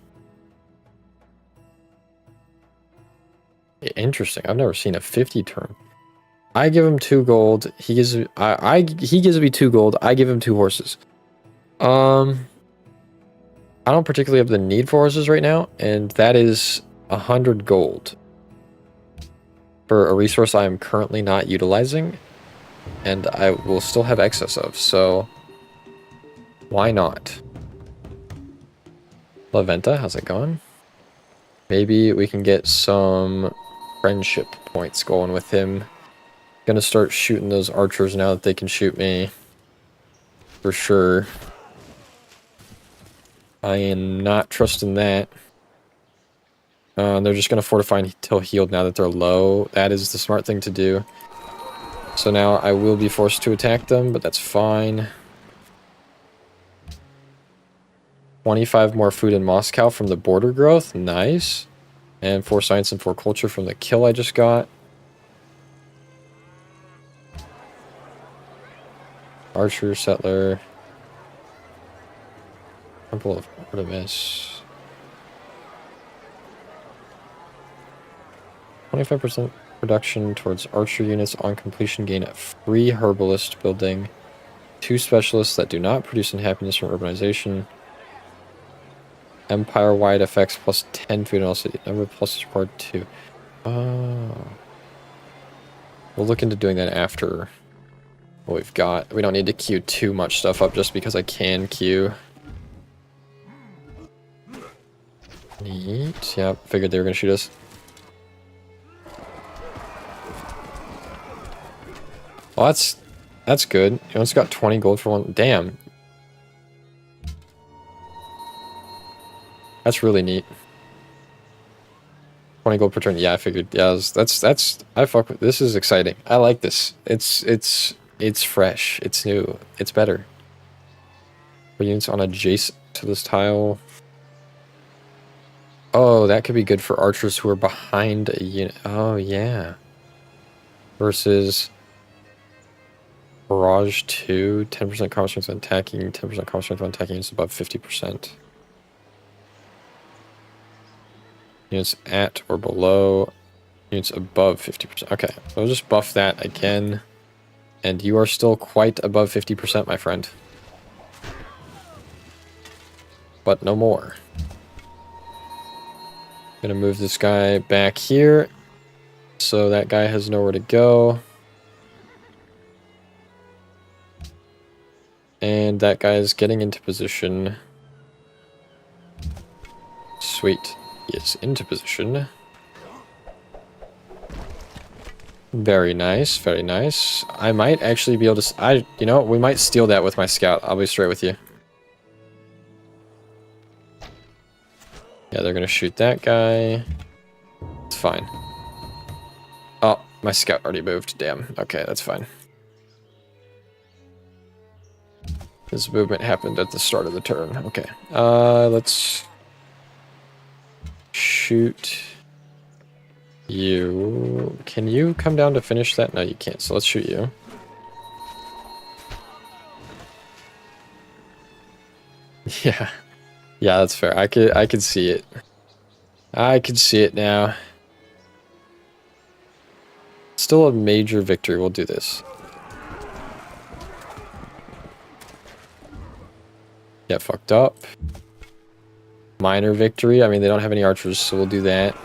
Interesting. I've never seen a 50 turn. I give him 2 gold. He gives me, he gives me 2 gold. I give him 2 horses. I don't particularly have the need for horses right now, and that is 100 gold for a resource I am currently not utilizing, and I will still have excess of. So why not? Laventa, how's it going? Maybe we can get some friendship points going with him. Gonna start shooting those archers now that they can shoot me. For sure. I am not trusting that. They're just gonna fortify until healed now that they're low. That is the smart thing to do. So now I will be forced to attack them, but that's fine. 25 more food in Moscow from the border growth. Nice. And 4 science and 4 culture from the kill I just got. Archer, settler. Temple of Artemis. 25% production towards archer units on completion. Gain a free herbalist building. 2 specialists that do not produce unhappiness from urbanization. Empire-wide effects plus 10 food in all city. Number plus required 2. Oh. We'll look into doing that after what we've got. We don't need to queue too much stuff up just because I can queue. Neat. Yeah, figured they were going to shoot us. Well, that's good. You once got 20 gold for one. Damn. That's really neat. 20 gold per turn. Yeah, I figured. Yeah, that's I fuck with this. Is exciting. I like this. It's fresh. It's new. It's better. For units on adjacent to this tile. Oh, that could be good for archers who are behind a unit. Oh yeah. Versus Barrage 2, 10% combat strength when attacking, 10% combat strength when attacking is above 50%. Units at or below, units above 50%. Okay, so I'll just buff that again. And you are still quite above 50%, my friend. But no more. Gonna move this guy back here. So that guy has nowhere to go. And that guy is getting into position. Sweet. He is into position. Very nice, very nice. I might actually be able to... you know, we might steal that with my scout. I'll be straight with you. Yeah, they're gonna shoot that guy. It's fine. Oh, my scout already moved. Damn. Okay, that's fine. His movement happened at the start of the turn. Okay. Let's shoot you. Can you come down to finish that? No, you can't, so let's shoot you. Yeah. Yeah, that's fair. I could see it. I could see it now. Still a major victory. We'll do this. Get fucked up. Minor victory. I mean, they don't have any archers, so we'll do that.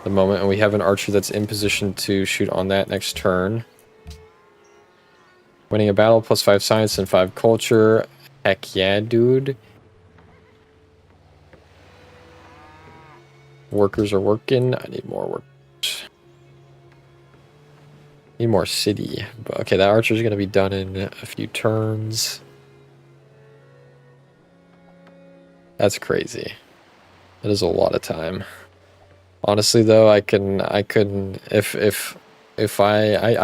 The moment, and we have an archer that's in position to shoot on that next turn. Winning a battle, +5 science and 5 culture. Heck yeah, dude. Workers are working. I need more workers. Need more city. But okay, that archer's gonna be done in a few turns. That's crazy. That is a lot of time. Honestly, though, I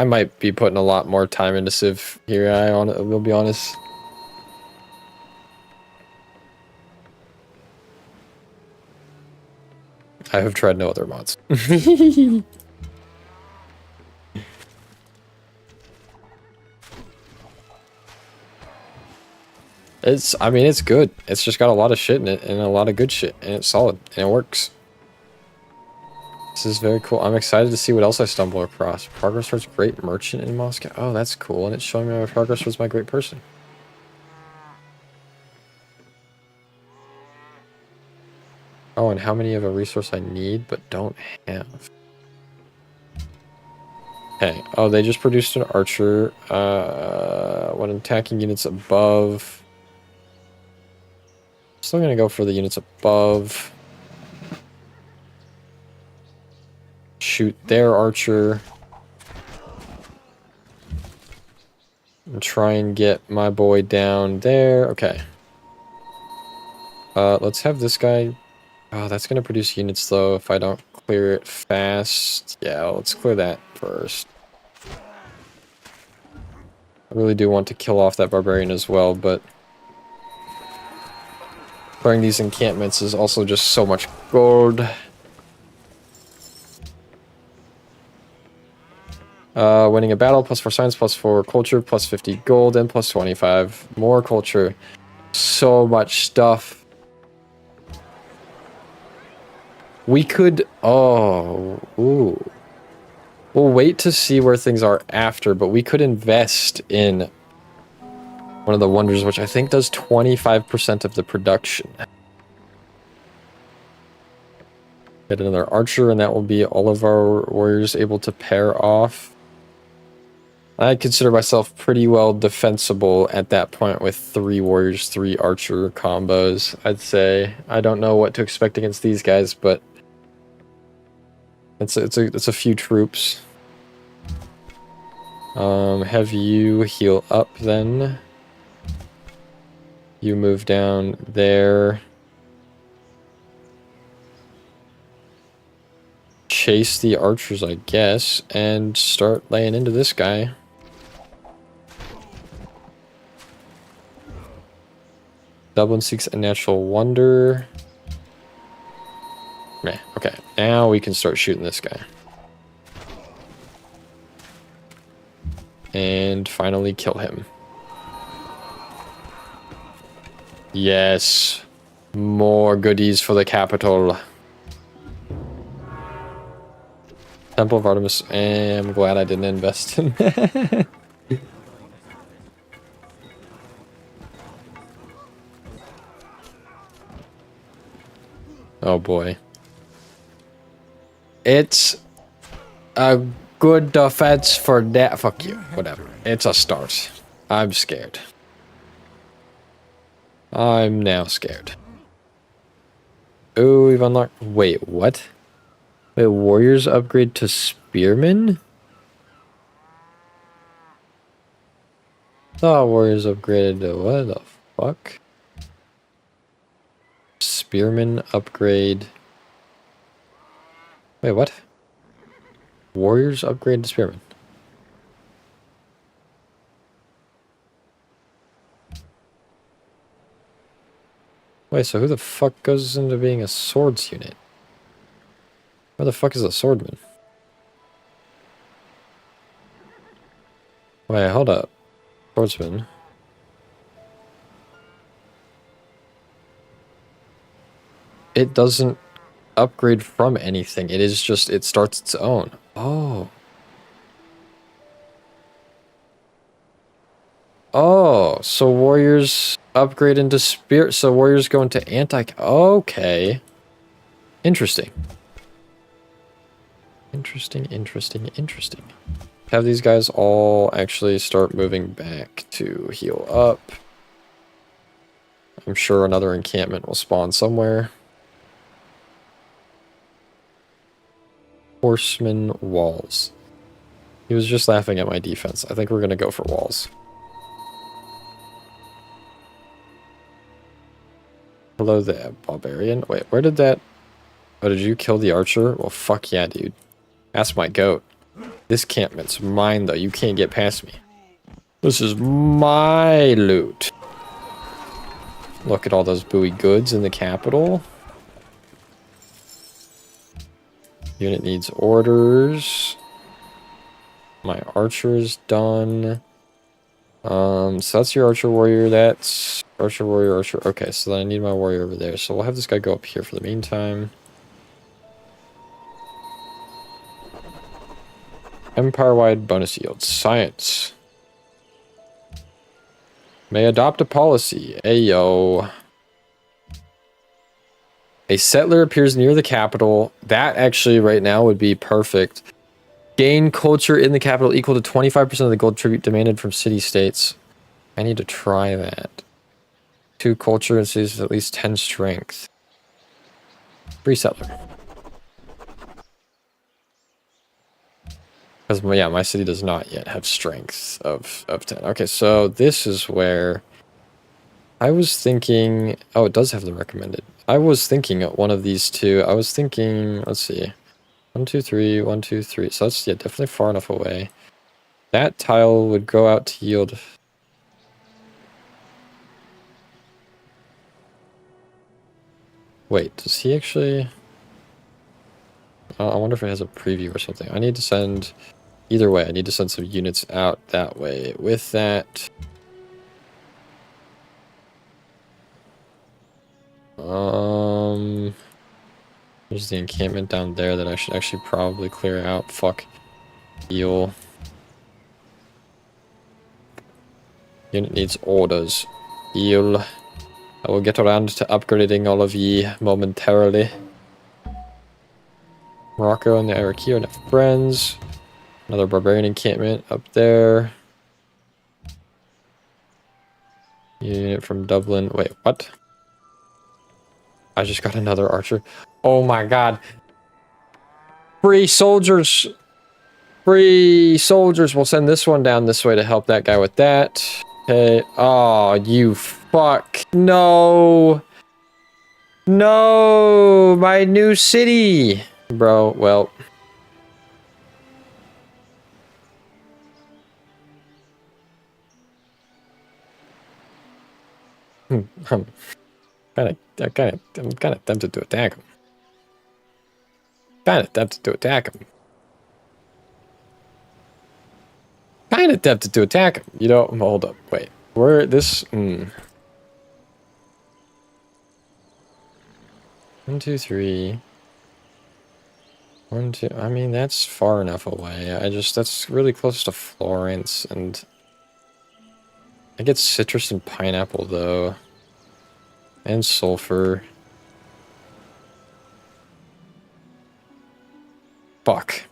might be putting a lot more time into Civ here. Will be honest. I have tried no other mods. I mean, it's good. It's just got a lot of shit in it, and a lot of good shit, and it's solid, and it works. This is very cool. I'm excited to see what else I stumble across. Progress towards Great Merchant in Moscow. Oh, that's cool, and it's showing me my progress towards my Great Person. Oh, and how many of a resource I need, but don't have. Okay. Oh, they just produced an archer. When attacking units above... Still gonna go for the units above. Shoot their archer. And try and get my boy down there. Okay. Let's have this guy... Oh, that's gonna produce units, though, if I don't clear it fast. Yeah, let's clear that first. I really do want to kill off that barbarian as well, but... Clearing these encampments is also just so much gold. Winning a battle, +4 science, +4 culture, +50 gold, and +25 more culture. So much stuff. We could... Oh. Ooh. We'll wait to see where things are after, but we could invest in one of the wonders, which I think does 25% of the production. Get another archer, and that will be all of our warriors able to pair off. I consider myself pretty well defensible at that point with 3 warriors, 3 archer combos, I'd say. I don't know what to expect against these guys, but it's a few troops. Have you heal up then. You move down there. Chase the archers, I guess, and start laying into this guy. Dublin seeks a natural wonder. Meh, okay, now we can start shooting this guy. And finally kill him. Yes. More goodies for the capital. Temple of Artemis. I'm glad I didn't invest in that. Oh boy. It's a good defense for that. Fuck you. Whatever. It's a start. I'm scared. I'm now scared. Oh, we've unlocked... Wait, what? Wait, warriors upgrade to spearmen? Oh, warriors upgraded to what the fuck? Spearmen upgrade... Wait, what? Warriors upgrade to spearmen. Wait, so who the fuck goes into being a swords unit? Where the fuck is the swordman? Wait, hold up. Swordsman. It doesn't upgrade from anything. It is just, it starts its own. Oh. Oh, so warriors upgrade into spirit. So warriors go into anti. Okay. Interesting. Interesting. Have these guys all actually start moving back to heal up. I'm sure another encampment will spawn somewhere. Horseman walls. He was just laughing at my defense. I think we're going to go for walls. Hello there, barbarian. Wait, where did that... Oh, did you kill the archer? Well, fuck yeah, dude. That's my goat. This encampment's mine, though. You can't get past me. This is my loot. Look at all those buoy goods in the capital. Unit needs orders. My archer is done. So that's your archer warrior. That's archer warrior, archer. Okay, so then I need my warrior over there. So we'll have this guy go up here for the meantime. Empire-wide bonus yield. Science. May adopt a policy. Ayo. A settler appears near the capital. That actually right now would be perfect. Gain culture in the capital equal to 25% of the gold tribute demanded from city-states. I need to try that. 2 culture and cities with at least 10 strength. Free settler. Because, yeah, my city does not yet have strength of 10. Okay, so this is where I was thinking... Oh, it does have the recommended. I was thinking one of these two. I was thinking... Let's see. 1, 2, 3, 1, 2, 3. So that's, yeah, definitely far enough away. That tile would go out to yield... Wait, does he actually... I wonder if it has a preview or something. I need to send... Either way, I need to send some units out that way. With that... There's the encampment down there that I should actually probably clear out. Fuck. Heal. Unit needs orders. Heal. I will get around to upgrading all of ye momentarily. Morocco and the Iraqi are now friends. Another barbarian encampment up there. Unit from Dublin. Wait, what? I just got another archer. Oh my god. Free soldiers. Free soldiers. We'll send this one down this way to help that guy with that. Okay. Oh, you fuck. No. No. My new city. Bro, well. I'm kind of tempted to attack him. Kind of tempted to attack him. You know, hold up, wait. Where this? 1, 2, 3. 1, 2. I mean, that's far enough away. That's really close to Florence, and I get citrus and pineapple though, and sulfur. Fuck.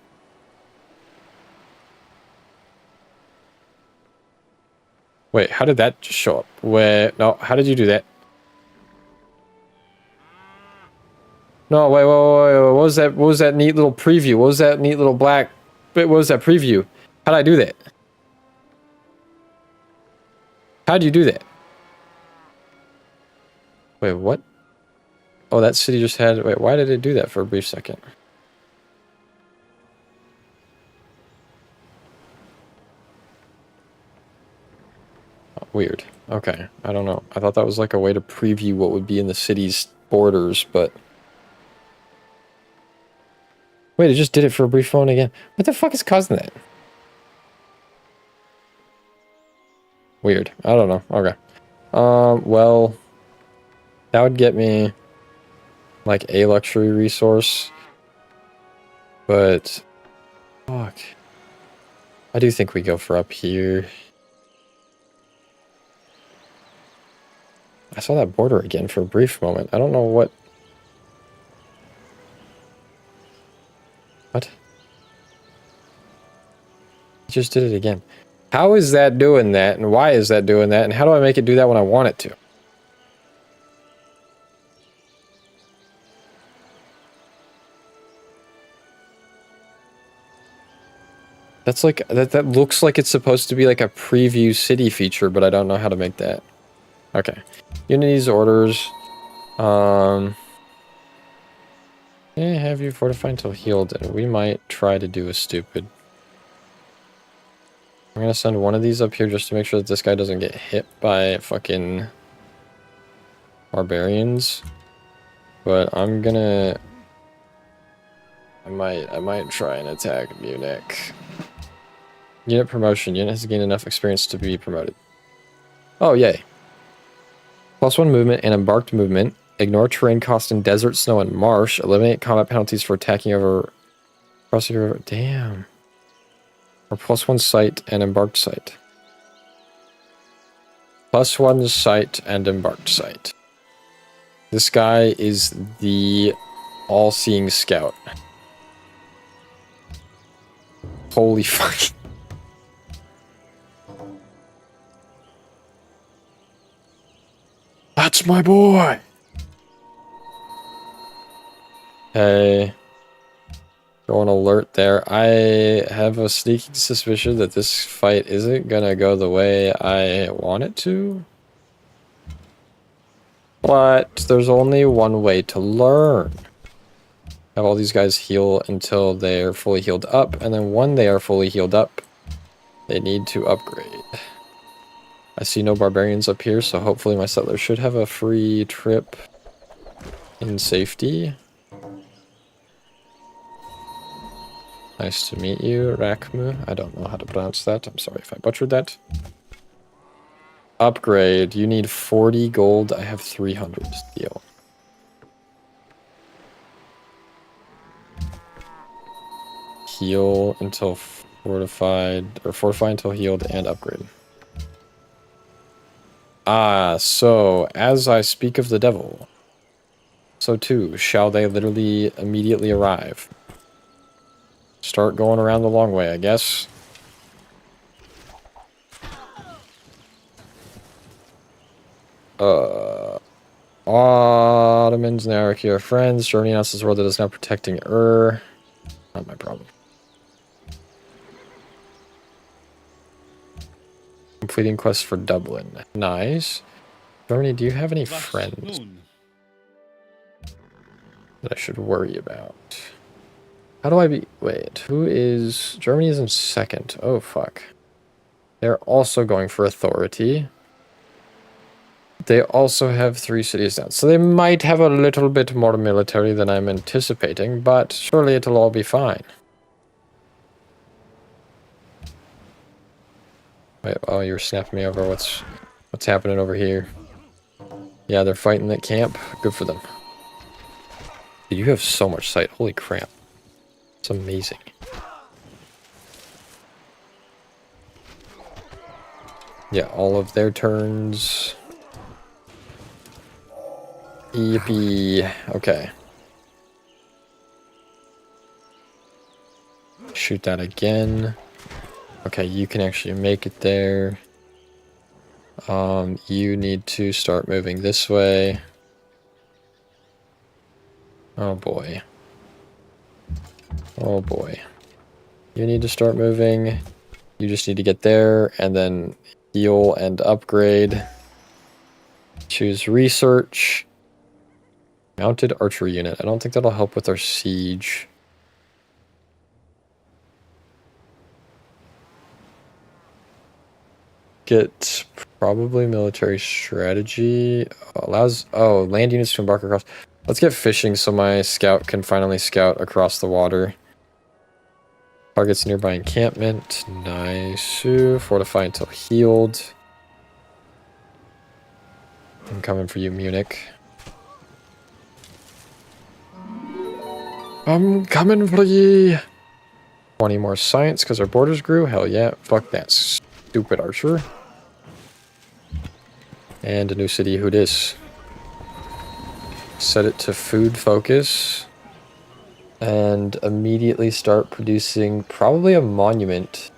Wait, how did that just show up? Wait, no, how did you do that? No, wait, what was that? What was that neat little preview? What was that neat little black? What was that preview? How'd I do that? How'd you do that? Wait, what? Oh, that city just had... Wait, why did it do that for a brief second? Oh, weird. Okay, I don't know. I thought that was like a way to preview what would be in the city's borders, but... Wait, it just did it for a brief moment again. What the fuck is causing that? Weird. I don't know. Okay. Well, that would get me like a luxury resource. But fuck. I do think we go for up here. I saw that border again for a brief moment. I don't know what. What? It just did it again. How is that doing that, and why is that doing that, and how do I make it do that when I want it to? That's like, that looks like it's supposed to be like a preview city feature, but I don't know how to make that. Okay. Unity's orders. Have you fortify until healed, and we might try to do a stupid. I'm gonna send one of these up here just to make sure that this guy doesn't get hit by fucking barbarians. But I'm gonna... I might try and attack Munich. Unit promotion. Unit has gained enough experience to be promoted. Oh, yay. +1 movement and embarked movement. Ignore terrain cost in desert, snow, and marsh. Eliminate combat penalties for attacking over... crossing the river. Damn. Or +1 sight and embarked sight. +1 sight and embarked sight. This guy is the all-seeing scout. Holy fuck. That's my boy! Hey. Go on alert there. I have a sneaking suspicion that this fight isn't gonna go the way I want it to. But there's only one way to learn. Have all these guys heal until they're fully healed up, and then when they are fully healed up, they need to upgrade. I see no barbarians up here, so hopefully my settlers should have a free trip in safety. Nice to meet you, Rakmu. I don't know how to pronounce that. I'm sorry if I butchered that. Upgrade. You need 40 gold. I have 300. Deal. Heal until fortified, or fortify until healed and upgrade. Ah, so as I speak of the devil, so too shall they literally immediately arrive. Start going around the long way, I guess. Ottomans now are here friends. Germany announces the world that is now protecting Ur. Not my problem. Completing quest for Dublin. Nice. Germany, do you have any friends that I should worry about? How do I be... Wait, who is... Germany is in second. Oh, fuck. They're also going for authority. They also have 3 cities down. So they might have a little bit more military than I'm anticipating, but surely it'll all be fine. Wait, oh, you're snapping me over. What's happening over here? Yeah, they're fighting that camp. Good for them. Dude, you have so much sight. Holy crap. It's amazing. Yeah, all of their turns. Yippee. Okay. Shoot that again. Okay, you can actually make it there. You need to start moving this way. Oh boy. Oh boy. You need to start moving. You just need to get there and then heal and upgrade. Choose research. Mounted archery unit. I don't think that'll help with our siege. Get probably military strategy. Allows... Oh, land units to embark across. Let's get fishing so my scout can finally scout across the water. Targets nearby encampment. Nice. Fortify until healed. I'm coming for you, Munich. I'm coming for ye. 20 more science because our borders grew. Hell yeah. Fuck that stupid archer. And a new city. Who dis? Set it to food focus. And immediately start producing probably a monument.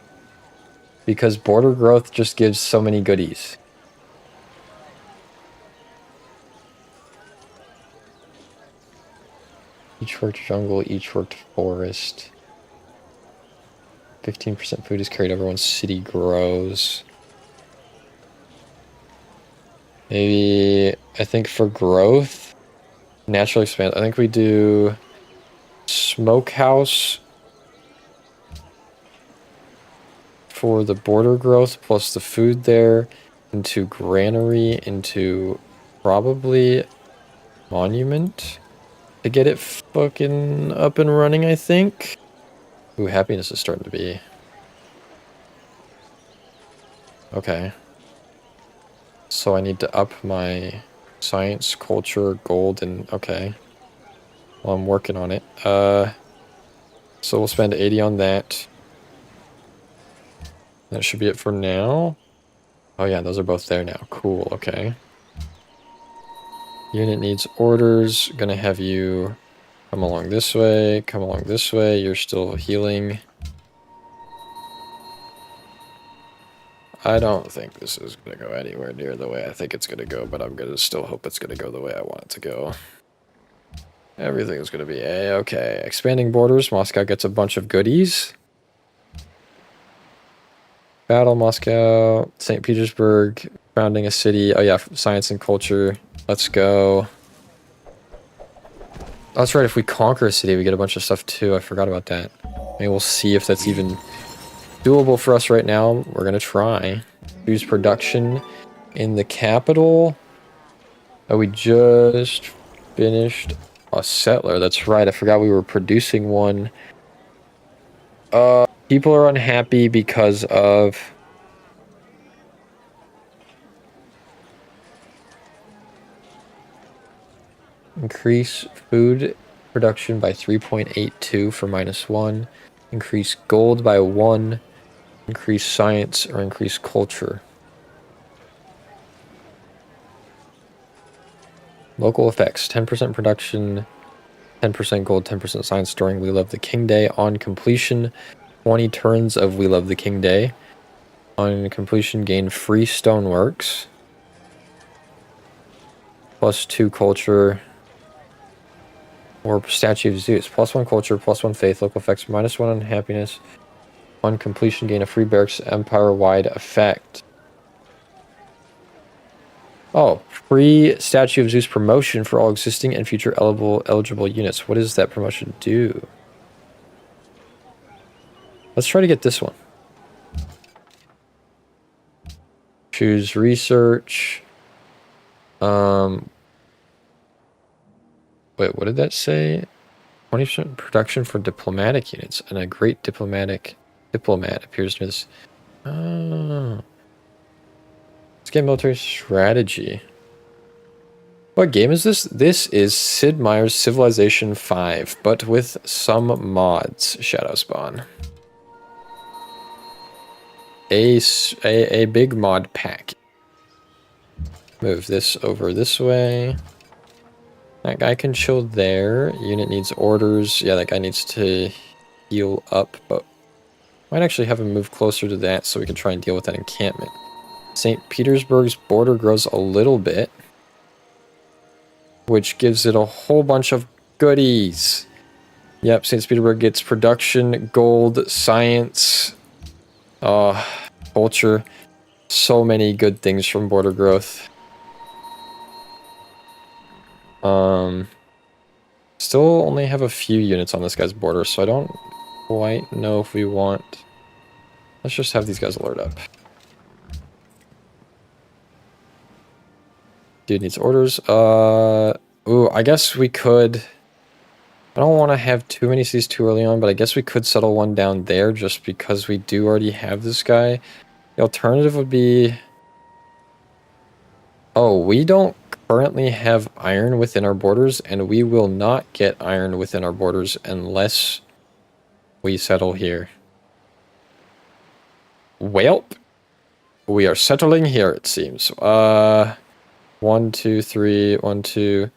Because border growth just gives so many goodies. Each worked jungle, each worked forest. 15% food is carried over when city grows. Maybe, I think for growth, natural expand. I think we do smokehouse for the border growth plus the food there into granary into probably monument to get it fucking up and running, I think. Ooh, happiness is starting to be. Okay. So I need to up my science, culture, gold, and okay. Well, I'm working on it. So we'll spend 80 on that. That should be it for now. Oh yeah, those are both there now. Cool, okay. Unit needs orders. Gonna have you come along this way, come along this way. You're still healing. I don't think this is gonna go anywhere near the way I think it's gonna go, but I'm gonna still hope it's gonna go the way I want it to go. Everything's gonna be A-okay. Expanding borders. Moscow gets a bunch of goodies. Battle Moscow. St. Petersburg. Founding a city. Oh yeah, science and culture. Let's go. That's right, if we conquer a city, we get a bunch of stuff too. I forgot about that. Maybe we'll see if that's even doable for us right now. We're gonna try. Use production in the capital. Oh, we just finished a settler. That's right, I forgot we were producing one. People are unhappy because of... Increase food production by 3.82 for -1. Increase gold by 1. Increase science or increase culture. Local effects. 10% production, 10% gold, 10% science during We Love the King Day. On completion, 20 turns of We Love the King Day. On completion, gain free stoneworks. +2 culture. Or Statue of Zeus. +1 culture, +1 faith, local effects, -1 on happiness. On completion, gain a free barracks empire-wide effect. Oh, free Statue of Zeus promotion for all existing and future eligible units. What does that promotion do? Let's try to get this one. Choose research. Wait, what did that say? 20% production for diplomatic units, and a great diplomat appears near this. Oh. Let's get military strategy. What game is this? This is Sid Meier's Civilization 5, but with some mods. Shadow Spawn. A big mod pack. Move this over this way. That guy can chill there. Unit needs orders. Yeah, that guy needs to heal up, but might actually have him move closer to that so we can try and deal with that encampment. St. Petersburg's border grows a little bit, which gives it a whole bunch of goodies. Yep, St. Petersburg gets production, gold, science, culture. So many good things from border growth. Still only have a few units on this guy's border, so I don't quite know if we want... Let's just have these guys alert up. Dude needs orders. Ooh, I guess we could I don't want to have too many cities too early on, but I guess we could settle one down there just because we do already have this guy. The alternative would be... Oh, we don't currently have iron within our borders, and we will not get iron within our borders unless we settle here. Welp. We are settling here, it seems. 1, 2, 3, 1, 2...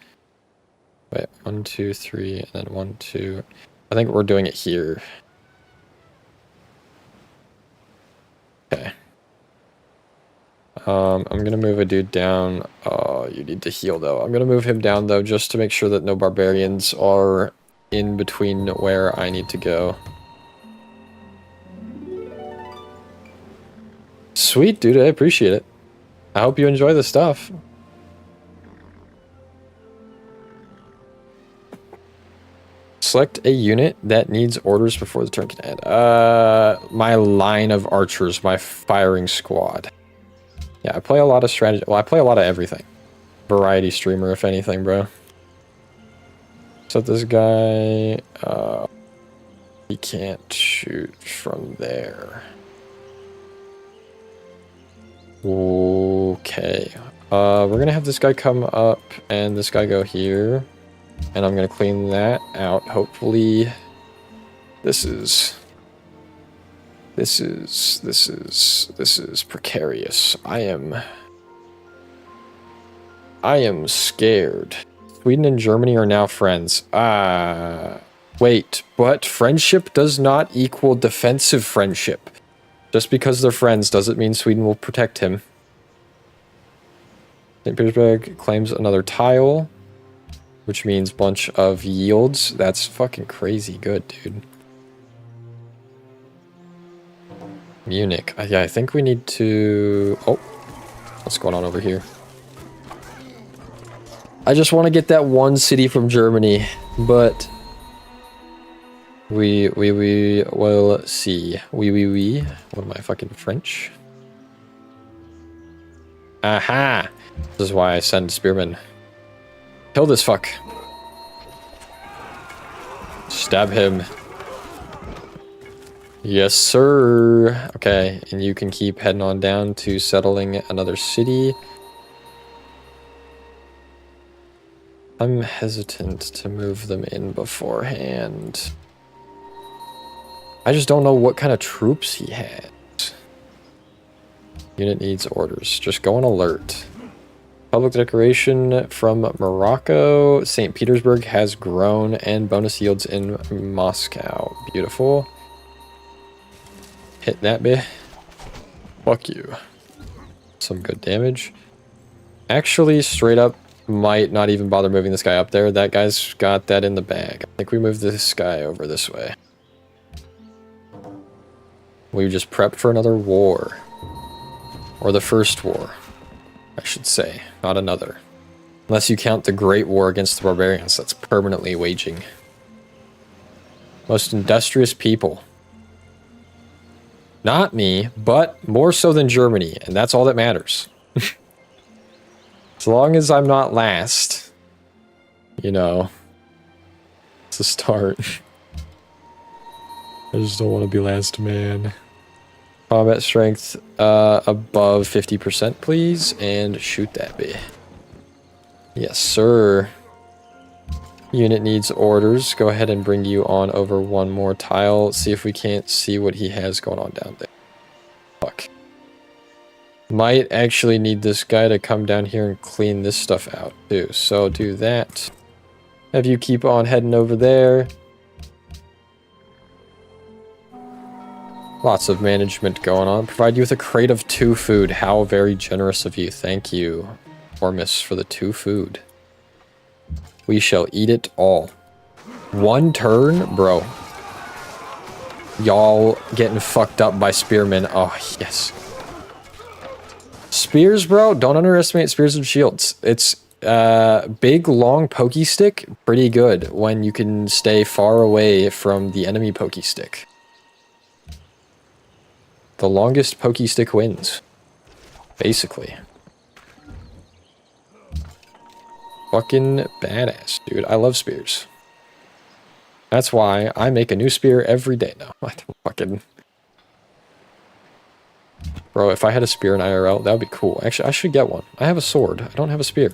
Wait, 1, 2, 3, and then 1, 2... I think we're doing it here. Okay. I'm gonna move a dude down. Oh, you need to heal, though. I'm gonna move him down, though, just to make sure that no barbarians are in between where I need to go. Sweet, dude. I appreciate it. I hope you enjoy the stuff. Select a unit that needs orders before the turn can end. My line of archers, my firing squad. Yeah, I play a lot of strategy. Well, I play a lot of everything. Variety streamer, if anything, bro. So this guy, he can't shoot from there. Okay. We're gonna have this guy come up and this guy go here. And I'm gonna clean that out. Hopefully, this is precarious. I am scared. Sweden and Germany are now friends. Wait, but friendship does not equal defensive friendship. Just because they're friends doesn't mean Sweden will protect him. St. Petersburg claims another tile, which means bunch of yields. That's fucking crazy good, dude. Munich. Yeah, I think we need to... Oh, what's going on over here? I just want to get that one city from Germany, but we will see. What am I, fucking French? Aha! This is why I send spearmen. Kill this fuck. Stab him. Yes, sir. Okay, and you can keep heading on down to settling another city. I'm hesitant to move them in beforehand. I just don't know what kind of troops he has. Unit needs orders. Just go on alert. Public decoration from Morocco. St. Petersburg has grown and bonus yields in Moscow. Beautiful. Hit that bit. Fuck you. Some good damage. Actually, straight up, might not even bother moving this guy up there. That guy's got that in the bag. I think we move this guy over this way. We just prepped for another war. Or the first war, I should say. Not another. Unless you count the Great War against the barbarians that's permanently waging. Most industrious people. Not me, but more so than Germany, and that's all that matters. As long as I'm not last, you know, it's a start. I just don't want to be last man. Combat strength above 50%, please, and shoot that bit. Yes, sir. Unit needs orders. Go ahead and bring you on over one more tile. See if we can't see what he has going on down there. Fuck. Might actually need this guy to come down here and clean this stuff out, too. So do that. Have you keep on heading over there. Lots of management going on. Provide you with a crate of 2 food. How very generous of you. Thank you, Ormus, for the 2 food. We shall eat it all. 1 turn? Bro. Y'all getting fucked up by spearmen. Oh, yes. Spears, bro. Don't underestimate spears and shields. It's big, long pokey stick. Pretty good when you can stay far away from the enemy pokey stick. The longest pokey stick wins. Basically. Fucking badass, dude. I love spears. That's why I make a new spear every day now. I don't fucking... Bro, if I had a spear in IRL, that would be cool. Actually, I should get one. I have a sword. I don't have a spear.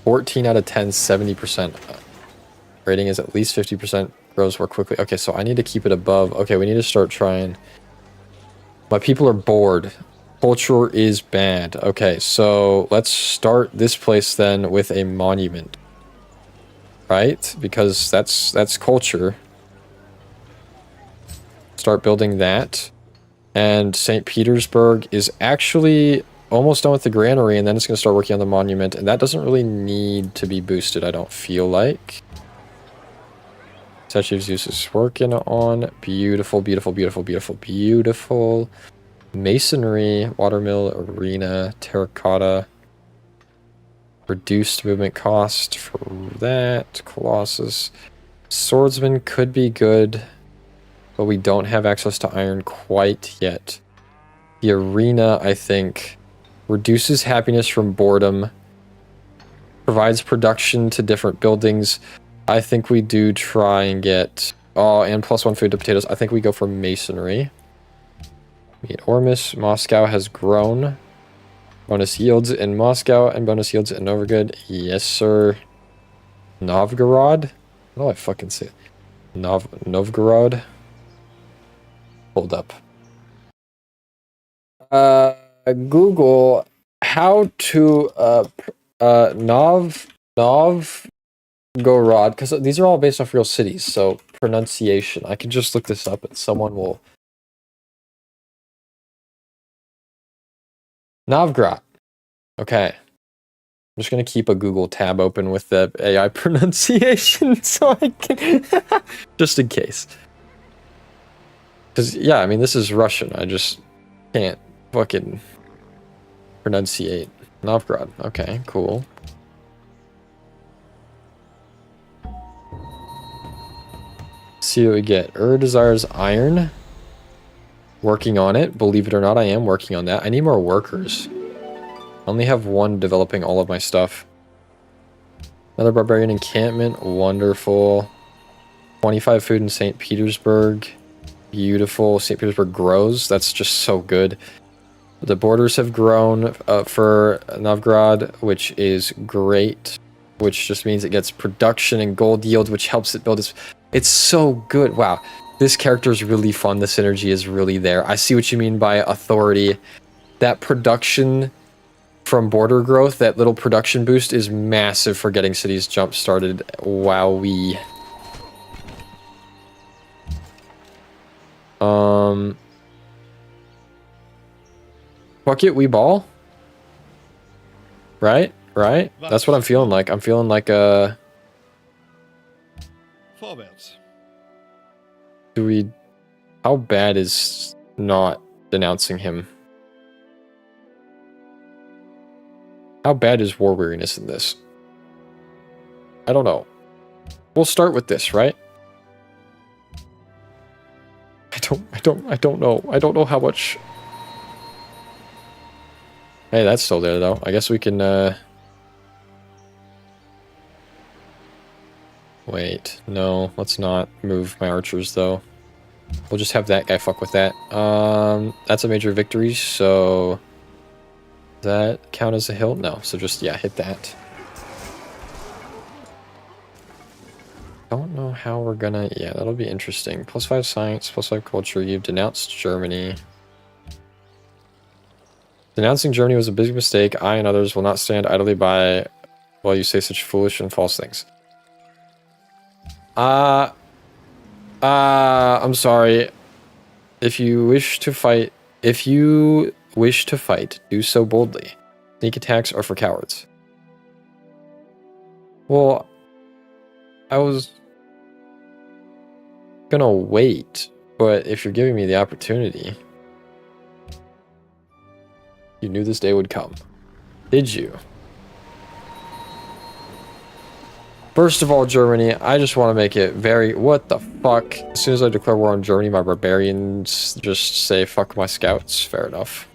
14 out of 10, 70%. Rating is at least 50%. Grows more quickly. Okay, so I need to keep it above. Okay, we need to start trying. My people are bored. Culture is bad. Okay, so let's start this place then with a monument. Right? Because that's culture. Start building that. And St. Petersburg is actually almost done with the granary, and then it's going to start working on the monument, and that doesn't really need to be boosted, I don't feel like. Statue of Zeus is working on. Beautiful, beautiful, beautiful, beautiful, beautiful. Masonry, watermill, arena, terracotta. Reduced movement cost for that. Colossus. Swordsman could be good, but we don't have access to iron quite yet. The arena, I think, reduces happiness from boredom, provides production to different buildings. I think we do try and get... Oh, and +1 food to potatoes. I think we go for masonry. Meet Ormus. Moscow has grown. Bonus yields in Moscow and bonus yields in Novgorod. Yes, sir. Novgorod? How do I fucking say it? Novgorod? Hold up. Google how to Novgorod, because these are all based off real cities, so pronunciation. I can just look this up and someone will... Novgorod. Okay. I'm just going to keep a Google tab open with the AI pronunciation so I can... just in case. Because, yeah, I mean, this is Russian. I just can't fucking pronunciate. Novgorod. Okay, cool. See what we get. Desires iron. Working on it. Believe it or not, I am working on that. I need more workers. I only have one developing all of my stuff. Another barbarian encampment. Wonderful. 25 food in St. Petersburg. Beautiful. St. Petersburg grows. That's just so good. The borders have grown for Novgorod, which is great. Which just means it gets production and gold yield, which helps it build its... It's so good. Wow. This character is really fun. The synergy is really there. I see what you mean by authority. That production from border growth, that little production boost is massive for getting cities jump started. Wowee. Fuck it, we ball. Right? Right? That's what I'm feeling like. I'm feeling like a... Do we... How bad is not denouncing him? How bad is war weariness in this? I don't know. We'll start with this, right? I don't know. I don't know how much... Hey, that's still there, though. I guess we can, Wait, no, let's not move my archers, though. We'll just have that guy fuck with that. That's a major victory, so... Does that count as a hill? No, so just, yeah, hit that. Don't know how we're gonna... Yeah, that'll be interesting. +5 science, +5 culture. You've denounced Germany. Denouncing Germany was a big mistake. I and others will not stand idly by while you say such foolish and false things. I'm sorry. If you wish to fight, do so boldly. Sneak attacks are for cowards. Well, I was gonna wait, but if you're giving me the opportunity... You knew this day would come. Did you? First of all, Germany, I just want to make it very... What the fuck? As soon as I declare war on Germany, my barbarians just say, fuck my scouts. Fair enough.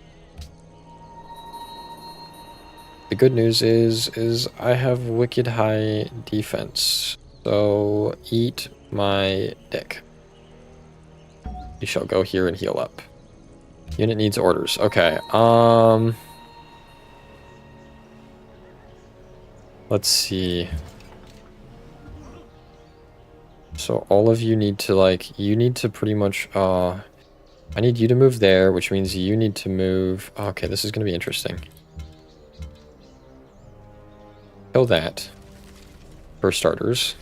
The good news is I have wicked high defense. So eat my dick. You shall go here and heal up. Unit needs orders. Okay. Let's see. So all of you need to, like, you need to pretty much, I need you to move there, which means you need to move. Okay, this is going to be interesting. Kill that, for starters.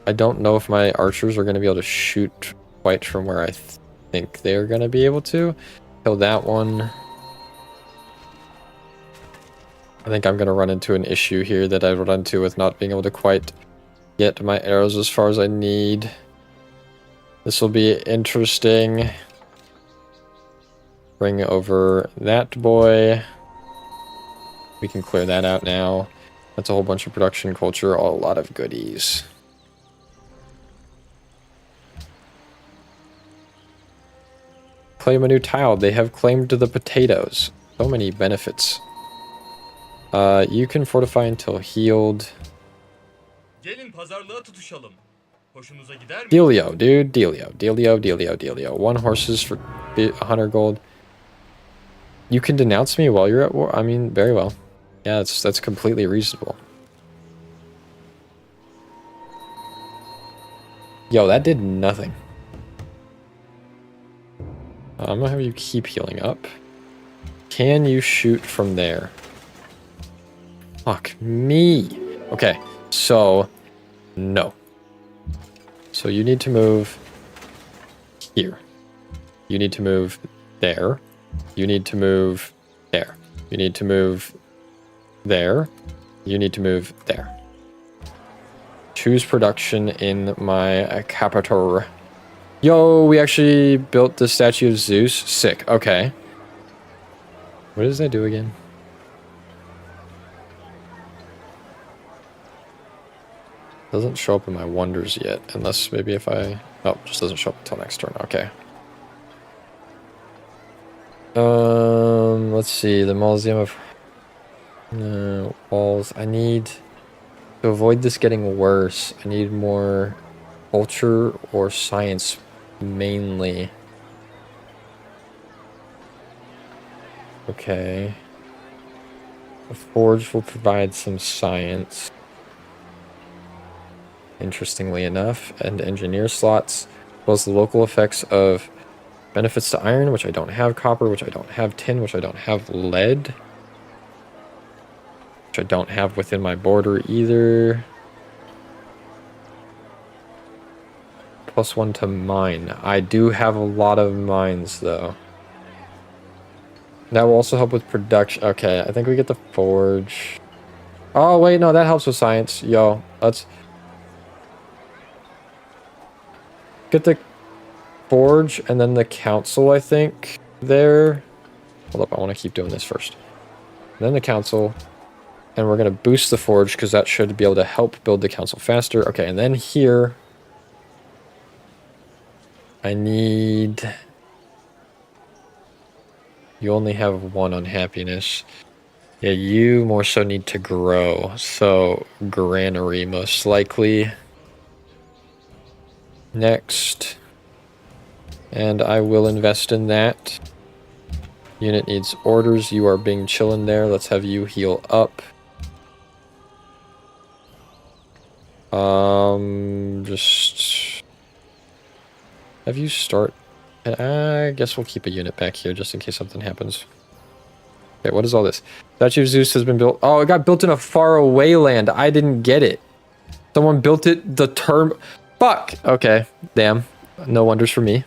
I don't know if my archers are going to be able to shoot quite from where I think they're going to be able to. Kill that one. I think I'm going to run into an issue here that I've run into with not being able to quite get my arrows as far as I need. This will be interesting. Bring over that boy. We can clear that out now. That's a whole bunch of production culture, a lot of goodies. Claim a new tile. They have claimed the potatoes. So many benefits. You can fortify until healed. Gelin pazarlığa tutuşalım. Hoşunuza gider mi? Dealio, dude. Dealio. 1 horses for 100 gold. You can denounce me while you're at war? I mean, very well. Yeah, that's completely reasonable. Yo, that did nothing. I'm gonna have you keep healing up. Can you shoot from there? Fuck me. Okay, so no. So you need to move here. You need to move there. You need to move there. You need to move there. You need to move there. Choose production in my capital. Yo, we actually built the statue of Zeus. Sick. Okay. What does that do again? Doesn't show up in my wonders yet, unless maybe if I... Oh, it just doesn't show up until next turn. Okay. Let's see. The Mausoleum of Walls. I need to avoid this getting worse. I need more culture or science, mainly. Okay. The forge will provide some science. Interestingly enough, and engineer slots, as well as the local effects of benefits to iron, which I don't have, copper, which I don't have, tin, which I don't have, lead, which I don't have within my border either. +1 to mine. I do have a lot of mines, though. That will also help with production. Okay, I think we get the forge. Oh, wait, no, that helps with science. Yo, let's get the forge and then the council, I think, there. Hold up, I want to keep doing this first. And then the council. And we're going to boost the forge because that should be able to help build the council faster. Okay, and then here, I need... You only have 1 unhappiness. Yeah, you more so need to grow. So, granary most likely. Next. And I will invest in that. Unit needs orders. You are being chillin' there. Let's have you heal up. Just have you start. I guess we'll keep a unit back here just in case something happens. Okay, what is all this? Statue of Zeus has been built. Oh, it got built in a faraway land. I didn't get it. Someone built it the term. Fuck. Okay. Damn. No wonders for me.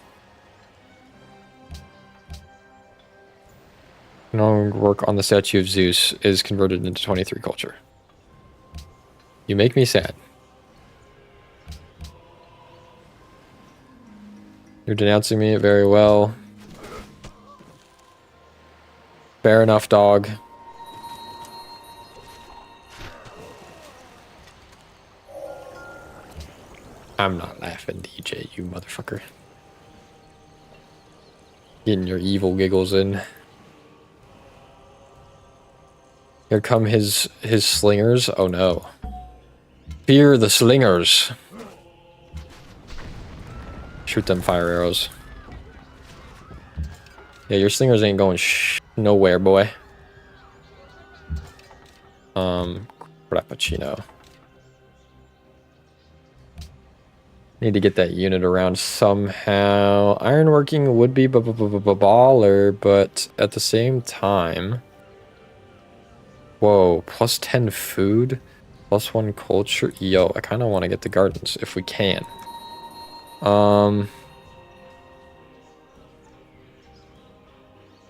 No work on the statue of Zeus is converted into 23 culture. You make me sad. You're denouncing me very well. Fair enough, dog. I'm not laughing, DJ, you motherfucker. Getting your evil giggles in. Here come his slingers. Oh no. Fear the slingers. Shoot them fire arrows. Yeah, your slingers ain't going nowhere, boy. Frappuccino. Need to get that unit around somehow. Ironworking would be baller, but at the same time... Whoa, plus 10 food, plus 1 culture. Yo, I kind of want to get the gardens if we can. I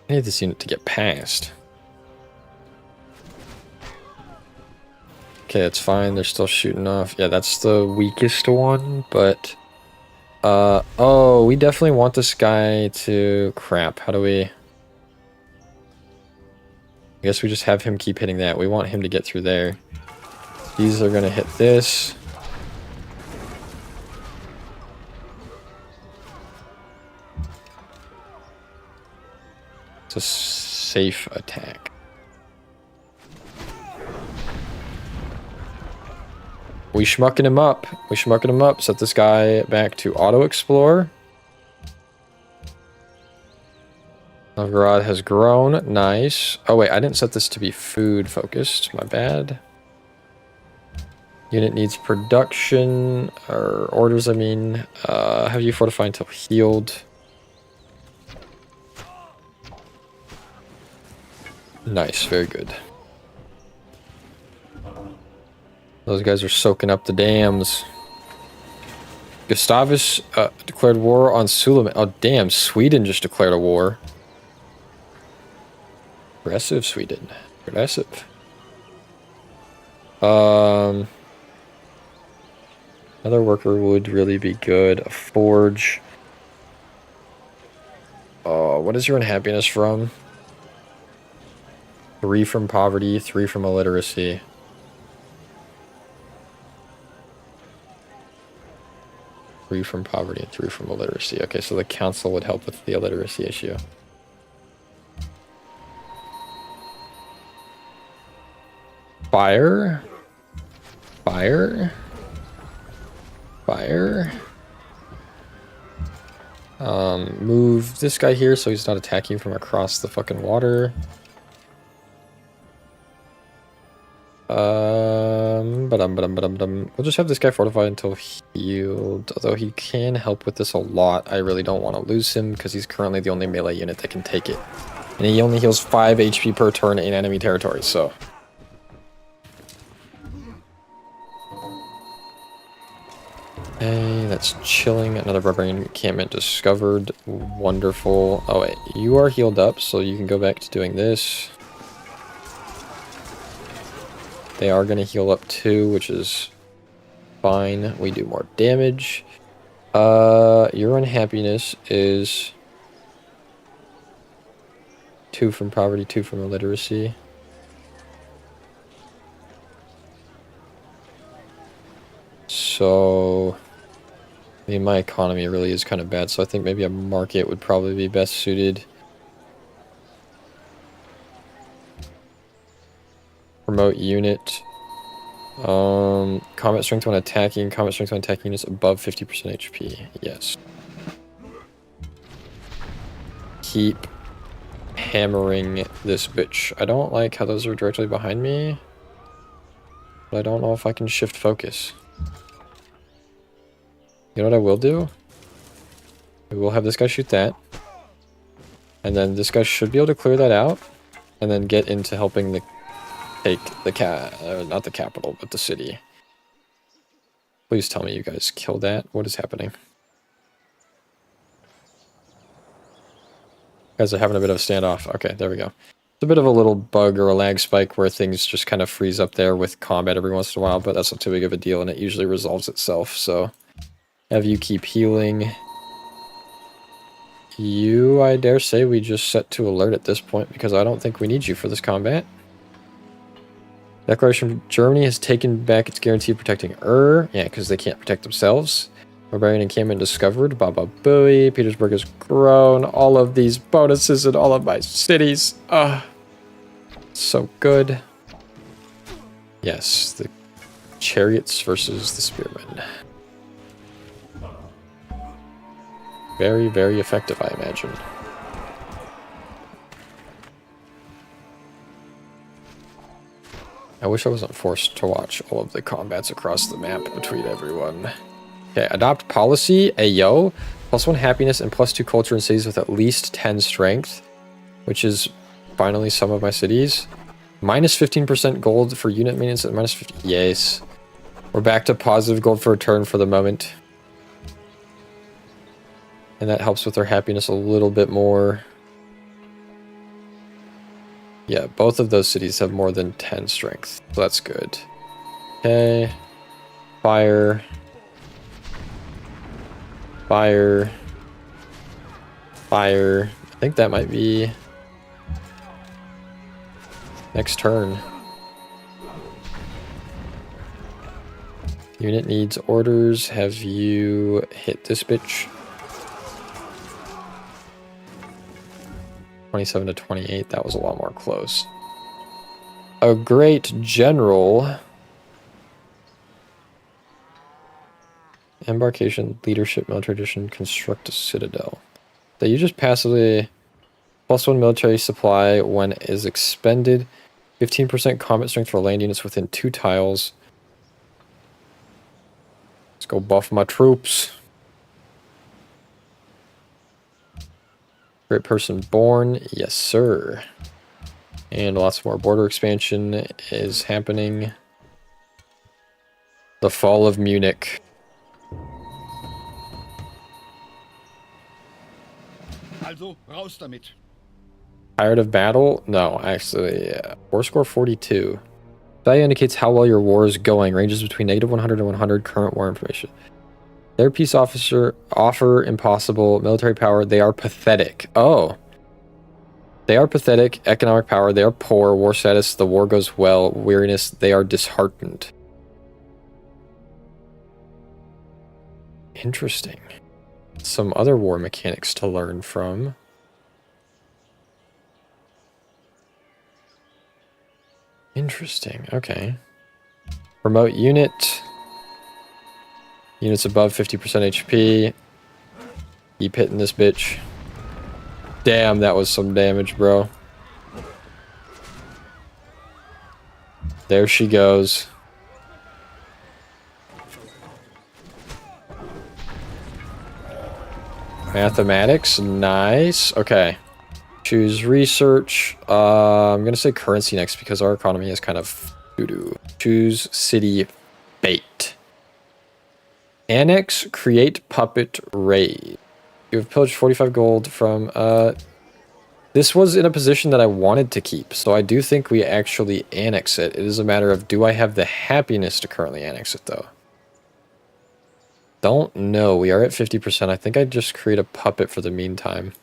need this unit to get past. Okay, it's fine. They're still shooting off. Yeah, that's the weakest one, but... oh, we definitely want this guy to... Crap, how do we... I guess we just have him keep hitting that. We want him to get through there. These are gonna hit this. It's a safe attack. We schmucking him up. We schmucking him up. Set this guy back to auto-explore. Novgorod has grown. Nice. Oh wait, I didn't set this to be food focused. My bad. Unit needs production, or orders, I mean. Have you fortify until healed. Nice, very good. Those guys are soaking up the dams. Gustavus declared war on Suleiman. Oh damn, Sweden just declared a war. Aggressive, Sweden. Aggressive. Another worker would really be good. A forge. Oh, what is your unhappiness from? 3 from poverty, 3 from illiteracy. Three from poverty and 3 from illiteracy. Okay, so the council would help with the illiteracy issue. Fire. Fire. Fire. Move this guy here so he's not attacking from across the fucking water. We'll just have this guy fortified until healed. Although he can help with this a lot. I really don't want to lose him because he's currently the only melee unit that can take it. And he only heals 5 HP per turn in enemy territory, so... Hey, that's chilling. Another barbarian encampment discovered. Wonderful. Oh wait, you are healed up, so you can go back to doing this. They are going to heal up too, which is fine. We do more damage. Your unhappiness is 2 from poverty, 2 from illiteracy. So, I mean, my economy really is kind of bad, so I think maybe a market would probably be best suited. Promote unit. Combat strength when attacking. Combat strength when attacking units above 50% HP. Yes. Keep hammering this bitch. I don't like how those are directly behind me. But I don't know if I can shift focus. You know what I will do? We will have this guy shoot that. And then this guy should be able to clear that out. And then get into helping the... Take the not the capital, but the city. Please tell me you guys killed that. What is happening? You guys are having a bit of a standoff. Okay, there we go. It's a bit of a little bug or a lag spike where things just kind of freeze up there with combat every once in a while, but that's not too big of a deal, and it usually resolves itself, so... Have you keep healing. You, I dare say, we just set to alert at this point, because I don't think we need you for this combat. Declaration from Germany has taken back its guarantee of protecting Yeah, because they can't protect themselves. Barbarian encampment discovered. Baba Booey. Petersburg has grown. All of these bonuses in all of my cities. So good. Yes, the chariots versus the spearmen. Very, very effective, I imagine. I wish I wasn't forced to watch all of the combats across the map between everyone. Okay, adopt policy, ayo. +1 happiness and +2 culture in cities with at least 10 strength, which is finally some of my cities. -15% gold for unit maintenance and -50. Yes. We're back to positive gold for return for the moment. And that helps with our happiness a little bit more. Yeah, both of those cities have more than 10 strength. So that's good. Okay. Fire. Fire. Fire. I think that might be next turn. Unit needs orders. Have you hit this bitch? 27 to 28. That was a lot more close. A great general. Embarkation, leadership, military tradition, construct a citadel. So you just passively +1 military supply when is expended. 15% combat strength for land units within 2 tiles. Let's go buff my troops. Great person born. Yes, sir. And lots more border expansion is happening. The fall of Munich. Also, raus damit. Tired of battle? No, actually, war score 42. Value indicates how well your war is going. Ranges between -100 and 100. Current war information. Their peace officer offer impossible military power. They are pathetic. Oh. They are pathetic. Economic power. They are poor. War status. The war goes well. Weariness. They are disheartened. Interesting. Some other war mechanics to learn from. Interesting. Okay. Remote unit. Units above 50% HP. Keep hitting this bitch. Damn, that was some damage, bro. There she goes. Mathematics, nice. Okay. Choose research. I'm gonna say currency next because our economy is kind of doo-doo. Choose city fate. Annex, create puppet raid. You have pillaged 45 gold from, this was in a position that I wanted to keep, so I do think we actually annex it. It is a matter of, do I have the happiness to currently annex it, though? Don't know. We are at 50%. I think I'd just create a puppet for the meantime.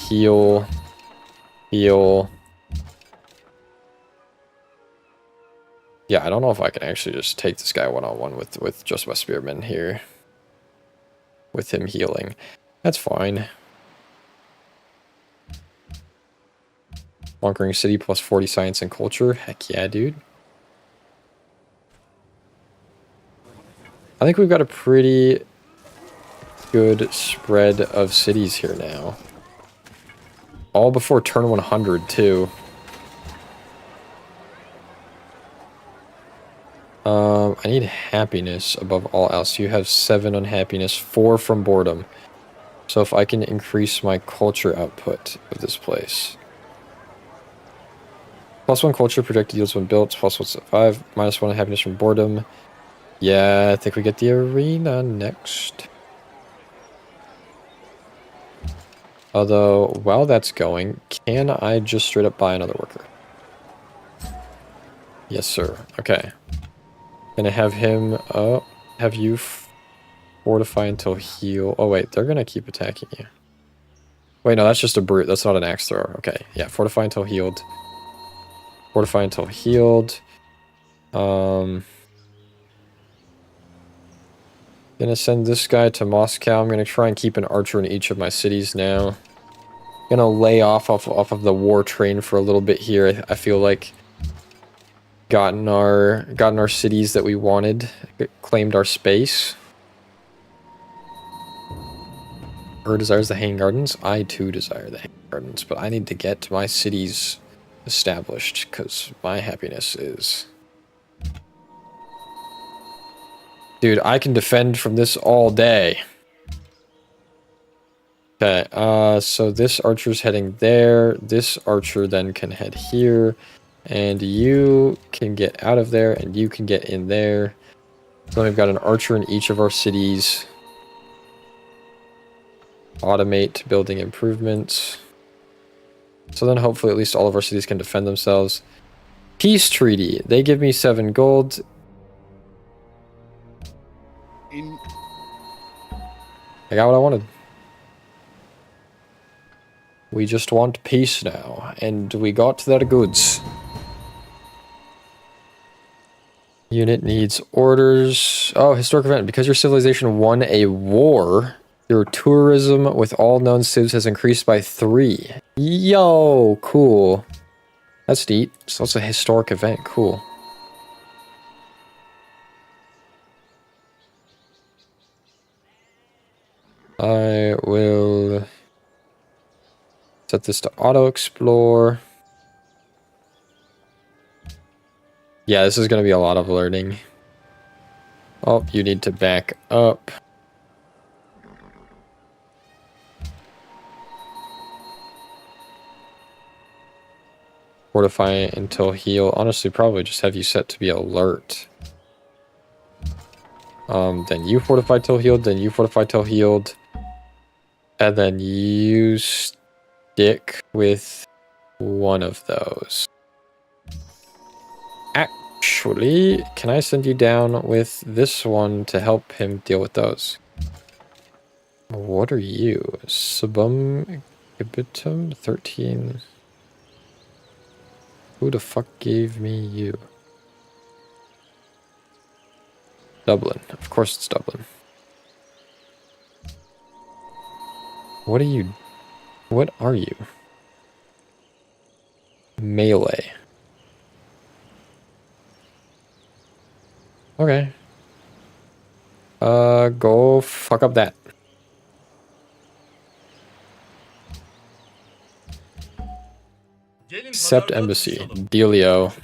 Heal. Heal. Yeah, I don't know if I can actually just take this guy one-on-one with just my spearmen here. With him healing. That's fine. Conquering city plus 40 science and culture. Heck yeah, dude. I think we've got a pretty good spread of cities here now. All before turn 100, too. I need happiness above all else. You have 7 on happiness, 4 from boredom. So if I can increase my culture output of this place. +1 culture projected yields when built, +1 5, -1 happiness from boredom. Yeah, I think we get the arena next. Although, while that's going, can I just straight up buy another worker? Yes, sir. Okay. Gonna have him, have you fortify until heal. Oh, wait, they're gonna keep attacking you. Wait, no, that's just a brute. That's not an axe thrower. Okay, yeah, fortify until healed. Fortify until healed. Gonna send this guy to Moscow. I'm gonna try and keep an archer in each of my cities now. Gonna lay off of the war train for a little bit here. I feel like gotten our cities that we wanted, claimed our space. Her desires the Hanging Gardens. I too desire the Hanging Gardens, but I need to get my cities established because my happiness is. Dude, I can defend from this all day. Okay, so this archer's heading there. This archer then can head here. And you can get out of there, and you can get in there. So we've got an archer in each of our cities. Automate building improvements. So then hopefully at least all of our cities can defend themselves. Peace treaty. They give me 7 gold. I got what I wanted. We just want peace now, and we got their goods. Unit needs orders. Oh, historic event. Because your civilization won a war, your tourism with all known civs has increased by 3. Yo, cool. That's neat. So it's a historic event. Cool. I will set this to auto-explore. Yeah, this is going to be a lot of learning. Oh, you need to back up. Fortify until heal. Honestly, probably just have you set to be alert. Then you fortify till healed, then you fortify till healed. And then you stick with one of those. Actually, can I send you down with this one to help him deal with those? What are you? Subum Ibitum 13. Who the fuck gave me you? Dublin. Of course it's Dublin. What are you? What are you? Melee. Okay. Go fuck up that. Accept embassy. Dealio.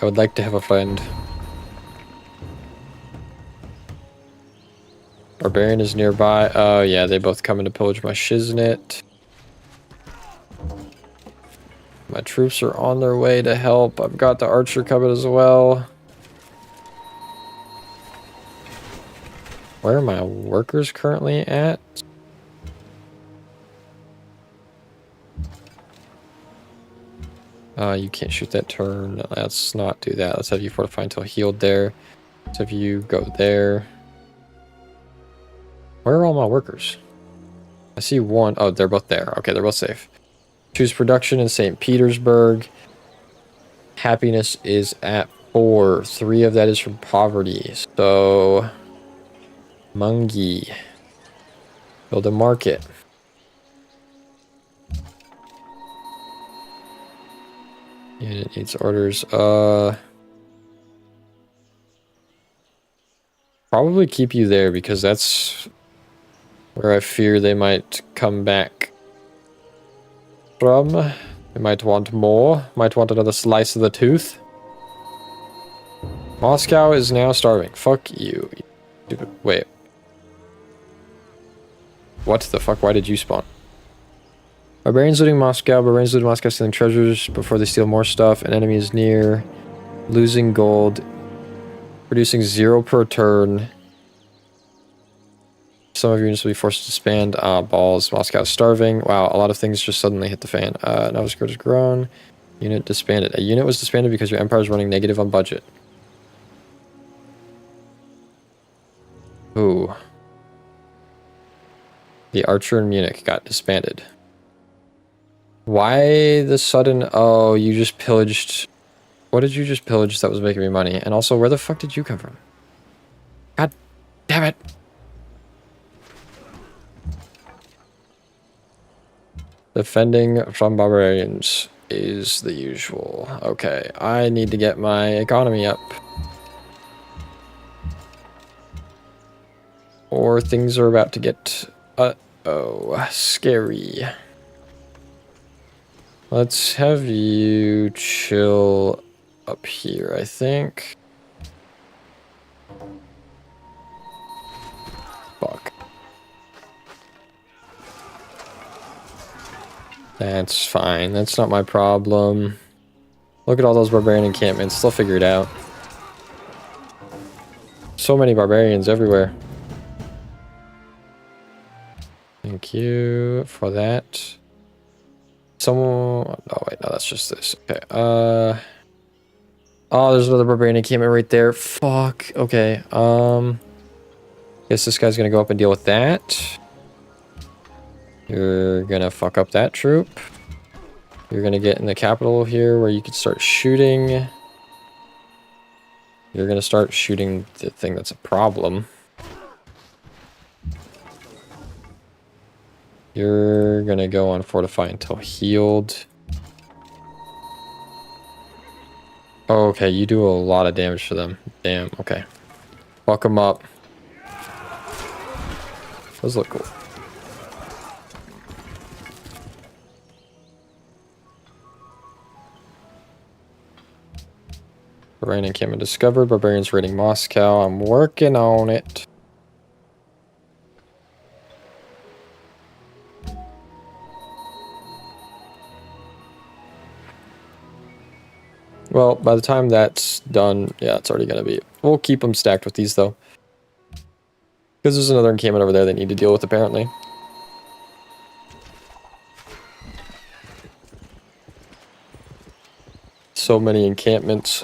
I would like to have a friend. Barbarian is nearby. Oh yeah, they both come in to pillage my shiznit. My troops are on their way to help. I've got the archer coming as well. Where are my workers currently at? You can't shoot that turn. Let's not do that. Let's have you fortify until healed there. Let's have you go there. Where are all my workers? I see one. Oh, they're both there. Okay, they're both safe. Choose production in St. Petersburg. Happiness is at 4. 3 of that is from poverty. So, Mungi. Build a market. Unit needs orders. Probably keep you there because that's where I fear they might come back from. They might want more. Might want another slice of the tooth. Moscow is now starving. Fuck you. Wait. What the fuck? Why did you spawn? Barbarians looting Moscow. Barbarians looting Moscow, stealing treasures before they steal more stuff. An enemy is near. Losing gold. Producing 0 per turn. Some of your units will be forced to disband. Balls. Moscow starving. Wow, a lot of things just suddenly hit the fan. Novosibirsk has grown. Unit disbanded. A unit was disbanded because your empire is running negative on budget. Ooh. The archer in Munich got disbanded. Why the sudden... Oh, you just pillaged... What did you just pillage that was making me money? And also, where the fuck did you come from? God damn it. Defending from barbarians is the usual. Okay, I need to get my economy up. Or things are about to get, uh-oh, scary. Let's have you chill up here, I think. Fuck. That's fine. That's not my problem. Look at all those barbarian encampments. They'll figure it out. So many barbarians everywhere. Thank you for that. Someone... Oh, wait. No, that's just this. Okay. Oh, there's another barbarian encampment right there. Fuck. Okay. Guess this guy's gonna go up and deal with that. You're gonna fuck up that troop. You're gonna get in the capital here where you can start shooting. You're gonna start shooting the thing that's a problem. You're gonna go on fortify until healed. Oh, okay, you do a lot of damage to them. Damn, okay. Fuck them up. Those look cool. Barbarian encampment discovered. Barbarians raiding Moscow. I'm working on it. Well, by the time that's done, yeah, it's already gonna be. We'll keep them stacked with these though, because there's another encampment over there they need to deal with apparently. So many encampments.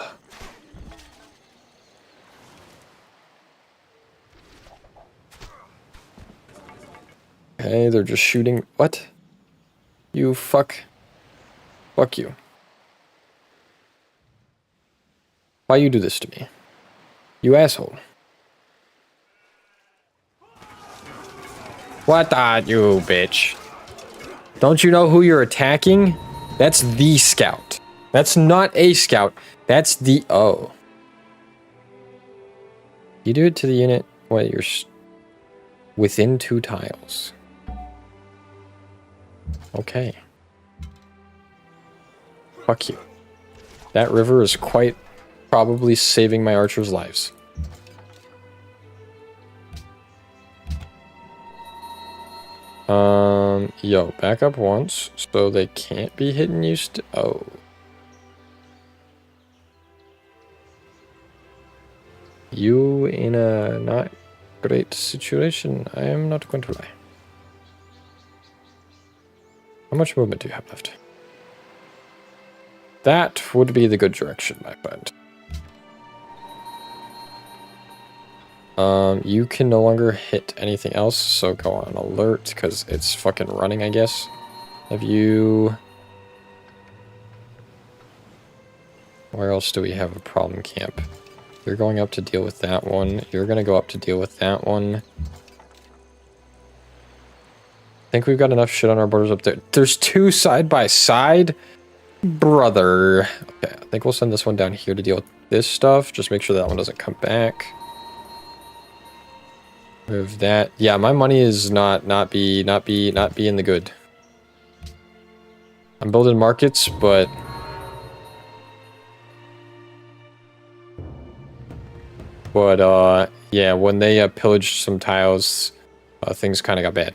Okay, they're just shooting. What? You fuck. Fuck you. Why you do this to me? You asshole. What are you, bitch? Don't you know who you're attacking? That's the scout. That's not a scout. That's the... Oh. You do it to the unit while you're within 2 tiles. Okay. Fuck you. That river is quite probably saving my archers' lives. Yo, back up once, so they can't be hitting you oh. You in a not great situation, I am not going to lie. How much movement do you have left? That would be the good direction, my friend. You can no longer hit anything else, so go on alert, because it's fucking running, I guess. Have you... Where else do we have a problem camp? You're going up to deal with that one. You're gonna go up to deal with that one. I think we've got enough shit on our borders up there. There's 2 side by side? Brother. Okay, I think we'll send this one down here to deal with this stuff. Just make sure that one doesn't come back. Move that. Yeah, my money is not be in the good. I'm building markets, but yeah, when they pillaged some tiles, things kind of got bad.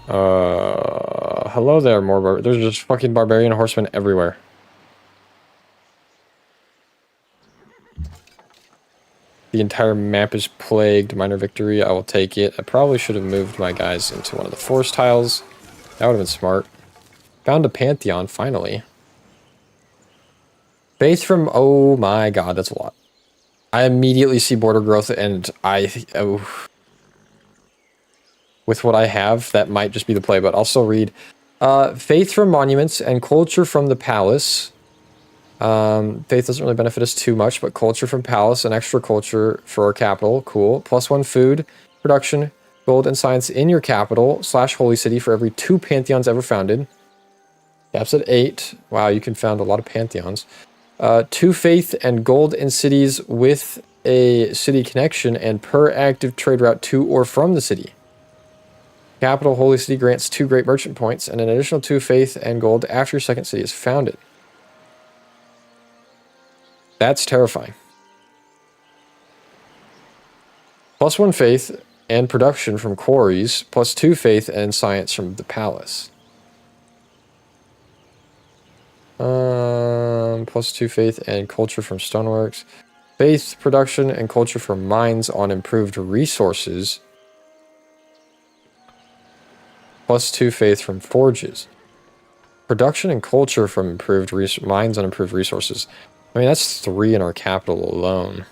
Hello there, there's just fucking barbarian horsemen everywhere. The entire map is plagued. Minor victory. I will take it. I probably should have moved my guys into one of the forest tiles. That would have been smart. Found a Pantheon, finally. Faith from... Oh my god, that's a lot. I immediately see border growth, and oh, with what I have, that might just be the play, but I'll still read. Faith from monuments and culture from the palace. Faith doesn't really benefit us too much, but culture from palace and extra culture for our capital. Cool. +1 food. production, gold, and science in your capital / holy city for every 2 pantheons ever founded. Caps at 8. Wow, you can found a lot of pantheons. 2 faith and gold in cities with a city connection and per active trade route to or from the city. Capital Holy City grants 2 great merchant points and an additional 2 faith and gold after your second city is founded. That's terrifying. +1 faith and production from quarries, +2 faith and science from the palace. +2 faith and culture from stoneworks. Faith, production, and culture from mines on improved resources. +2 faith from forges. Production and culture from improved mines on improved resources. I mean, that's 3 in our capital alone.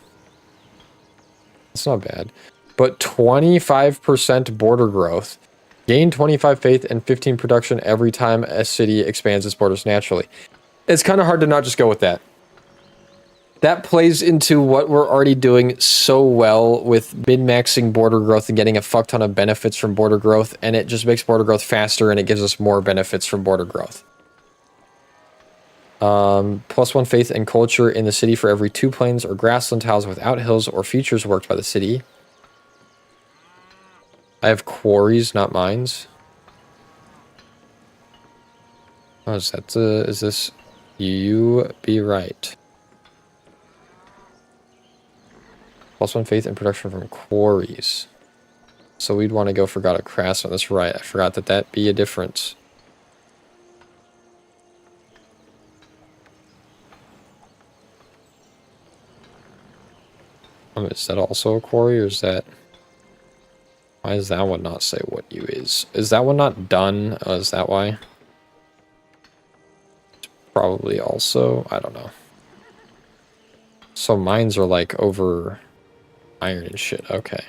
That's not bad. But 25% border growth. Gain 25 faith and 15 production every time a city expands its borders naturally. It's kind of hard to not just go with that. That plays into what we're already doing so well with min-maxing border growth and getting a fuck ton of benefits from border growth, and it just makes border growth faster and it gives us more benefits from border growth. +1 faith and culture in the city for every 2 plains or grassland tiles without hills or features worked by the city. I have quarries, not mines. Oh, is that is this? You be right. +1 faith and production from quarries. So we'd want to go for God of Craftsman. That's right. I forgot that be a difference. Is that also a quarry, or is that... Why does that one not say what you is? Is that one not done? Is that why? Probably also. I don't know. So mines are like over iron and shit. Okay.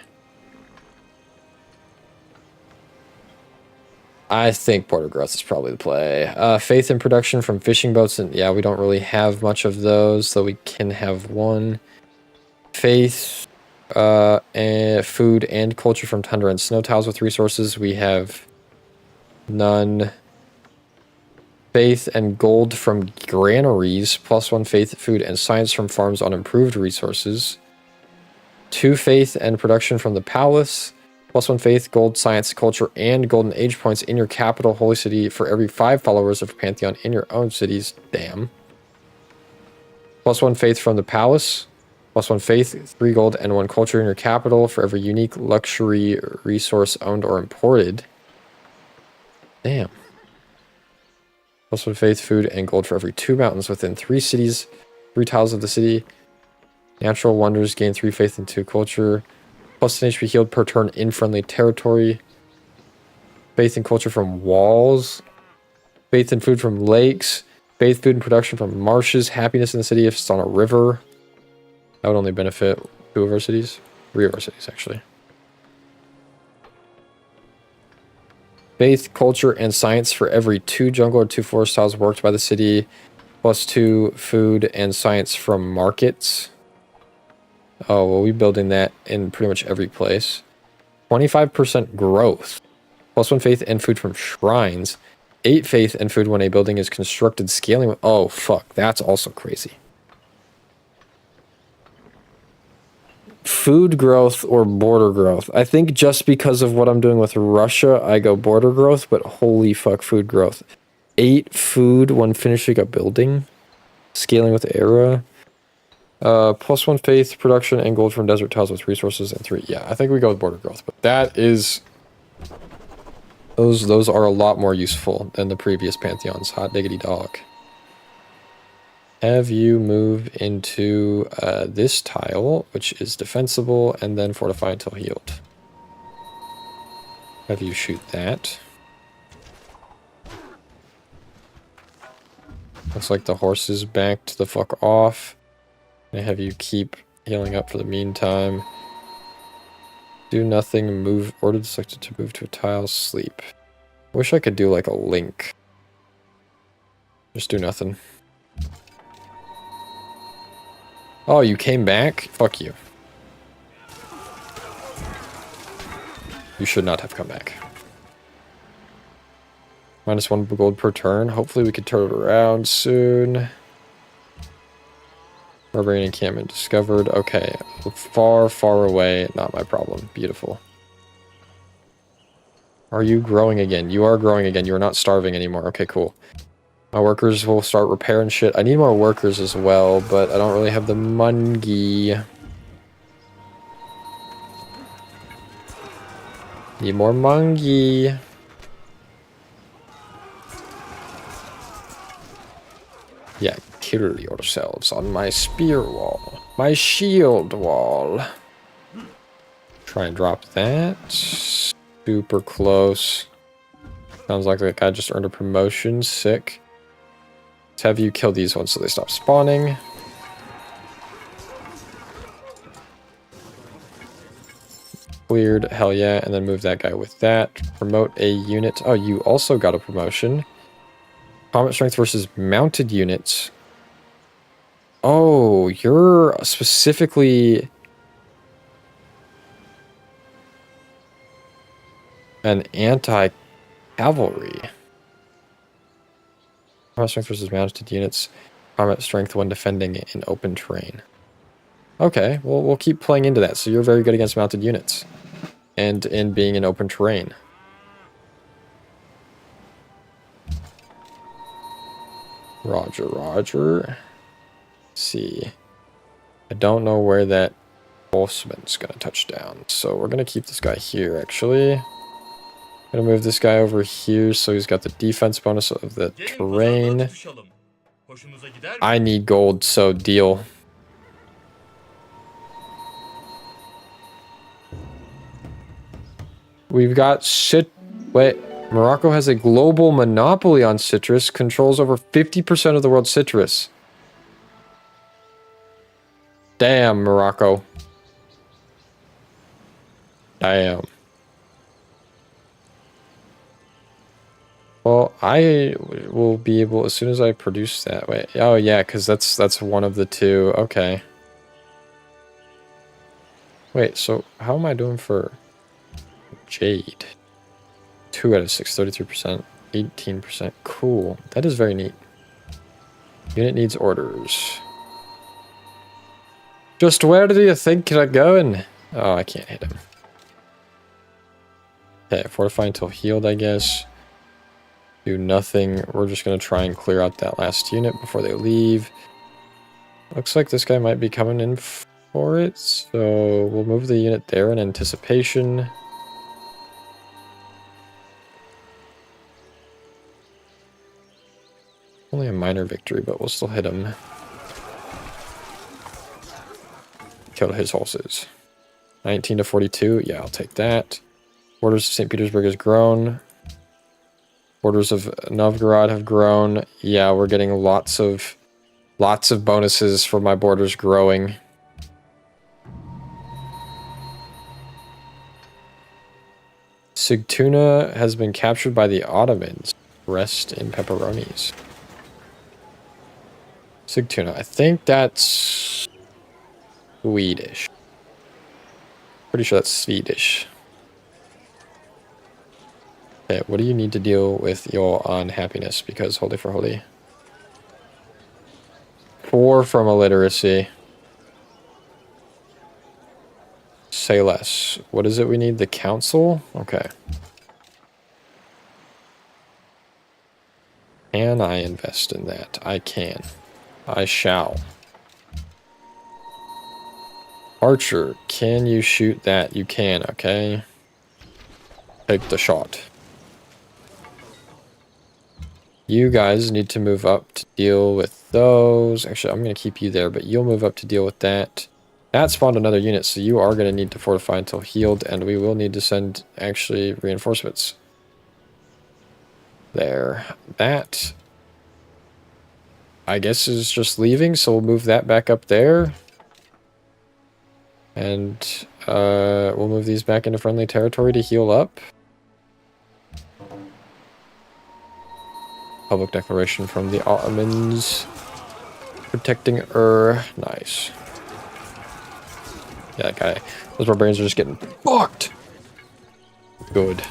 I think border growth is probably the play. Faith in production from fishing boats. And yeah, we don't really have much of those, so we can have 1. Faith, and food and culture from tundra and snow tiles with resources. We have none. Faith and gold from granaries, +1 faith, food, and science from farms on improved resources. 2 faith and production from the palace, +1 faith, gold, science, culture, and golden age points in your capital, holy city, for every 5 followers of Pantheon in your own cities. Damn. +1 faith from the palace, +1 faith, 3 gold, and 1 culture in your capital for every unique luxury resource owned or imported. Damn. +1 faith, food, and gold for every 2 mountains within 3 cities, 3 tiles of the city. Natural wonders gain 3 faith and 2 culture. +10 HP healed per turn in friendly territory. Faith and culture from walls. Faith and food from lakes. Faith, food, and production from marshes. Happiness in the city if it's on a river. That would only benefit 2 of our cities. 3 of our cities, actually. Faith, culture, and science for every 2 jungle or 2 forest tiles worked by the city, +2 food and science from markets. Oh, well, we're building that in pretty much every place. 25% growth. +1 faith and food from shrines. 8 faith and food when a building is constructed, scaling. Oh, fuck. That's also crazy. Food growth or border growth. I think just because of what I'm doing with Russia, I go border growth, but holy fuck, food growth. 8 food when finishing a building. Scaling with era. +1 faith, production, and gold from desert tiles with resources, and 3. Yeah, I think we go with border growth, but that is... Those are a lot more useful than the previous Pantheons. Hot diggity dog. Have you move into this tile, which is defensible, and then fortify until healed. Have you shoot that. Looks like the horse is backed the fuck off. And have you keep healing up for the meantime. Do nothing, move, ordered selected to move to a tile, sleep. Wish I could do like a link. Just do nothing. Oh, you came back? Fuck you. You should not have come back. -1 gold per turn. Hopefully we can turn it around soon. Barbarian encampment discovered. Okay. Far, far away. Not my problem. Beautiful. Are you growing again? You are growing again. You are not starving anymore. Okay, cool. My workers will start repairing shit. I need more workers as well, but I don't really have the money. Need more money. Yeah, kill yourselves on my spear wall. My shield wall. Try and drop that. Super close. Sounds like that guy just earned a promotion. Sick. Let's have you kill these ones so they stop spawning. Cleared. Hell yeah. And then move that guy with that. Promote a unit. Oh, you also got a promotion. Combat strength versus mounted units. Oh, you're specifically an anti-cavalry. Combat strength versus mounted units. Combat strength when defending in open terrain. Okay, well, we'll keep playing into that. So you're very good against mounted units. And in being in open terrain. Roger, roger. Let's see. I don't know where that horseman's gonna touch down. So we're gonna keep this guy here, actually. Gonna move this guy over here so he's got the defense bonus of the terrain. I need gold, so deal. We've got wait, Morocco has a global monopoly on citrus, controls over 50% of the world's citrus. Damn, Morocco. Damn. Well, I will be able, as soon as I produce that. Wait, oh yeah, because that's one of the two. Okay. Wait, so how am I doing for jade? 2 out of 6, 33%, 18%. Cool. That is very neat. Unit needs orders. Just where do you think you're going? Oh, I can't hit him. Okay, fortify until healed, I guess. Do nothing. We're just going to try and clear out that last unit before they leave. Looks like this guy might be coming in for it, so we'll move the unit there in anticipation. Only a minor victory, but we'll still hit him. Kill his horses. 19 to 42. Yeah, I'll take that. Borders of St. Petersburg has grown. Borders of Novgorod have grown. Yeah, we're getting lots of bonuses for my borders growing. Sigtuna has been captured by the Ottomans. Rest in pepperonis. Sigtuna. I think that's Swedish. Pretty sure that's Swedish. Okay, what do you need to deal with your unhappiness? Because holy for holy. 4 from illiteracy. Say less. What is it we need? The council? Okay. Can I invest in that? I can. I shall. Archer, can you shoot that? You can, okay. Take the shot. You guys need to move up to deal with those. Actually, I'm going to keep you there, but you'll move up to deal with that. That spawned another unit, so you are going to need to fortify until healed, and we will need to send, actually, reinforcements. There. That, I guess, is just leaving, so we'll move that back up there. And we'll move these back into friendly territory to heal up. Public declaration from the Ottomans. Protecting Nice. Yeah, that guy. Those barbarians are just getting fucked. Good.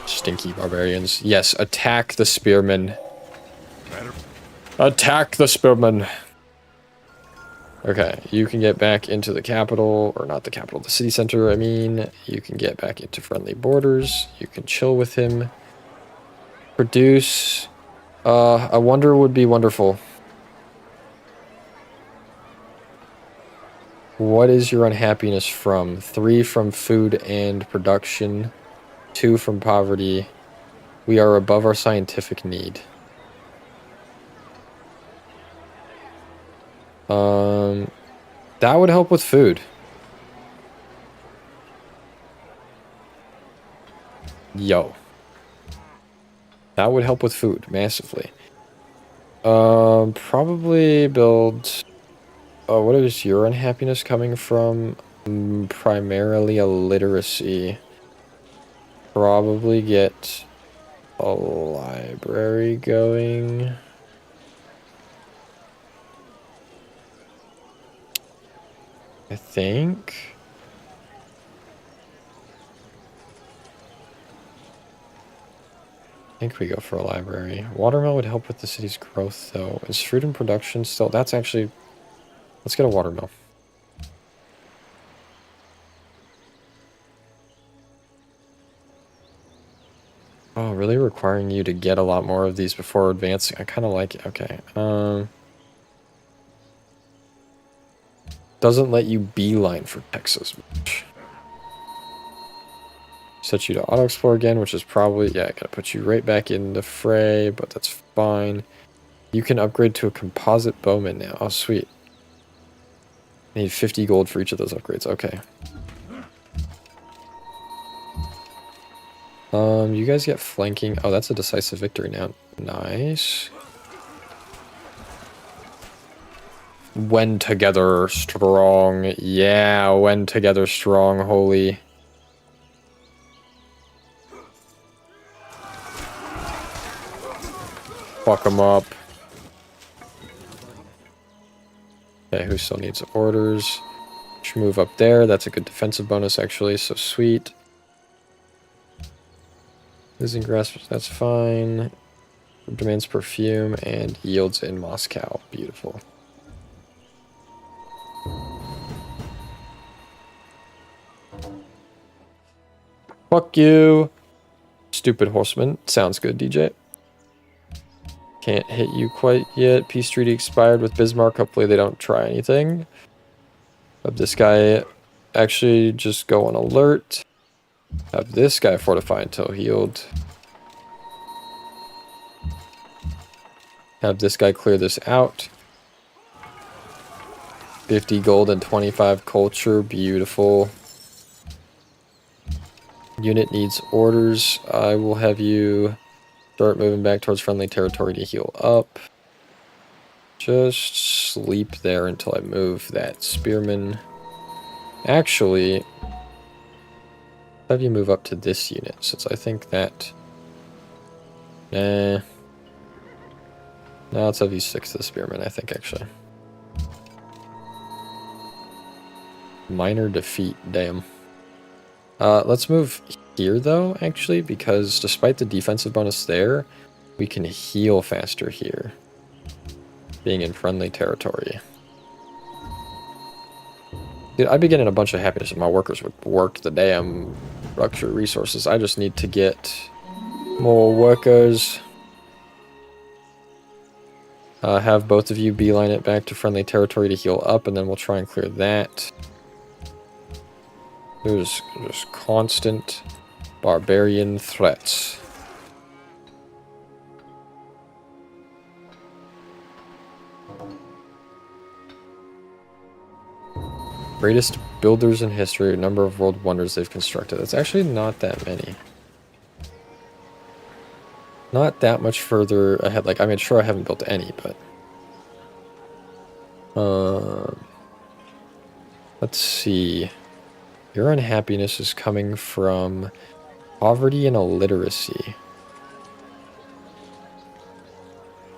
Stinky barbarians. Yes, attack the spearmen. Attack the spearmen. Okay, you can get back into the capital, or not the capital, the city center, I mean. You can get back into friendly borders. You can chill with him. Produce. A wonder would be wonderful. What is your unhappiness from? 3 from food and production. 2 from poverty. We are above our scientific need. That would help with food. Yo. That would help with food massively. Probably build... Oh, what is your unhappiness coming from? Primarily illiteracy. Probably get a library going. I think. I think we go for a library. Watermill would help with the city's growth, though. Is fruit and production still... That's actually... Let's get a watermill. Oh, really requiring you to get a lot more of these before advancing. I kind of like it. Okay. Doesn't let you beeline for Texas much. Set you to auto-explore again, which is probably... Yeah, I gotta put you right back in the fray, but that's fine. You can upgrade to a composite bowman now. Oh, sweet. Need 50 gold for each of those upgrades. Okay. You guys get flanking. Oh, that's a decisive victory now. Nice. When together strong. Yeah, when together strong, holy. Fuck them up. Okay, who still needs orders? Should move up there. That's a good defensive bonus, actually, so sweet. Losing grasp, that's fine. Demands perfume and yields in Moscow. Beautiful. Fuck you. Stupid horseman. Sounds good, DJ. Can't hit you quite yet. Peace treaty expired with Bismarck. Hopefully they don't try anything. Have this guy actually just go on alert. Have this guy fortify until healed. Have this guy clear this out. 50 gold and 25 culture. Beautiful. Unit needs orders. I will have you start moving back towards friendly territory to heal up. Just sleep there until I move that spearman. Actually, have you move up to this unit, since I think that... Nah. No, let's have you stick to the spearman, I think, actually. Minor defeat, damn. Let's move here, though, actually, because despite the defensive bonus there, we can heal faster here, being in friendly territory. Dude, I'd be getting a bunch of happiness if my workers would work the damn luxury resources. I just need to get more workers. Have both of you beeline it back to friendly territory to heal up, and then we'll try and clear that. There's just constant barbarian threats. Greatest builders in history, number of world wonders they've constructed. It's actually not that many. Not that much further ahead. Like, I mean, sure, I haven't built any, but... let's see. Your unhappiness is coming from poverty and illiteracy.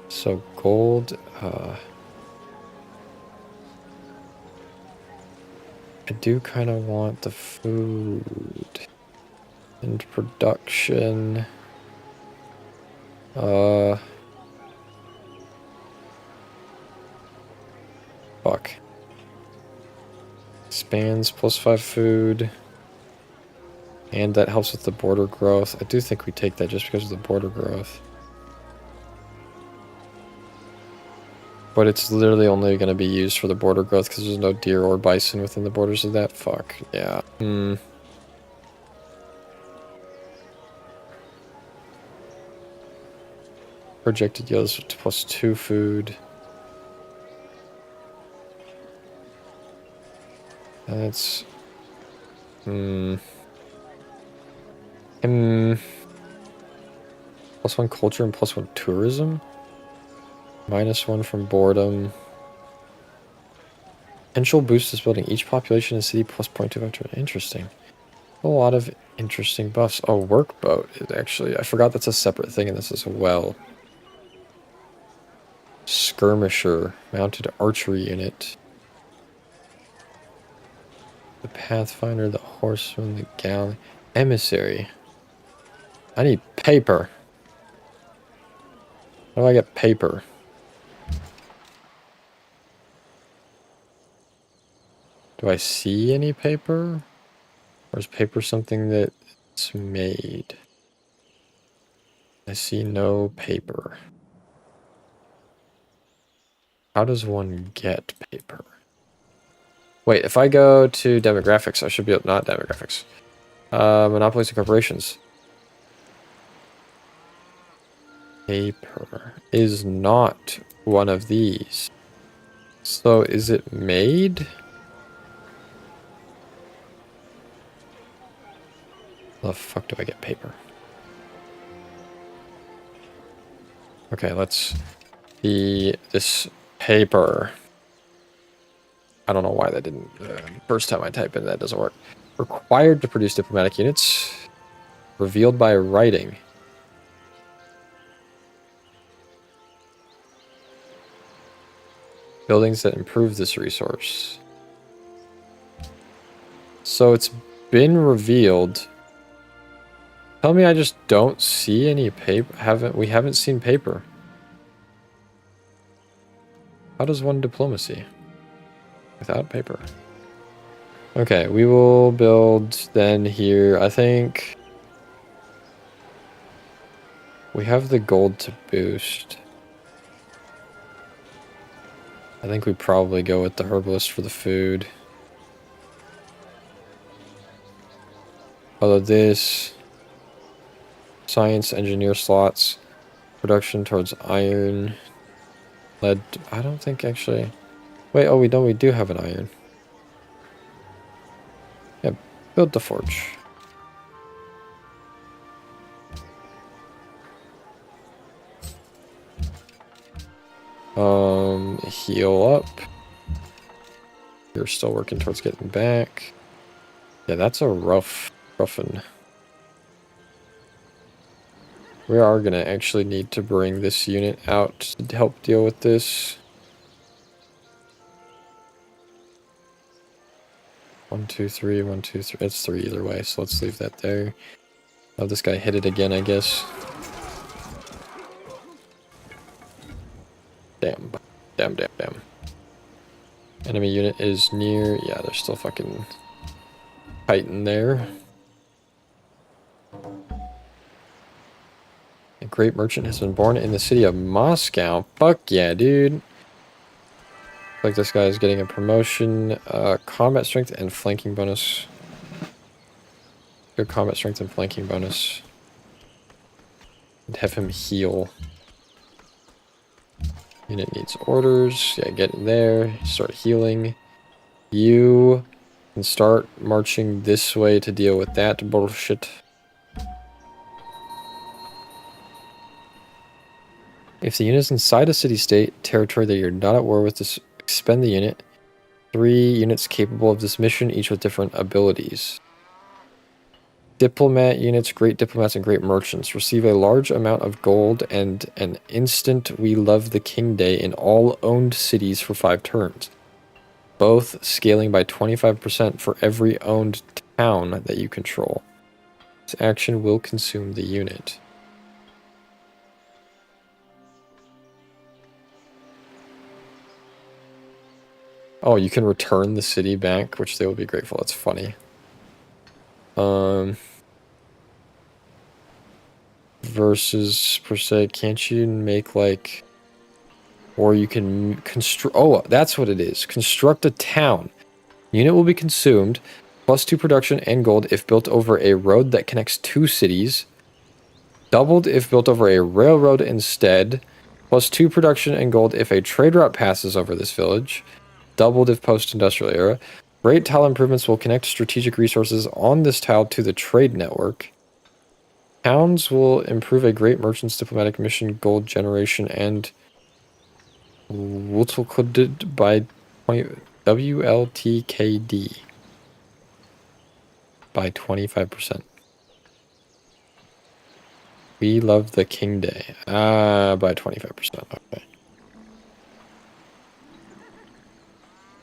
So gold, I do kind of want the food. And production. Fuck. Expands +5 food. And that helps with the border growth. I do think we take that just because of the border growth. But it's literally only going to be used for the border growth because there's no deer or bison within the borders of that. Fuck. Yeah. Projected yields +2 food. That's... +1 culture and +1 tourism. -1 from boredom. Potential boost is building each population in the city +0.25. Interesting. A lot of interesting buffs. Oh, workboat is actually... I forgot that's a separate thing in this as well. Skirmisher. Mounted archery unit. The Pathfinder, the Horseman, the Galley. Emissary. I need paper. How do I get paper? Do I see any paper? Or is paper something that's made? I see no paper. How does one get paper? Wait, if I go to demographics, I should be able... Not demographics. Monopolies and corporations. Paper is not one of these. So is it made? How the fuck do I get paper? Okay, let's see this paper. I don't know why that didn't... first time I type in, that doesn't work. Required to produce diplomatic units. Revealed by writing. Buildings that improve this resource. So it's been revealed. Tell me I just don't see any paper. We haven't seen paper. How does one diplomacy without paper? Okay, we will build then here. I think we have the gold to boost. I think we probably go with the herbalist for the food. Although this science engineer slots, production towards iron, lead. I don't think actually. Wait, oh, we do have an iron. Yeah, build the forge. Heal up. You're still working towards getting back. Yeah, that's a roughin'. We are gonna actually need to bring this unit out to help deal with this. 1, 2, 3, 1, 2, 3. It's 3 either way, so let's leave that there. Oh, this guy hit it again, I guess. Damn. Damn. Enemy unit is near. Yeah, they're still fucking fighting there. A great merchant has been born in the city of Moscow. Fuck yeah, dude. Like this guy is getting a promotion. Combat strength and flanking bonus. Good combat strength and flanking bonus. And have him heal. Unit needs orders. Yeah, get in there. Start healing. You can start marching this way to deal with that bullshit. If the unit is inside a city-state territory that you're not at war with, expend the unit. 3 units capable of this mission, each with different abilities. Diplomat units, great diplomats, and great merchants receive a large amount of gold and an instant We Love the King Day in all owned cities for 5 turns. Both scaling by 25% for every owned town that you control. This action will consume the unit. Oh, you can return the city back, which they will be grateful. That's funny. Versus, per se, can't you make, like... Or you can construct... Oh, that's what it is. Construct a town. Unit will be consumed. +2 production and gold if built over a road that connects 2 cities. Doubled if built over a railroad instead. +2 production and gold if a trade route passes over this village. Doubled if post-industrial era. Great tile improvements will connect strategic resources on this tile to the trade network. Towns will improve a great merchant's diplomatic mission, gold generation, and Wutzelkuded by WLTKD by 25%. We love the King Day. By 25%. Okay.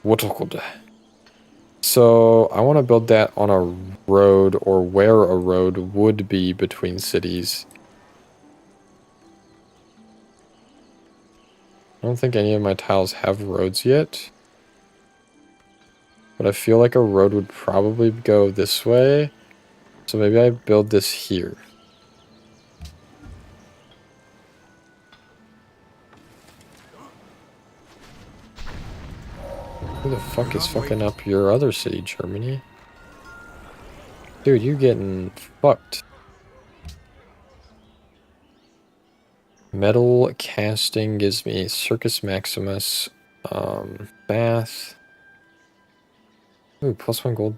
Wutzelkuded. So I want to build that on a road, or where a road would be between cities. I don't think any of my tiles have roads yet. But I feel like a road would probably go this way. So maybe I build this here. Who the fuck is fucking up your other city, Germany? Dude, you getting fucked. Metal casting gives me Circus Maximus, Bath. Ooh, +1 gold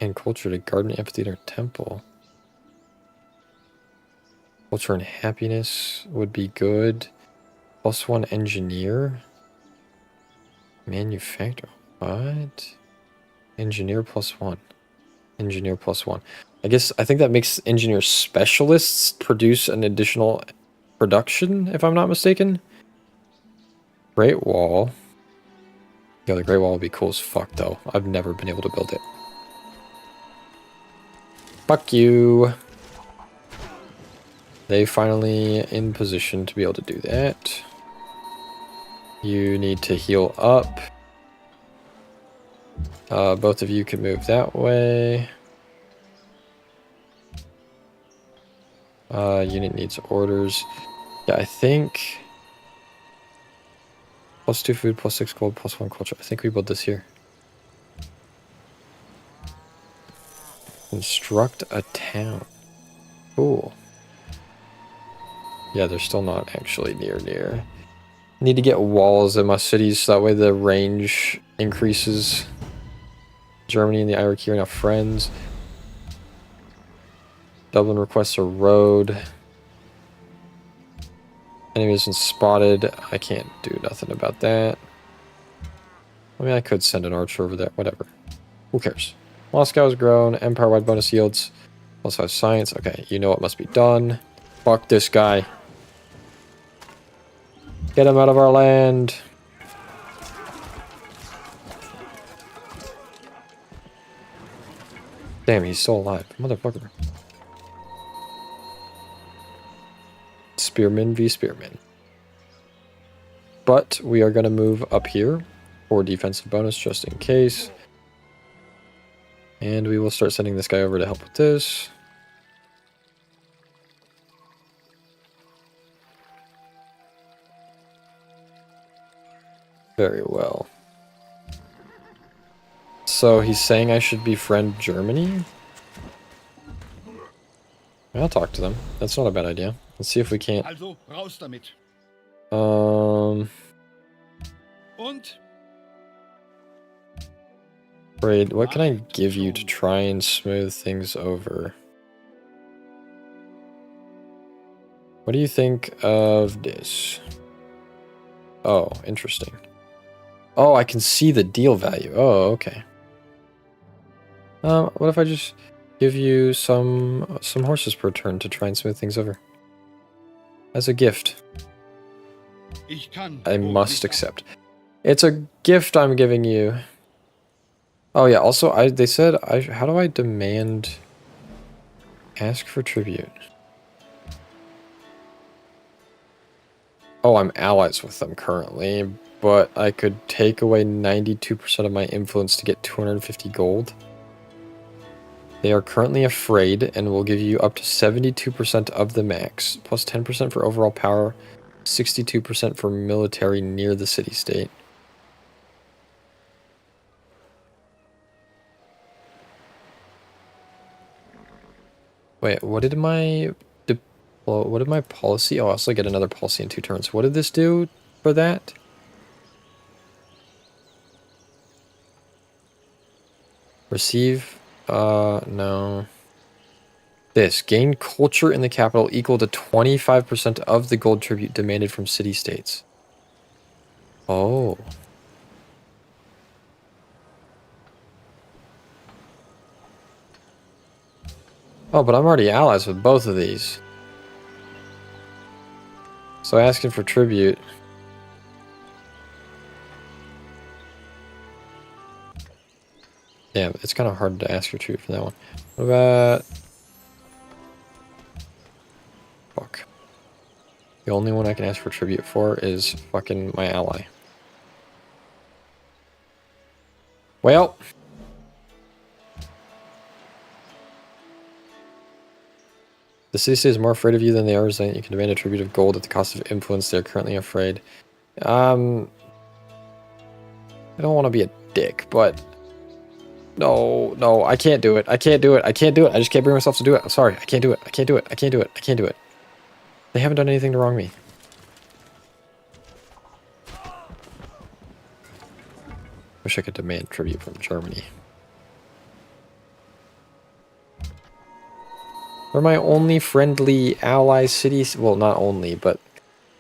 and culture to Garden, Amphitheater, Temple. Culture and happiness would be good. +1 engineer. Manufacturer. What? Engineer +1. Engineer +1. I think that makes engineer specialists produce an additional production, if I'm not mistaken. Great Wall. Yeah, the Great Wall would be cool as fuck, though. I've never been able to build it. Fuck you. They finally in position to be able to do that. You need to heal up. Both of you can move that way. Unit needs orders. Yeah, I think... +2 food, +6 gold, +1 culture. I think we build this here. Construct a town. Cool. Yeah, they're still not actually near. Need to get walls in my cities so that way the range increases. Germany and the Iraqi are now friends. Dublin requests a road. Enemy isn't spotted. I can't do nothing about that. I mean, I could send an archer over there. Whatever. Who cares? Moscow has grown. Empire-wide bonus yields. Also has science. Okay, you know what must be done. Fuck this guy. Get him out of our land. Damn, he's still alive. Motherfucker. Spearman v. Spearman. But we are going to move up here for defensive bonus just in case. And we will start sending this guy over to help with this. Very well. So he's saying I should befriend Germany? I'll talk to them. That's not a bad idea. Let's see if we can't. Also, raus damit. Und? Raid, what can I give you to try and smooth things over? What do you think of this? Oh, interesting. Oh, I can see the deal value. Oh, okay. What if I just give you some horses per turn to try and smooth things over? As a gift. I must accept. It's a gift I'm giving you. Oh yeah, also they said how do I demand Ask for tribute. Oh, I'm allies with them currently, but I could take away 92% of my influence to get 250 gold. They are currently afraid and will give you up to 72% of the max, plus 10% for overall power, 62% for military near the city-state. Wait, what did my policy? Oh, I also get another policy in 2 turns. What did this do for that? Receive? No. This. Gain culture in the capital equal to 25% of the gold tribute demanded from city-states. Oh. Oh, but I'm already allies with both of these. So asking for tribute. Damn, it's kind of hard to ask for tribute for that one. What about... Fuck. The only one I can ask for tribute for is fucking my ally. Well... The city-state is more afraid of you than they are resilient. You can demand a tribute of gold at the cost of influence. They are currently afraid. I don't want to be a dick, but... No, I can't do it. I can't do it. I can't do it. I just can't bring myself to do it. I'm sorry. I can't do it. I can't do it. I can't do it. I can't do it. They haven't done anything to wrong me. Wish I could demand tribute from Germany. They're my only friendly ally cities. Well, not only, but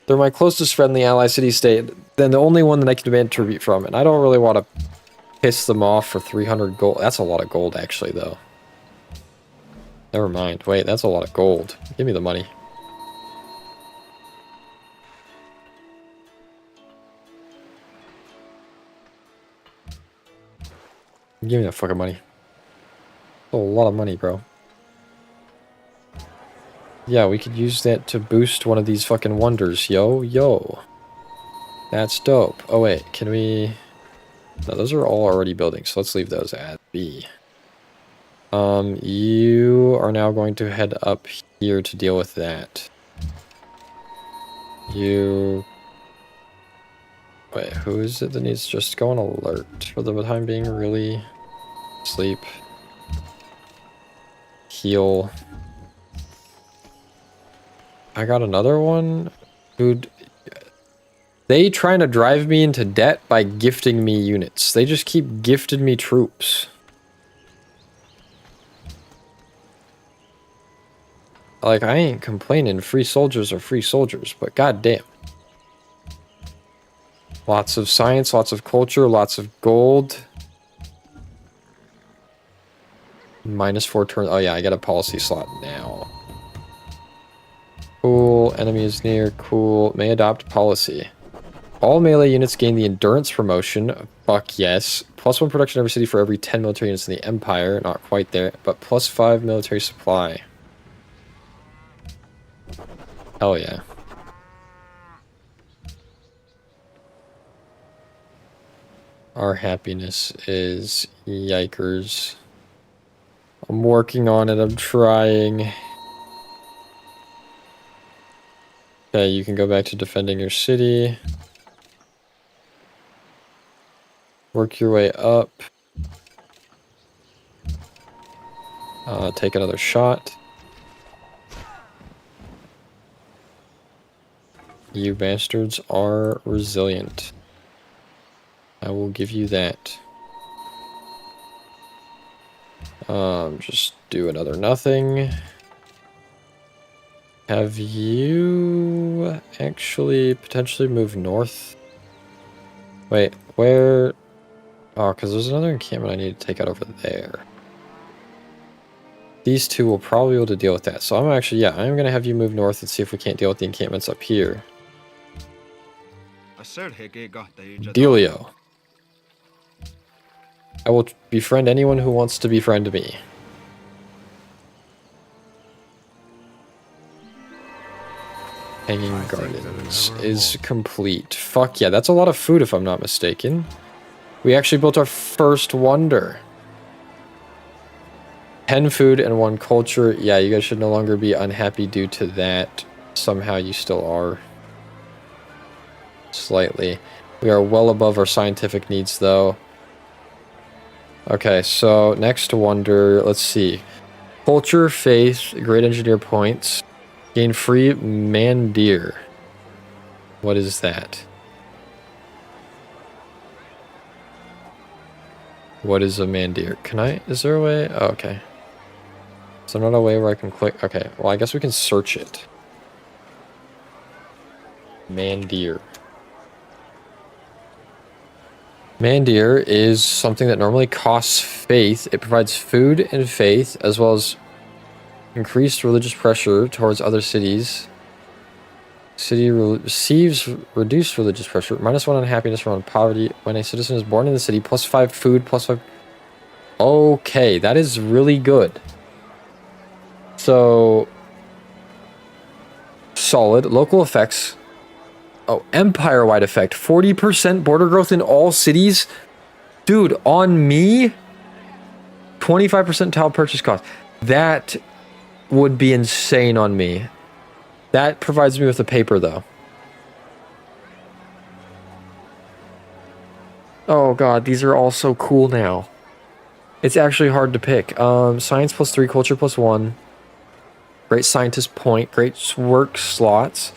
they're my closest friendly ally city-state. Then the only one that I can demand tribute from. And I don't really want to piss them off for 300 gold. That's a lot of gold, actually, though. Never mind. Wait, that's a lot of gold. Give me the money. Give me that fucking money. That's a lot of money, bro. Yeah, we could use that to boost one of these fucking wonders. Yo. That's dope. Oh, wait. Can we... No, those are all already building, so let's leave those at B. You are now going to head up here to deal with that. You... Wait, who is it that needs to just go on alert for the time being? Really? Sleep. Heal. I got another one? Dude, they trying to drive me into debt by gifting me units. They just keep gifting me troops. Like, I ain't complaining. Free soldiers are free soldiers, but goddamn. Lots of science, lots of culture, lots of gold. -4 turns. Oh yeah, I get a policy slot now. Cool. Enemy is near. Cool. May adopt policy. All melee units gain the endurance promotion. Fuck yes. +1 production in every city for every 10 military units in the Empire. Not quite there, but +5 military supply. Hell yeah. Our happiness is yikers. I'm working on it. I'm trying. Okay, you can go back to defending your city. Work your way up. Take another shot. You bastards are resilient. I will give you that. Just do another nothing. Have you actually potentially moved north? Wait, where? Oh, because there's another encampment I need to take out over there. These two will probably be able to deal with that. So I'm actually, yeah, I'm going to have you move north and see if we can't deal with the encampments up here. Dealio. I will befriend anyone who wants to befriend me. Hanging Gardens is complete. Fuck yeah, that's a lot of food if I'm not mistaken. We actually built our first wonder. 10 food and 1 culture. Yeah, you guys should no longer be unhappy due to that. Somehow you still are. Slightly. We are well above our scientific needs though. Okay, so next wonder, let's see. Culture, faith, great engineer points. Gain free mandir. What is that? What is a mandir? Can I, is there a way? Oh, okay. Is there not a way where I can click? Okay, well I guess we can search it. Mandir. Mandir is something that normally costs faith. It provides food and faith, as well as increased religious pressure towards other cities. City receives reduced religious pressure, -1 on happiness around poverty. When a citizen is born in the city, +5 food, +5. Okay, that is really good. So, solid. Local effects. Oh, empire-wide effect. 40% border growth in all cities. Dude, on me, 25% tile purchase cost. That would be insane on me. That provides me with a paper, though. Oh god, these are all so cool now. It's actually hard to pick. Science +3, culture +1. Great scientist point, great work slots.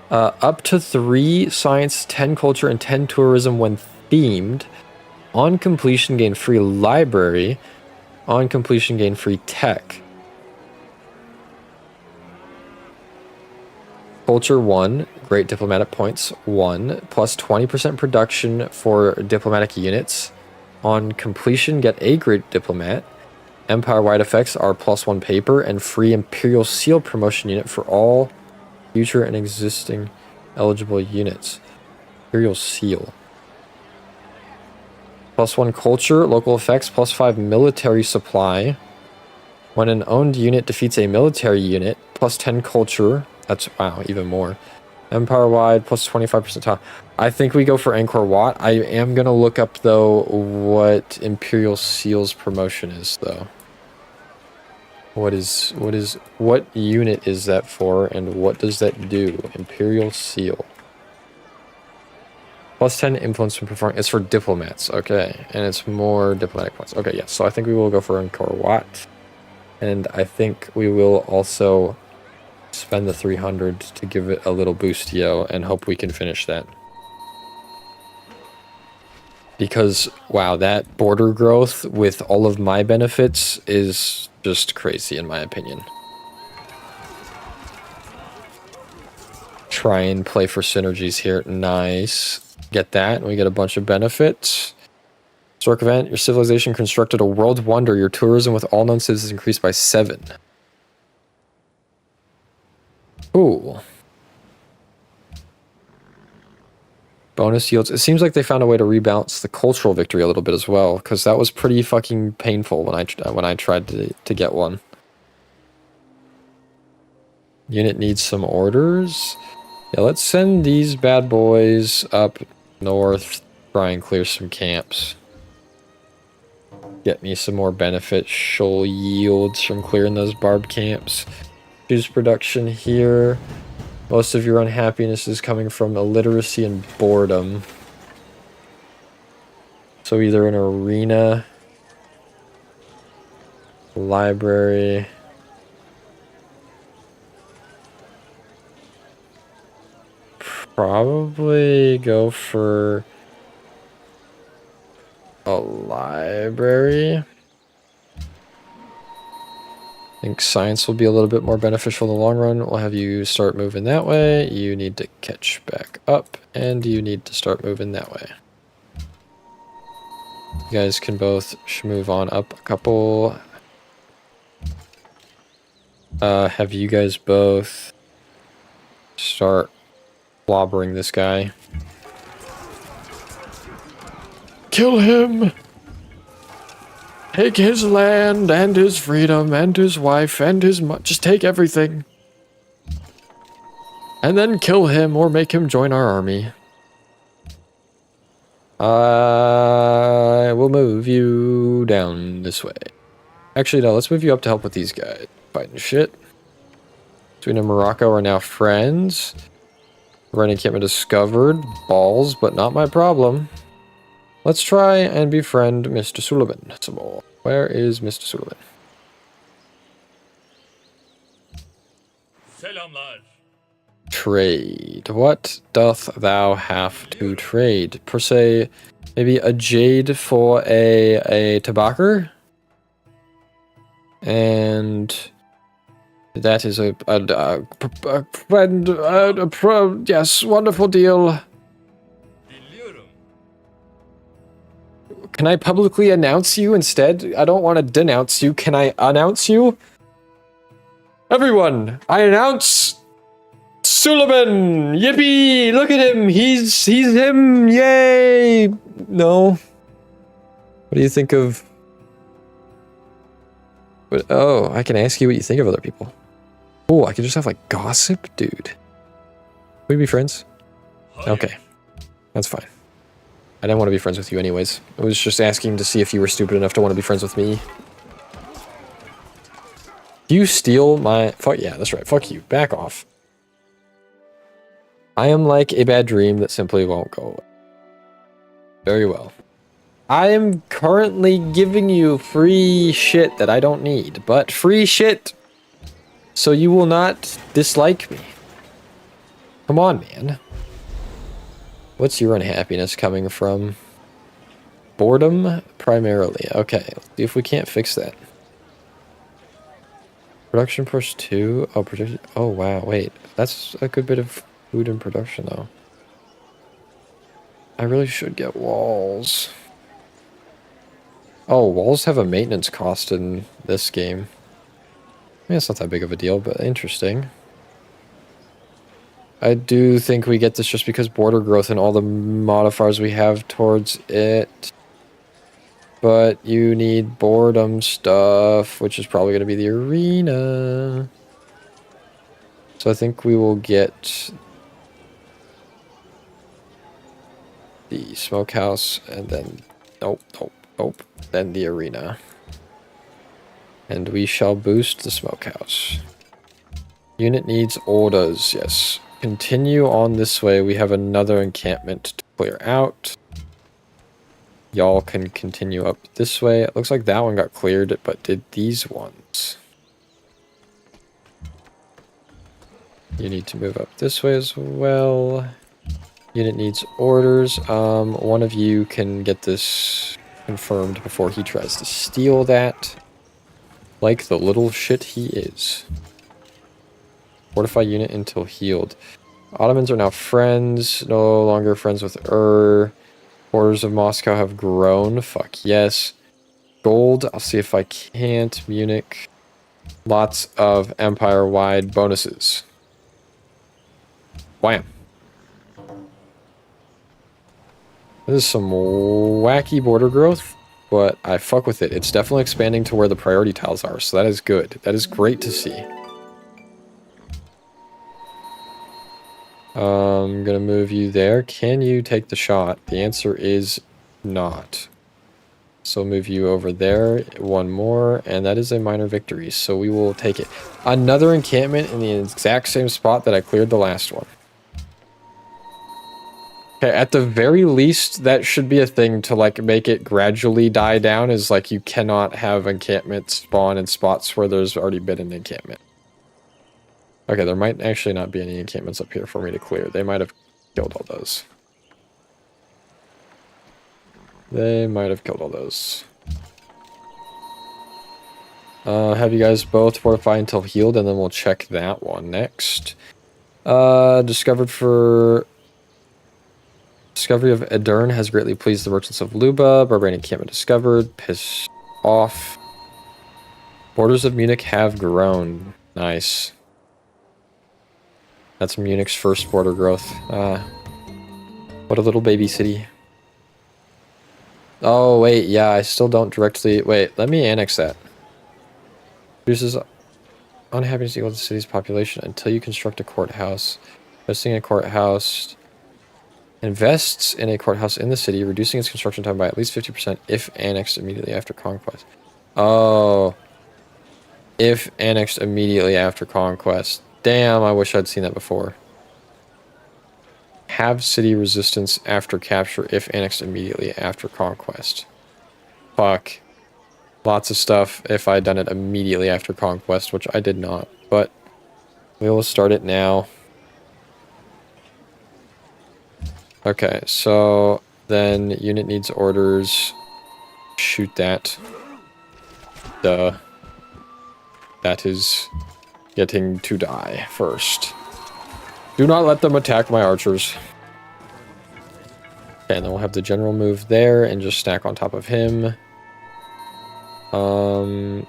Up to 3 science, 10 culture, and 10 tourism when themed. On completion, gain free library. On completion, gain free tech. Culture 1, great diplomatic points 1, plus 20% production for diplomatic units. On completion, get a great diplomat. Empire-wide effects are +1 paper and free Imperial Seal promotion unit for all future and existing eligible units. Imperial Seal. +1 culture, local effects, +5 military supply. When an owned unit defeats a military unit, +10 culture. That's, wow, even more. Empire-wide, +25% tile. I think we go for Angkor Wat. I am going to look up, though, what Imperial Seal's promotion is, though. What unit is that for, and what does that do? Imperial Seal. +10 influence from performing. It's for diplomats, okay. And it's more diplomatic points. Okay, yes. So I think we will go for Angkor Wat. And I think we will also spend the 300 to give it a little boostio and hope we can finish that. Because, wow, that border growth with all of my benefits is just crazy in my opinion. Try and play for synergies here. Nice. Get that, and we get a bunch of benefits. Historic event, your civilization constructed a world wonder. Your tourism with all known citizens increased by 7. Ooh. Bonus yields. It seems like they found a way to rebalance the cultural victory a little bit as well, because that was pretty fucking painful when I tried to get one. Unit needs some orders. Yeah, let's send these bad boys up north, try and clear some camps. Get me some more beneficial yields from clearing those barb camps. Choose production here. Most of your unhappiness is coming from illiteracy and boredom. So either an arena, library, probably go for a library. I think science will be a little bit more beneficial in the long run. We'll have you start moving that way. You need to catch back up, and you need to start moving that way. You guys can both move on up a couple. Have you guys both start blobbering this guy. Kill him! Take his land, and his freedom, and his wife, and his just take everything. And then kill him or make him join our army. I will move you down this way. Actually, no, let's move you up to help with these guys. Fighting shit. Sweden and Morocco are now friends. Running encampment discovered. Balls, but not my problem. Let's try and befriend Mr. Sullivan some more. Where is Mr. Sullivan? Selamlar. Trade. What doth thou have to trade? Per se, maybe a jade for a tobacco? And that is yes, wonderful deal. Dinliyorum. Can I publicly announce you instead? I don't want to denounce you. Can I announce you? Everyone, I announce Sullivan! Yippee! Look at him! He's him! Yay! No. What do you think of... But, oh, I can ask you what you think of other people. Oh, I can just have, like, gossip? Dude. We be friends? Okay. That's fine. I didn't want to be friends with you anyways. I was just asking to see if you were stupid enough to want to be friends with me. You steal my... Fuck yeah, that's right. Fuck you. Back off. I am like a bad dream that simply won't go away. Very well. I am currently giving you free shit that I don't need, but free shit so you will not dislike me. Come on, man. What's your unhappiness coming from? Boredom, primarily. Okay, let's see if we can't fix that. Production push 2. Oh, production. Oh, wow. Wait, that's a good bit of food in production, though. I really should get walls. Oh, walls have a maintenance cost in this game. I mean, it's not that big of a deal, but interesting. I do think we get this just because border growth and all the modifiers we have towards it. But you need boredom stuff, which is probably going to be the arena. So I think we will get the smokehouse and then... Nope, nope, nope. Then the arena. And we shall boost the smokehouse. Unit needs orders, yes. Continue on this way. We have another encampment to clear out. Y'all can continue up this way. It looks like that one got cleared, but did these ones? You need to move up this way as well. Unit needs orders. One of you can get this confirmed before he tries to steal that. Like the little shit he is. Fortify unit until healed. Ottomans are now friends. No longer friends with Borders of Moscow have grown. Fuck yes. Gold. I'll see if I can't. Munich. Lots of empire-wide bonuses. Wham. This is some wacky border growth, but I fuck with it. It's definitely expanding to where the priority tiles are, so that is good. That is great to see. I'm gonna move you there. Can you take the shot? The answer is not. So move you over there. One more, and that is a minor victory, so we will take it. Another encampment in the exact same spot that I cleared the last one. Okay, at the very least, that should be a thing to, like, make it gradually die down, is, like, you cannot have encampments spawn in spots where there's already been an encampment. Okay, there might actually not be any encampments up here for me to clear. They might have killed all those. They might have killed all those. Have you guys both fortify until healed, and then we'll check that one next. Discovered for... Discovery of Edern has greatly pleased the merchants of Luba. Barbarian encampment discovered. Piss off. Borders of Munich have grown. Nice. That's Munich's first border growth. What a little baby city. Oh, wait, yeah, I still don't directly... Wait, let me annex that. Reduces unhappiness equal to the city's population until you construct a courthouse. Investing in a courthouse. Invests in a courthouse in the city, reducing its construction time by at least 50% if annexed immediately after conquest. Oh. If annexed immediately after conquest. Damn, I wish I'd seen that before. Have city resistance after capture if annexed immediately after conquest. Fuck. Lots of stuff if I had done it immediately after conquest, which I did not. But we will start it now. Okay, so then unit needs orders. Shoot that. Duh. That is getting to die first. Do not let them attack my archers. Okay, and then we'll have the general move there and just stack on top of him.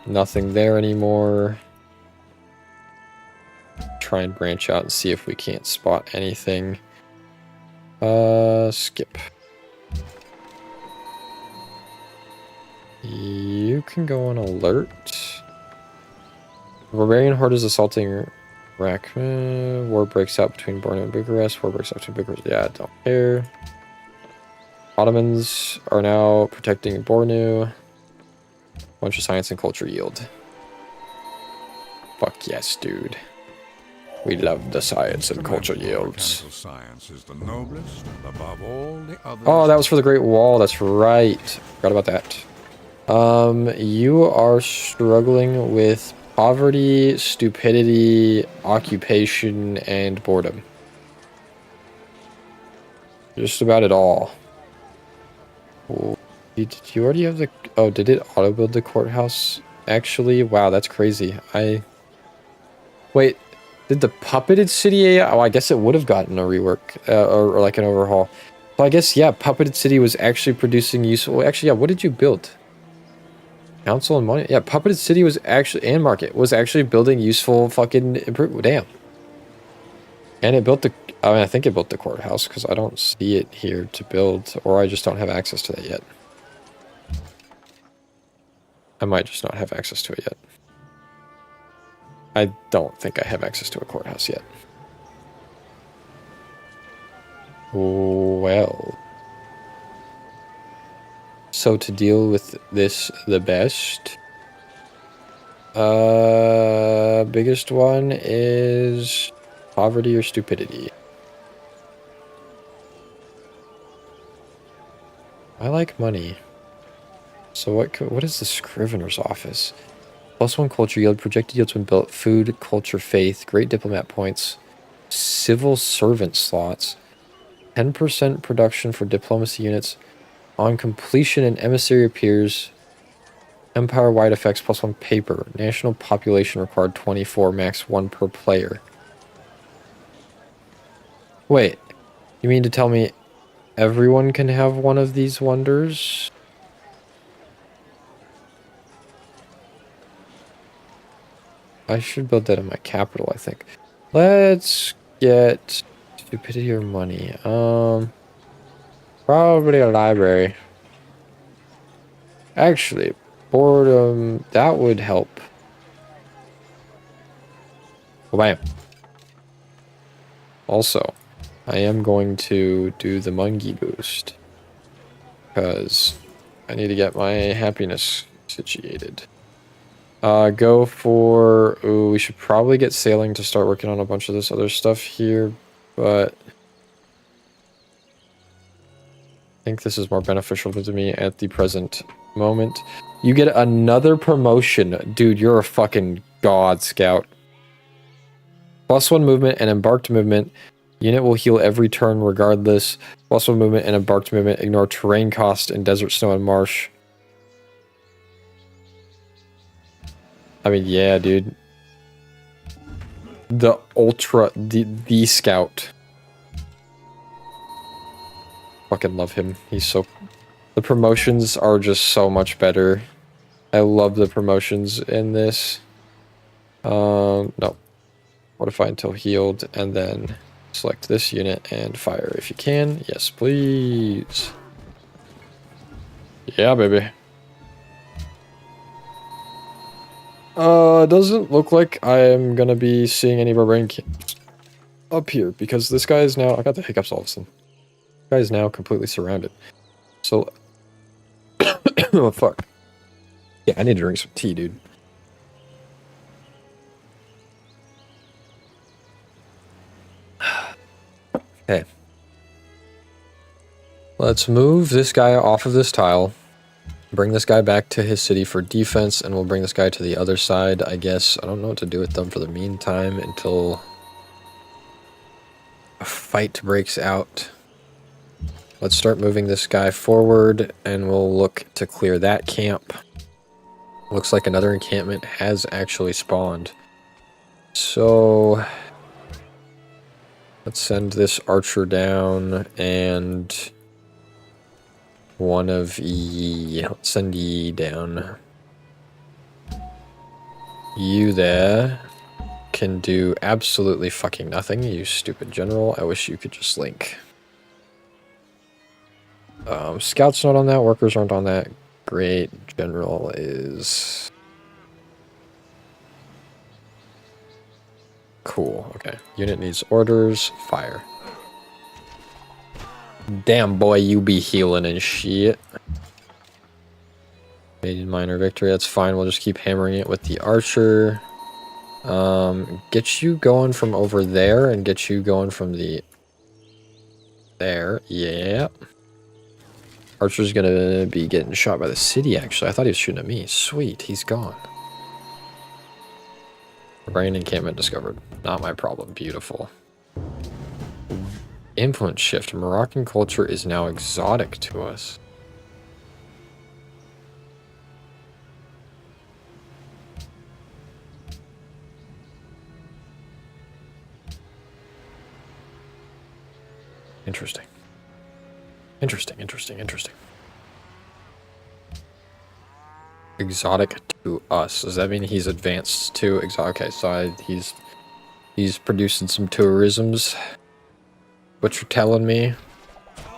Nothing there anymore. Try and branch out and see if we can't spot anything. Skip. You can go on alert. Barbarian horde is assaulting Rack. War breaks out between Bornu and Bucharest. War breaks out between Bucharest. Yeah, I don't care. Ottomans are now protecting Bornu. Bunch of science and culture yield. Fuck yes, dude. We love the science and culture yields. Science is the noblest above all the others. Oh, that was for the Great Wall. That's right. Forgot about that. You are struggling with poverty, stupidity, occupation, and boredom. Just about it all. Oh, did you already have the... Oh, did it auto-build the courthouse? Actually, wow, that's crazy. Wait, did the puppeted city AI... Oh, I guess it would have gotten a rework, or like an overhaul. So I guess, yeah, puppeted city was actually producing useful... Actually, yeah, what did you build? Council and money? Yeah, puppeted city was actually... And market was actually building useful fucking... Damn. And it built the... I mean, I think it built the courthouse, because I don't see it here to build, or I just don't have access to that yet. I might just not have access to it yet. I don't think I have access to a courthouse yet. Well. So to deal with this the best, biggest one is poverty or stupidity. I like money. So what is the Scrivener's office? +1 culture yield, projected yields when built, food, culture, faith, great diplomat points, civil servant slots, 10% production for diplomacy units, on completion an emissary appears, empire-wide effects +1 paper, national population required 24, max 1 per player. Wait, you mean to tell me everyone can have one of these wonders? I should build that in my capital, I think. Let's get stupidity or money. Probably a library. Actually, boredom, that would help. Oh, bam. Also, I am going to do the Mungie boost, because I need to get my happiness situated. Go for... Ooh, we should probably get sailing to start working on a bunch of this other stuff here, but I think this is more beneficial to me at the present moment. You get another promotion. Dude, you're a fucking god, Scout. +1 movement and embarked movement. Unit will heal every turn regardless. +1 movement and embarked movement. Ignore terrain cost in desert, snow, and marsh. I mean, yeah, dude. The the Scout. Fucking love him. He's so... The promotions are just so much better. I love the promotions in this. No. Fortify until healed, and then select this unit and fire if you can. Yes, please. Yeah, baby. Doesn't look like I am gonna be seeing any barbarian camps up here because this guy is now... I got the hiccups all of a sudden. This guy is now completely surrounded. So... oh, fuck. Yeah, I need to drink some tea, dude. Okay. Let's move this guy off of this tile. Bring this guy back to his city for defense, and we'll bring this guy to the other side, I guess. I don't know what to do with them for the meantime until a fight breaks out. Let's start moving this guy forward, and we'll look to clear that camp. Looks like another encampment has actually spawned. So... let's send this archer down, and... one of ye. Let's send ye down. You there can do absolutely fucking nothing, you stupid general. I wish you could just link. Scouts not on that, workers aren't on that. Great. General is... cool, okay. Unit needs orders, fire. Damn, boy, you be healing and shit. Made minor victory, that's fine. We'll just keep hammering it with the archer. Get you going from over there and get you going from the... there, yeah. Archer's gonna be getting shot by the city, actually. I thought he was shooting at me. Sweet, he's gone. Brain encampment discovered. Not my problem. Beautiful. Influence shift. Moroccan culture is now exotic to us. Interesting. Interesting, interesting, interesting. Exotic to us. Does that mean he's advanced to exotic? Okay, so he's producing some tourisms. What you're telling me?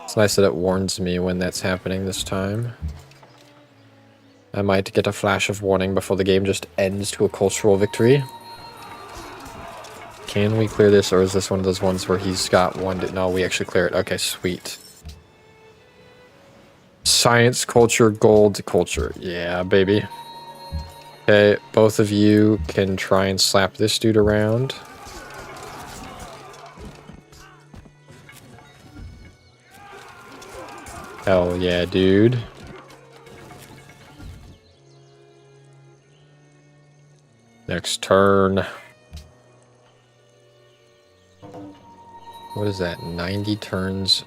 It's nice that it warns me when that's happening this time. I might get a flash of warning before the game just ends to a cultural victory. Can we clear this, or is this one of those ones where he's got one? No, we actually clear it. Okay, sweet. Science, culture, gold, culture. Yeah, baby. Okay, both of you can try and slap this dude around. Hell yeah, dude. Next turn. What is that? 90 turns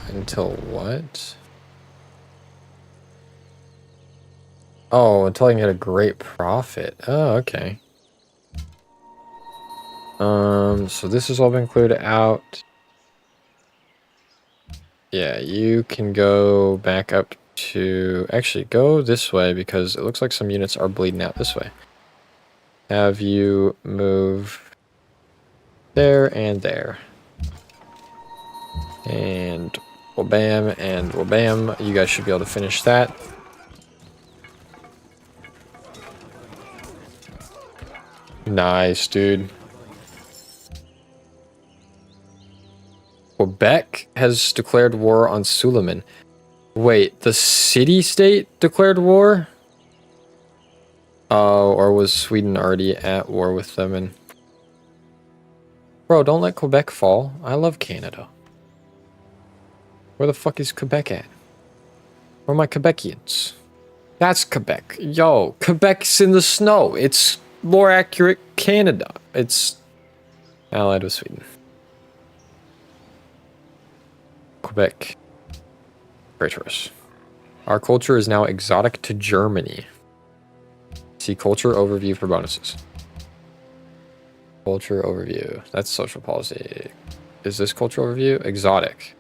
until what? Oh, until I can get a great profit. Oh, okay. So this has all been cleared out. Yeah, you can go back up to... actually, go this way because it looks like some units are bleeding out this way. Have you move there and there. And well bam, and well bam. You guys should be able to finish that. Nice, dude. Quebec has declared war on Suleiman. Wait, the city-state declared war? Oh, or was Sweden already at war with them? And bro, don't let Quebec fall. I love Canada. Where the fuck is Quebec at? Where are my Quebecians? That's Quebec. Yo, Quebec's in the snow. It's more accurate Canada. It's allied with Sweden. Quebec. Traitorous. Our culture is now exotic to Germany. See culture overview for bonuses. Culture overview. That's social policy. Is this culture overview? Exotic.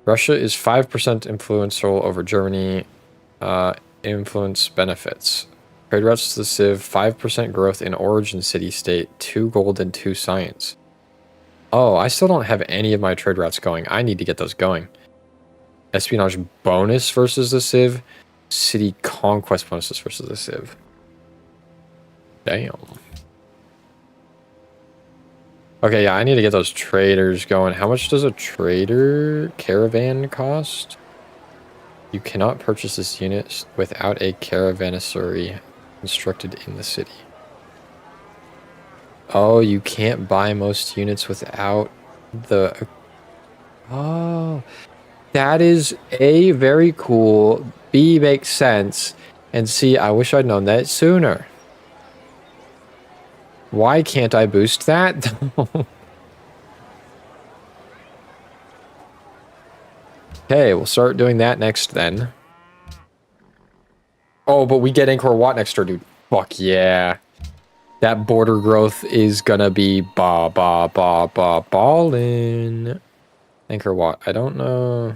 Russia is 5% influential over Germany. Influence benefits. Trade routes to the Civ, 5% growth in origin city-state, 2 gold and 2 science. Oh, I still don't have any of my trade routes going. I need to get those going. Espionage bonus versus the Civ. City conquest bonuses versus the Civ. Damn. Okay, yeah, I need to get those traders going. How much does a trader caravan cost? You cannot purchase this unit without a caravanserai constructed in the city. Oh, you can't buy most units without the... Oh, that is A, very cool. B, makes sense. And C, I wish I'd known that sooner. Why can't I boost that? Okay, we'll start doing that next then. Oh, but we get Angkor Wat next door, dude. Fuck yeah. That border growth is gonna be ballin'. Angkor Wat, I don't know.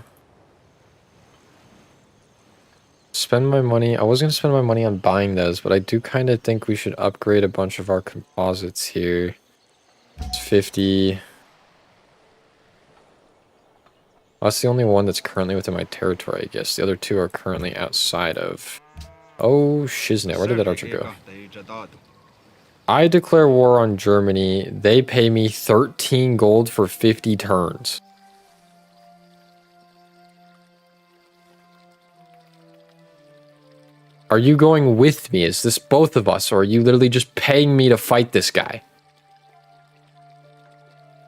Spend my money. I was gonna spend my money on buying those, but I do kind of think we should upgrade a bunch of our composites here. It's 50. That's the only one that's currently within my territory, I guess. The other two are currently outside of... Oh, shiznit. Where did that archer go? I declare war on Germany. They pay me 13 gold for 50 turns. Are you going with me? Is this both of us? Or are you literally just paying me to fight this guy?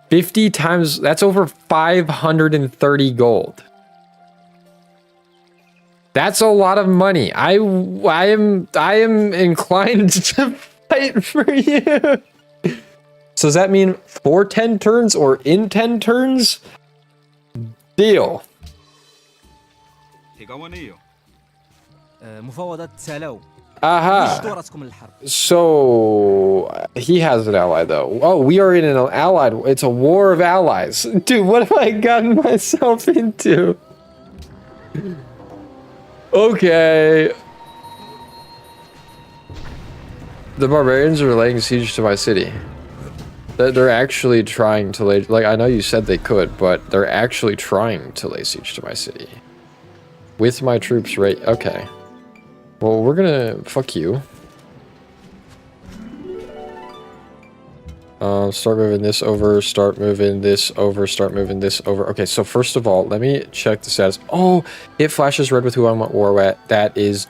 50 times... That's over 530 gold. That's a lot of money. I am inclined to fight for you. So does that mean for 10 turns or in 10 turns? Deal. Aha. So he has an ally though. Oh, we are in an allied. It's a war of allies. Dude, what have I gotten myself into? Okay. The barbarians are laying siege to my city. They're actually trying to lay... Like, I know you said they could, but they're actually trying to lay siege to my city. With my troops right... Okay. Well, we're gonna... Fuck you. Start moving this over, start moving this over, start moving this over. Okay, so first of all, let me check the status. Oh, it flashes red with who I'm at war with. That is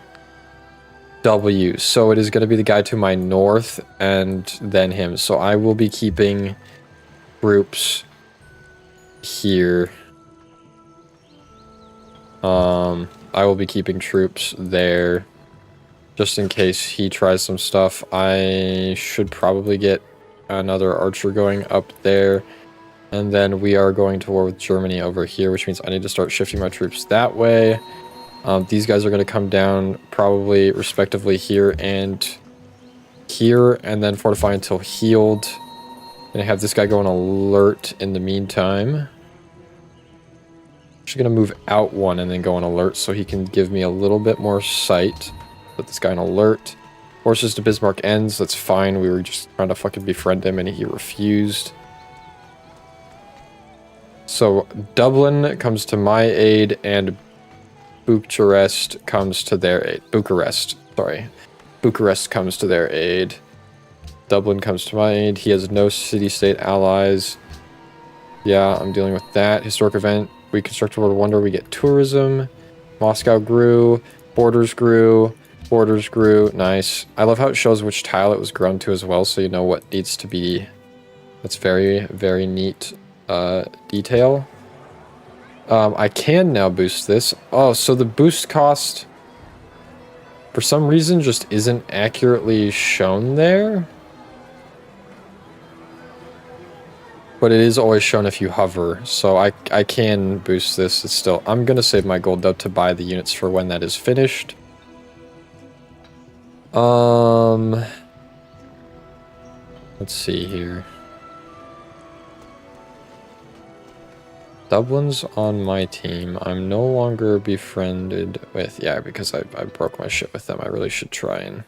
W. So it is going to be the guy to my north and then him. So I will be keeping groups here. I will be keeping troops there just in case he tries some stuff. I should probably get another archer going up there, and then we are going to war with Germany over here, which means I need to start shifting my troops that way. These guys are going to come down probably respectively here and then fortify until healed. Gonna have this guy go on alert in the meantime. Actually gonna move out one and then go on alert so he can give me a little bit more sight. Put this guy on alert. Forces to Bismarck ends, that's fine. We were just trying to fucking befriend him and he refused. So Dublin comes to my aid and Bucharest comes to their aid. Bucharest comes to their aid. Dublin comes to my aid. He has no city-state allies. Yeah, I'm dealing with that. Historic event. We constructed World Wonder. We get tourism. Moscow grew. Borders grew. Borders grew. Nice. I love how it shows which tile it was grown to as well, so you know what needs to be... That's very, very neat detail. I can now boost this. Oh, so the boost cost, for some reason, just isn't accurately shown there. But it is always shown if you hover, so I can boost this. It's still... I'm going to save my gold, though, to buy the units for when that is finished. Let's see here. Dublin's on my team. I'm no longer befriended with... Yeah, because I broke my shit with them. I really should try and...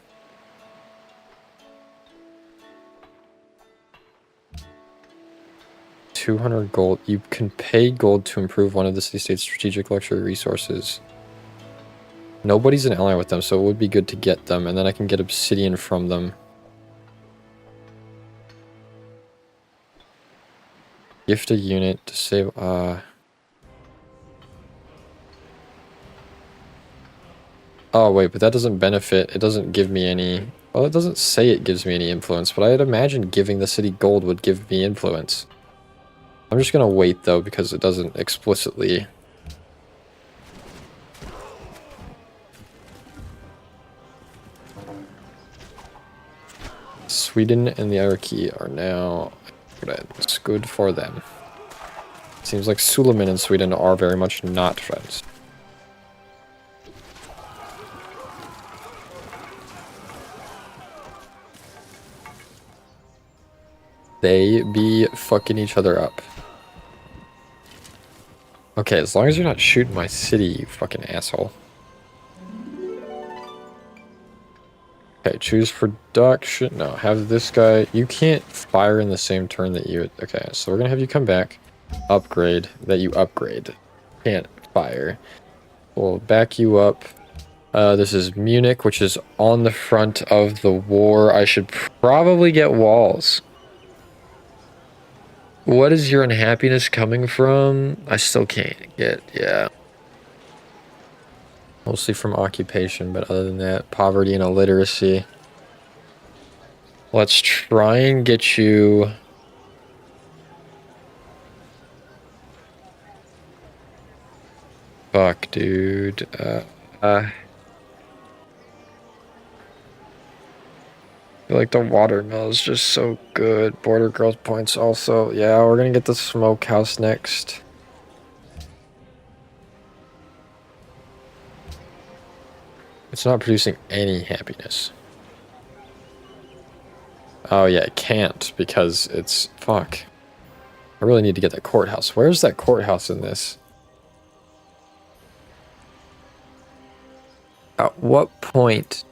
$200 gold. You can pay gold to improve one of the city-state's strategic luxury resources. Nobody's an ally with them, so it would be good to get them, and then I can get obsidian from them. Gift a unit to save, Oh, wait, but that doesn't benefit. It doesn't give me any... Well, it doesn't say it gives me any influence, but I'd imagine giving the city gold would give me influence. I'm just gonna wait, though, because it doesn't explicitly... Sweden and the Iraqi are now friends. Good for them. Seems like Suleiman and Sweden are very much not friends. They be fucking each other up. Okay, as long as you're not shooting my city, you fucking asshole. Okay, choose production. No, have this guy. You can't fire in the same turn that you... Okay, so we're gonna have you come back. Upgrade. That you upgrade. Can't fire. We'll back you up. This is Munich, which is on the front of the war. I should probably get walls. What is your unhappiness coming from? I still can't get... Yeah. Mostly from occupation, but other than that, poverty and illiteracy. Let's try and get you... Fuck, dude. I feel like the watermill is just so good. Border growth points also. Yeah, we're gonna get the smokehouse next. It's not producing any happiness. Oh yeah, it can't because it's... Fuck. I really need to get that courthouse. Where's that courthouse in this? At what point?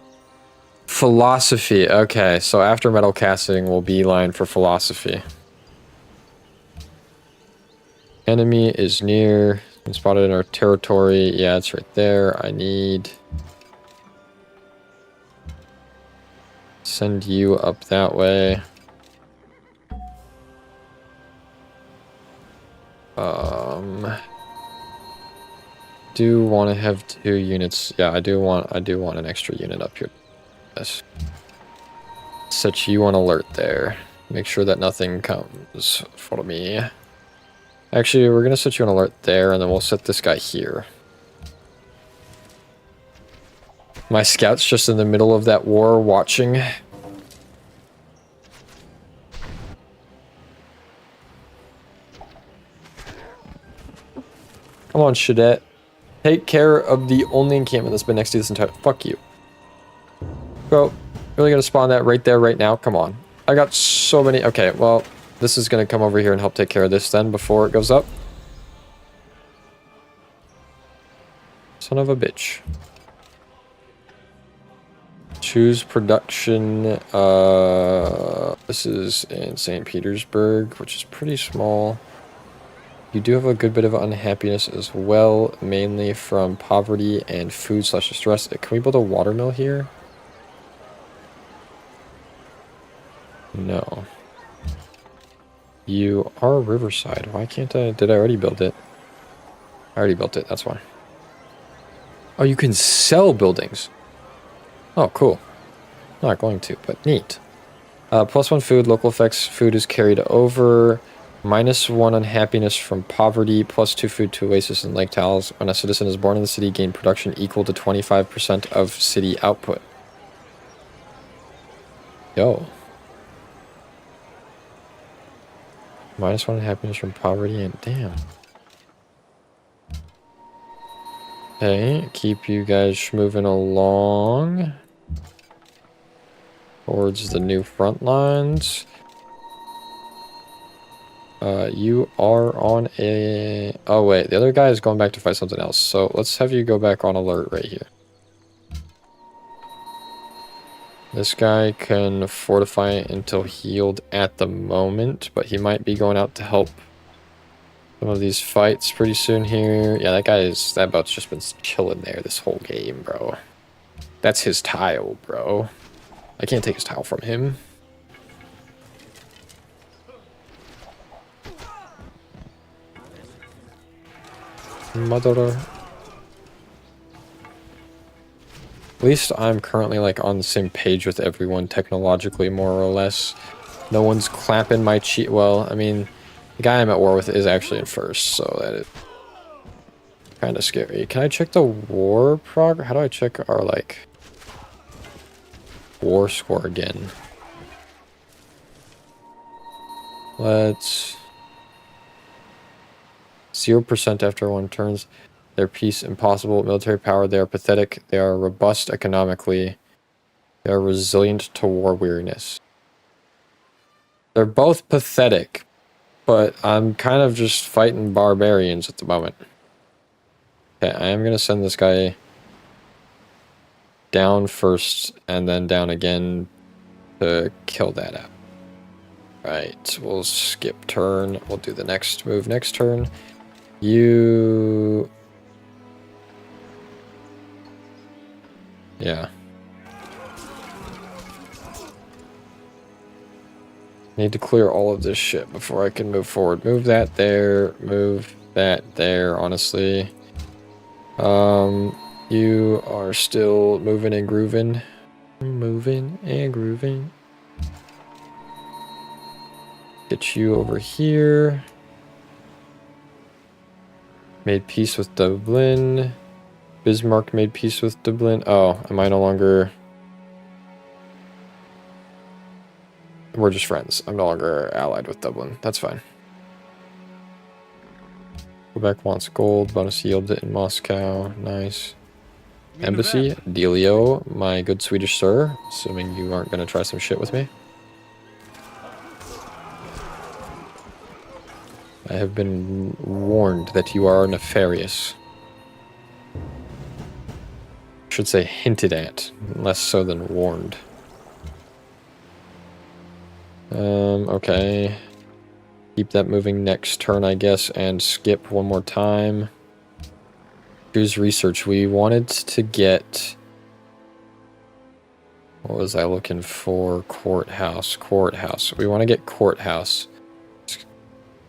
Philosophy. Okay, so after metal casting, we'll beeline for philosophy. Enemy is near. Been spotted in our territory. Yeah, it's right there. I need... Send you up that way. Do want to have 2 units. Yeah, I do want an extra unit up here. Yes. Set you on alert there. Make sure that nothing comes for me. Actually, we're gonna set you on alert there, and then we'll set this guy here. My scout's just in the middle of that war watching. Come on, Shadette. Take care of the only encampment that's been next to this entire... Fuck you. Bro, really gonna spawn that right there, right now? Come on. I got so many... Okay, well, this is gonna come over here and help take care of this then before it goes up. Son of a bitch. Choose production. This is in St. Petersburg, which is pretty small. You do have a good bit of unhappiness as well, mainly from poverty and food/distress. Can we build a watermill here? No. You are Riverside. Why can't I? Did I already build it? I already built it, that's why. Oh, you can sell buildings. Oh, cool. Not going to, but neat. +1 food, local effects, food is carried over. -1 unhappiness from poverty, +2 food to oasis and lake tiles. When a citizen is born in the city, gain production equal to 25% of city output. Yo. -1 unhappiness from poverty and damn. Okay, keep you guys moving along towards the new front lines. You are on a... Oh, wait. The other guy is going back to fight something else. So let's have you go back on alert right here. This guy can fortify until healed at the moment, but he might be going out to help some of these fights pretty soon here. Yeah, that boat's just been chilling there this whole game, bro. That's his tile, bro. I can't take his tile from him. Mother. At least I'm currently like on the same page with everyone technologically, more or less. No one's clapping my cheek. Well, I mean, the guy I'm at war with is actually in first, so that is kind of scary. Can I check the war progress? How do I check our like war score again? Let's 0% after one turns. Their peace impossible. Military power. They are pathetic. They are robust economically. They are resilient to war weariness. They're both pathetic, but I'm kind of just fighting barbarians at the moment. Okay, I am going to send this guy down first and then down again to kill that out. Right, we'll skip turn. We'll do the next move next turn. You... Yeah. Need to clear all of this shit before I can move forward. Move that there. Move that there, honestly. You are still moving and grooving. Moving and grooving. Get you over here. Made peace with Dublin. Bismarck made peace with Dublin. Oh, am I no longer... We're just friends. I'm no longer allied with Dublin. That's fine. Quebec wants gold. Bonus yield in Moscow. Nice. Embassy. Delio, my good Swedish sir. Assuming you aren't going to try some shit with me. I have been warned that you are nefarious. I should say hinted at, less so than warned. Okay. Keep that moving next turn, I guess, and skip one more time. Choose research. We wanted to get... What was I looking for? Courthouse. Courthouse. We want to get courthouse.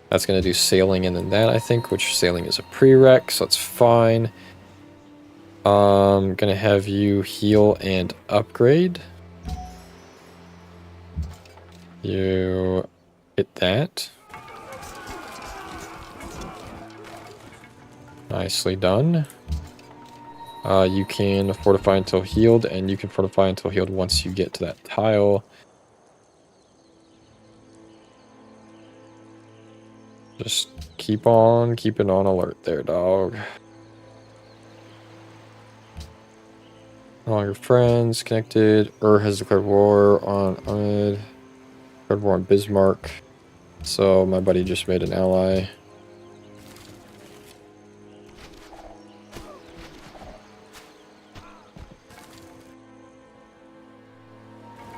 That's going to do sailing and then that, I think, which sailing is a prereq, so that's fine. Going to have you heal and upgrade. You hit that. Nicely done. You can fortify until healed, and you can fortify until healed once you get to that tile. Just keep on keeping on alert there, dog. No longer friends, connected. Has declared war on Ahmed. Declared war on Bismarck. So my buddy just made an ally.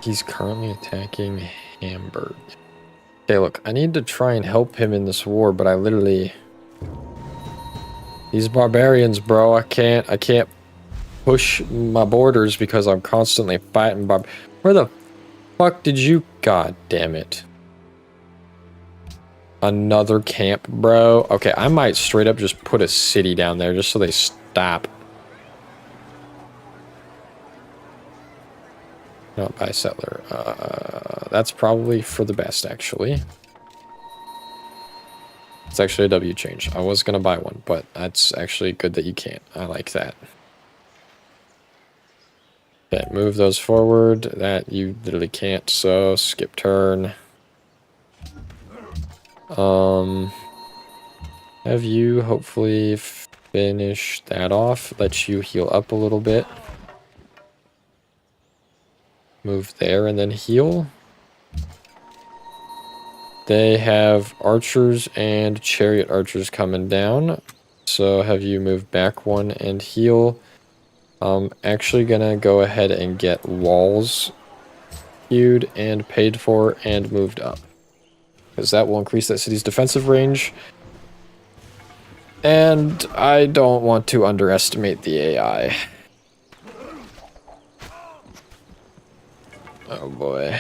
He's currently attacking Hamburg. Okay, look, I need to try and help him in this war, but I literally... These barbarians, bro, I can't push my borders because I'm constantly fighting Where the fuck did you... God damn it. Another camp, bro. Okay, I might straight up just put a city down there just so they stop. No, by settler. That's probably for the best, actually. It's actually a W change. I was going to buy one, but that's actually good that you can't. I like that. Okay, move those forward. That you literally can't, so skip turn. Have you hopefully finish that off. Let you heal up a little bit. Move there and then heal. They have archers and chariot archers coming down. So have you move back one and heal. Actually gonna go ahead and get walls queued and paid for and moved up. Because that will increase that city's defensive range. And I don't want to underestimate the AI. Oh boy.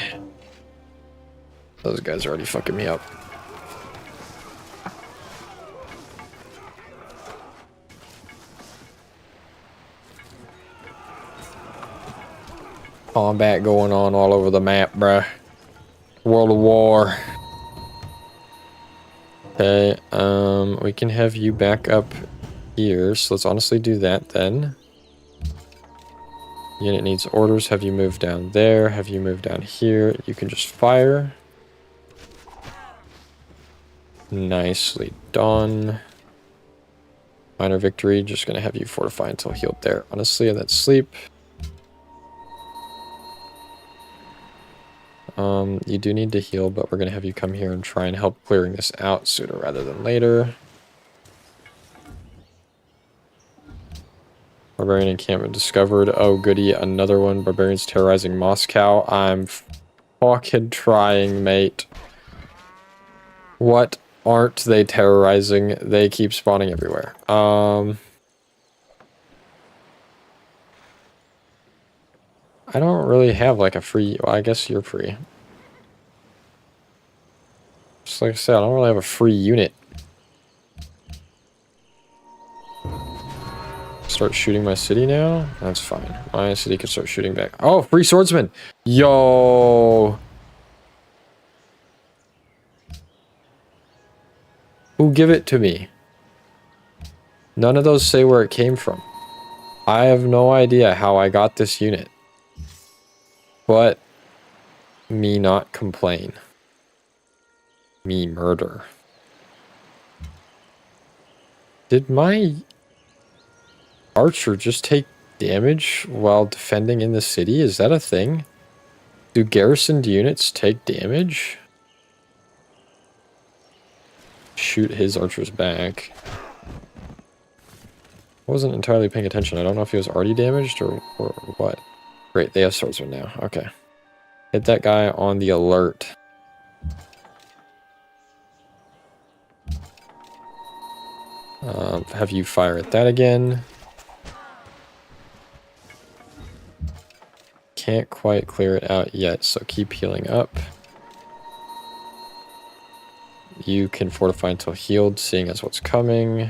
Those guys are already fucking me up. Combat going on all over the map, bruh. World of War. Okay, we can have you back up here, so let's honestly do that then. Unit needs orders, have you move down there, have you move down here, you can just fire. Nicely done. Minor victory, just gonna have you fortify until healed there, honestly, and then sleep. You do need to heal, but we're gonna have you come here and try and help clearing this out sooner rather than later. Barbarian encampment discovered. Oh goody, another one. Barbarians terrorizing Moscow. I'm fucking trying, mate. What aren't they terrorizing? They keep spawning everywhere. I don't really have like a free... Well, I guess you're free. Just like I said, I don't really have a free unit. Start shooting my city now? That's fine. My city can start shooting back. Oh, free swordsman! Yo! Who give it to me? None of those say where it came from. I have no idea how I got this unit. But me not complain. Me murder. Did my archer just take damage while defending in the city? Is that a thing? Do garrisoned units take damage? Shoot his archers back. I wasn't entirely paying attention. I don't know if he was already damaged or what. Great, they have swordsmen now. Okay. Hit that guy on the alert. Have you fire at that again. Can't quite clear it out yet, so keep healing up. You can fortify until healed, seeing as what's coming.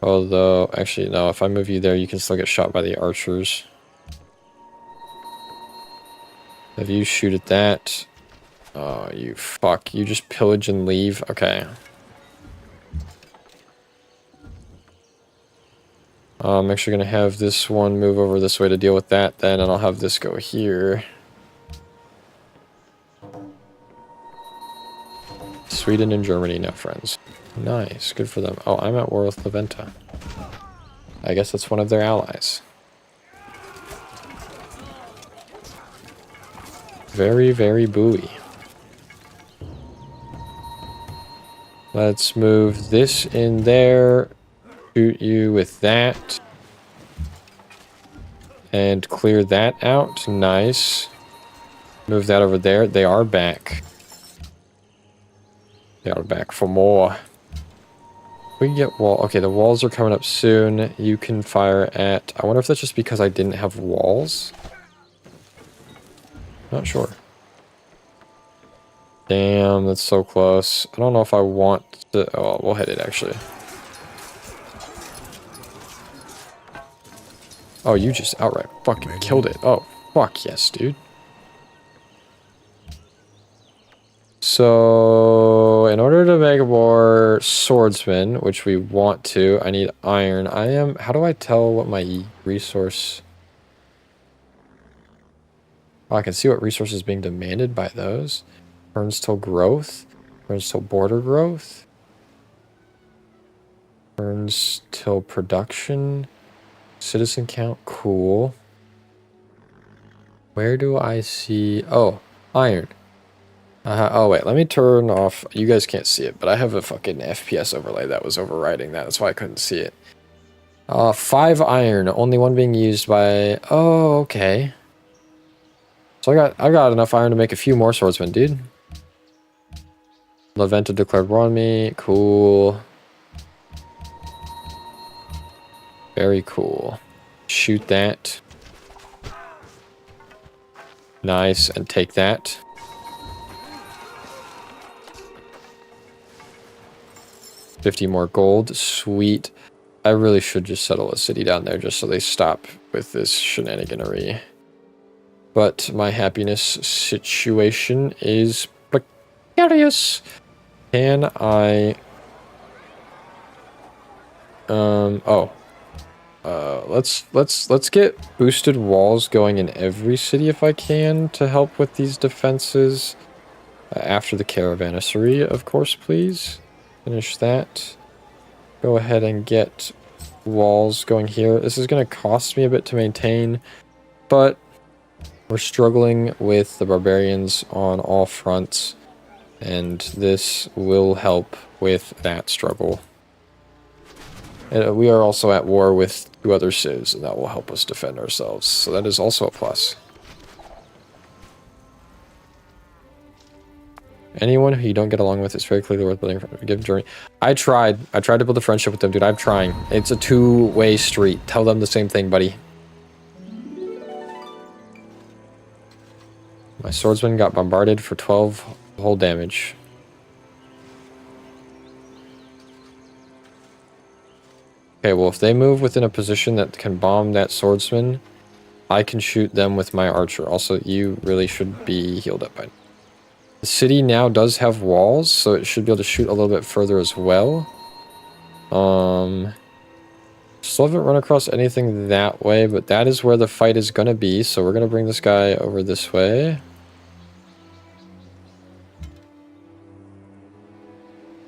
Although, actually, no, if I move you there, you can still get shot by the archers. Have you shoot at that? Oh, you fuck. You just pillage and leave? Okay. I'm actually going to have this one move over this way to deal with that then, and I'll have this go here. Sweden and Germany now, friends. Nice, good for them. Oh, I'm at war with Leventa. I guess that's one of their allies. Very, very buoy. Let's move this in there. Shoot you with that. And clear that out. Nice. Move that over there. They are back. They are back for more. We can get wall. Okay, the walls are coming up soon. You can fire at... I wonder if that's just because I didn't have walls. Not sure. Damn, that's so close. I don't know if I want to... Oh, we'll hit it, actually. Oh, you just outright fucking killed it. Oh, fuck yes, dude. So, in order to make more swordsmen, which we want to, I need iron. How do I tell what my resource... Oh, I can see what resource is being demanded by those. Burns till growth. Burns till border growth. Burns till production. Citizen count, cool. Where do I see... Oh, iron. Oh, wait, let me turn off... You guys can't see it, but I have a fucking FPS overlay that was overriding that. That's why I couldn't see it. 5 iron, only one being used by... Oh, okay. So I got enough iron to make a few more swordsmen, dude. Leventa declared war on me. Cool. Very cool. Shoot that. Nice, and take that. $50 more gold. Sweet. I really should just settle a city down there just so they stop with this shenaniganery. But my happiness situation is precarious. Can I... let's get boosted walls going in every city if I can to help with these defenses. After the caravanserai, of course, please. Finish that. Go ahead and get walls going here. This is going to cost me a bit to maintain, but we're struggling with the barbarians on all fronts, and this will help with that struggle. And we are also at war with 2 other civs, and that will help us defend ourselves, so that is also a plus. Anyone who you don't get along with is very clearly worth building a given journey. I tried to build a friendship with them, dude. I'm trying. It's a 2-way street. Tell them the same thing, buddy. My swordsman got bombarded for 12 whole damage. Okay, well, if they move within a position that can bomb that swordsman, I can shoot them with my archer. Also, you really should be healed up by now. The city now does have walls, so it should be able to shoot a little bit further as well. Still haven't run across anything that way, but that is where the fight is going to be, so we're going to bring this guy over this way.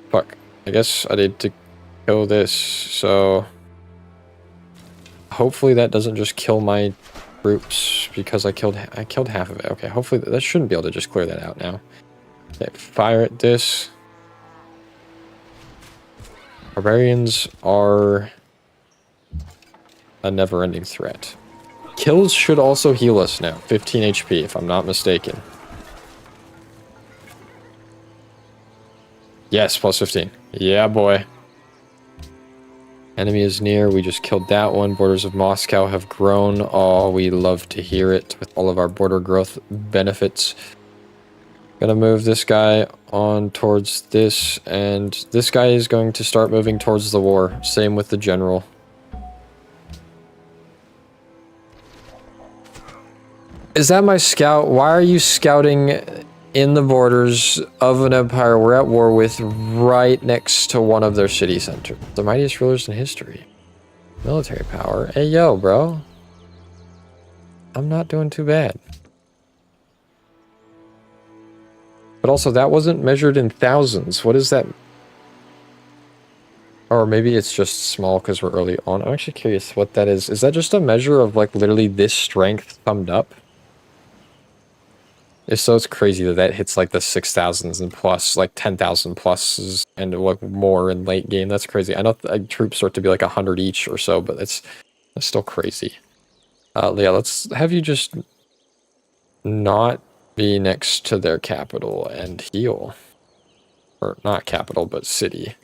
Fuck. I guess I need to kill this, so... Hopefully that doesn't just kill my troops, because I killed half of it. Okay, hopefully that shouldn't be able to just clear that out now. Okay, fire at this. Barbarians are a never-ending threat. Kills should also heal us now. 15 HP, if I'm not mistaken. Yes, plus 15. Yeah, boy. Enemy is near. We just killed that one. Borders of Moscow have grown. Oh, we love to hear it with all of our border growth benefits. Gonna move this guy on towards this, and this guy is going to start moving towards the war. Same with the general. Is that my scout? Why are you scouting in the borders of an empire we're at war with, right next to one of their city centers? The mightiest rulers in history. Military power. Hey, yo, bro. I'm not doing too bad. But also, that wasn't measured in thousands. What is that? Or maybe it's just small because we're early on. I'm actually curious what that is. Is that just a measure of, like, literally this strength summed up? If so, it's crazy that that hits, like, the 6,000s and plus, like, 10,000 pluses and, like, more in late game. That's crazy. I know troops start to be, like, 100 each or so, but that's still crazy. Yeah, let's have you just not be next to their capital and heal. Or not capital, but city.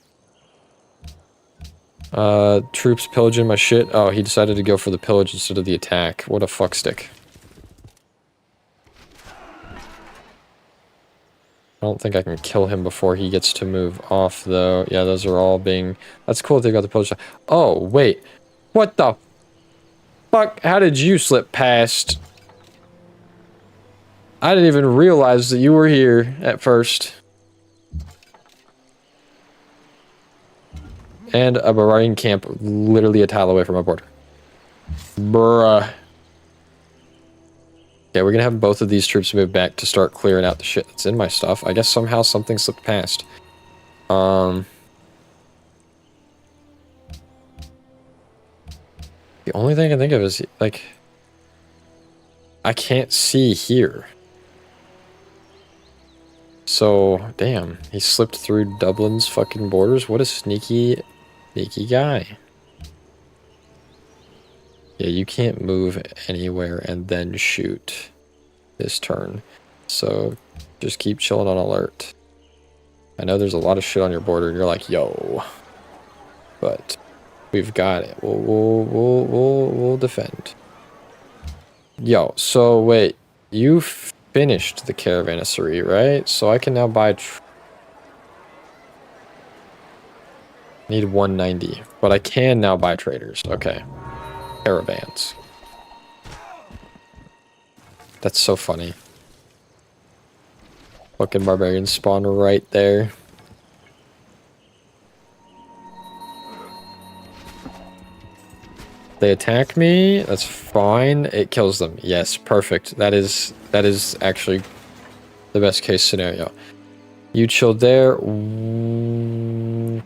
Troops pillaging my shit. Oh, he decided to go for the pillage instead of the attack. What a fuckstick. I don't think I can kill him before he gets to move off, though. Yeah, those are all being... That's cool if they got the pillage. Oh, wait. What the fuck? How did you slip past? I didn't even realize that you were here at first. And a barbarian camp literally a tile away from our border. Bruh. Okay, we're gonna have both of these troops move back to start clearing out the shit that's in my stuff. I guess somehow something slipped past. The only thing I can think of is, like... I can't see here. So, damn. He slipped through Dublin's fucking borders? What a sneaky guy. Yeah, you can't move anywhere and then shoot this turn. So, just keep chilling on alert. I know there's a lot of shit on your border, and you're like, yo. But we've got it. We'll defend. Yo, so wait. You finished the caravanserai, right? So I can now buy... Need 190. But I can now buy traders. Okay. Caravans. That's so funny. Fucking barbarians spawn right there. They attack me. That's fine. It kills them. Yes, perfect. That is actually the best case scenario. You chilled there. Where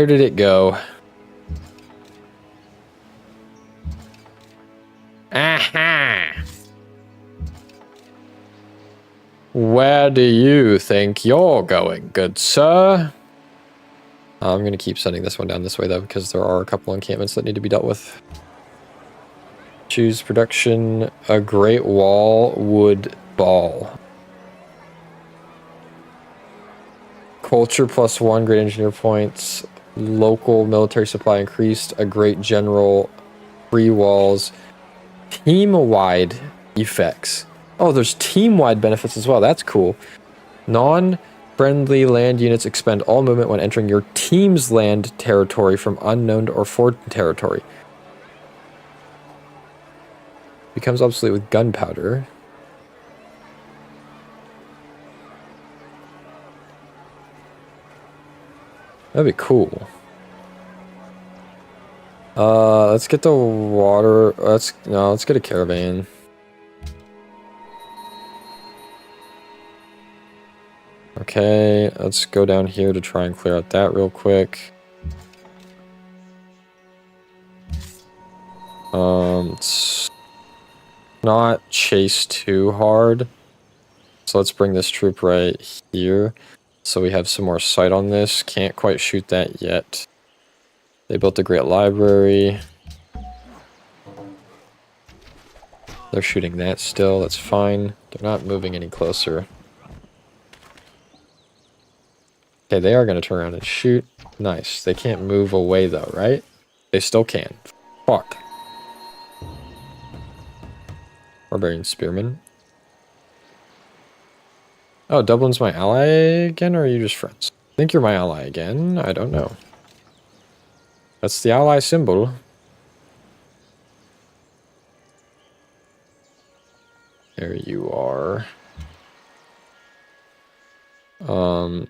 did it go? Aha! Where do you think you're going, good sir? I'm going to keep sending this one down this way, though, because there are a couple encampments that need to be dealt with. Choose production, a great wall, wood, ball. Culture +1, great engineer points. Local military supply increased, a great general, free walls. Team-wide effects. Oh, there's team-wide benefits as well. That's cool. Non-friendly land units expend all movement when entering your team's land territory from unknown or foreign territory. Becomes obsolete with gunpowder. That'd be cool. Let's get the water. Let's get a caravan. Okay, let's go down here to try and clear out that real quick. Let's not chase too hard. So let's bring this troop right here. So we have some more sight on this. Can't quite shoot that yet. They built a great library. They're shooting that still. That's fine. They're not moving any closer. Okay, they are going to turn around and shoot. Nice. They can't move away though, right? They still can. Fuck. Barbarian Spearman. Oh, Dublin's my ally again, or are you just friends? I think you're my ally again. I don't know. That's the ally symbol. There you are.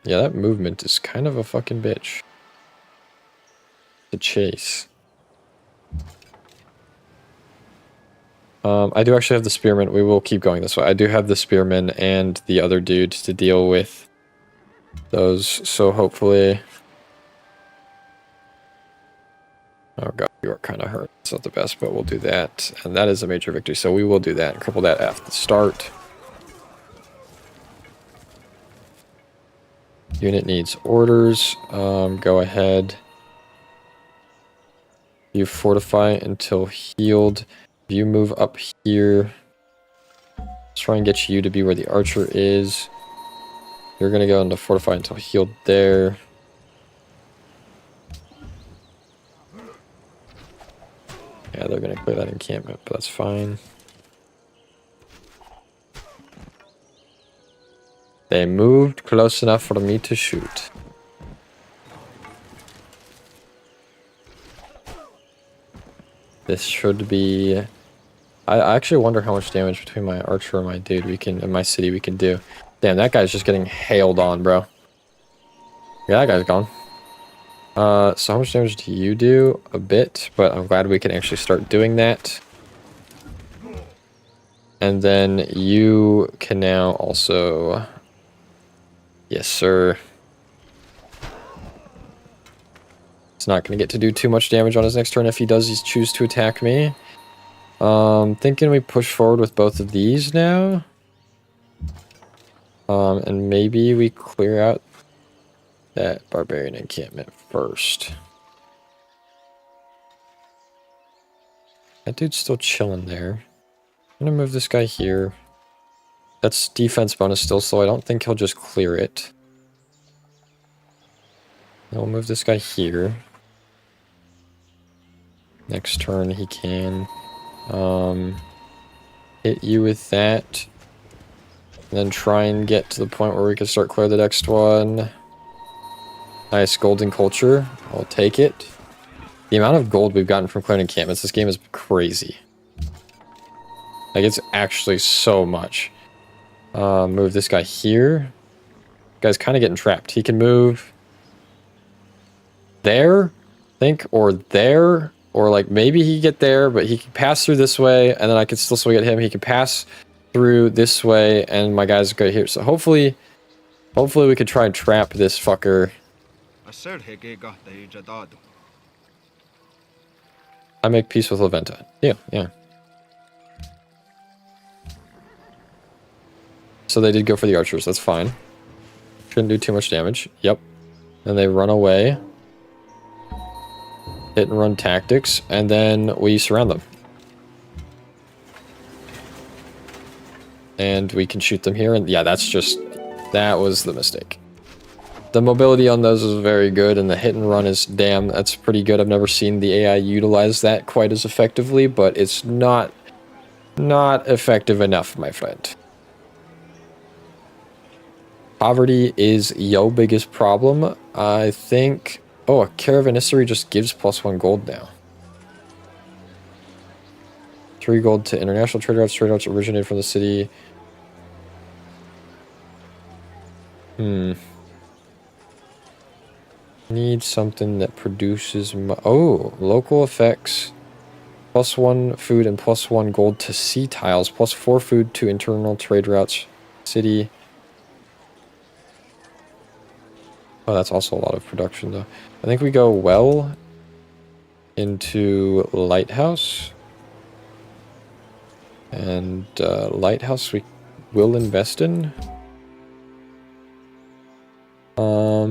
Yeah, that movement is kind of a fucking bitch to chase. I do actually have the spearmen. We will keep going this way. I do have the spearmen and the other dude to deal with those, so hopefully... Oh god, you are kind of hurt. It's not the best, but we'll do that. And that is a major victory, so we will do that and cripple that at the start. Unit needs orders. Go ahead. You fortify until healed. If you move up here, let's try and get you to be where the archer is. You're going to go into fortify until healed there. Yeah, they're going to clear that encampment, but that's fine. They moved close enough for me to shoot. This should be... I actually wonder how much damage between my archer and my dude in my city we can do. Damn, that guy's just getting hailed on, bro. Yeah, that guy's gone. So how much damage do you do? A bit, but I'm glad we can actually start doing that. And then you can now also... Yes, sir. He's not going to get to do too much damage on his next turn. If he does, choose to attack me. Thinking we push forward with both of these now. And maybe we clear out that barbarian encampment first. That dude's still chilling there. I'm going to move this guy here. That's defense bonus still, so I don't think he'll just clear it. We'll move this guy here. Next turn he can hit you with that. And then try and get to the point where we can start clear the next one. Nice, golden culture. I'll take it. The amount of gold we've gotten from clearing encampments, this game is crazy. Like, it's actually so much. Move this guy here. Guy's kind of getting trapped. He can move there, I think, or there, or like maybe he can get there, but he can pass through this way, and then I can still swing at him. He can pass through this way, and my guys go here. So hopefully we could try and trap this fucker. I make peace with Leventa. Yeah, yeah. So they did go for the archers. That's fine. Shouldn't do too much damage. Yep. And they run away. Hit and run tactics. And then we surround them. And we can shoot them here. And yeah, that was the mistake. The mobility on those is very good. And the hit and run is, damn, that's pretty good. I've never seen the AI utilize that quite as effectively. But it's not effective enough, my friend. Poverty is your biggest problem. I think... Oh, a caravanserai just gives +1 gold now. 3 gold to international trade routes. Trade routes originated from the city. Need something that produces... Oh, local effects. +1 food and +1 gold to sea tiles. +4 food to internal trade routes. City... Oh, that's also a lot of production, though. I think we go well into Lighthouse. And Lighthouse we will invest in.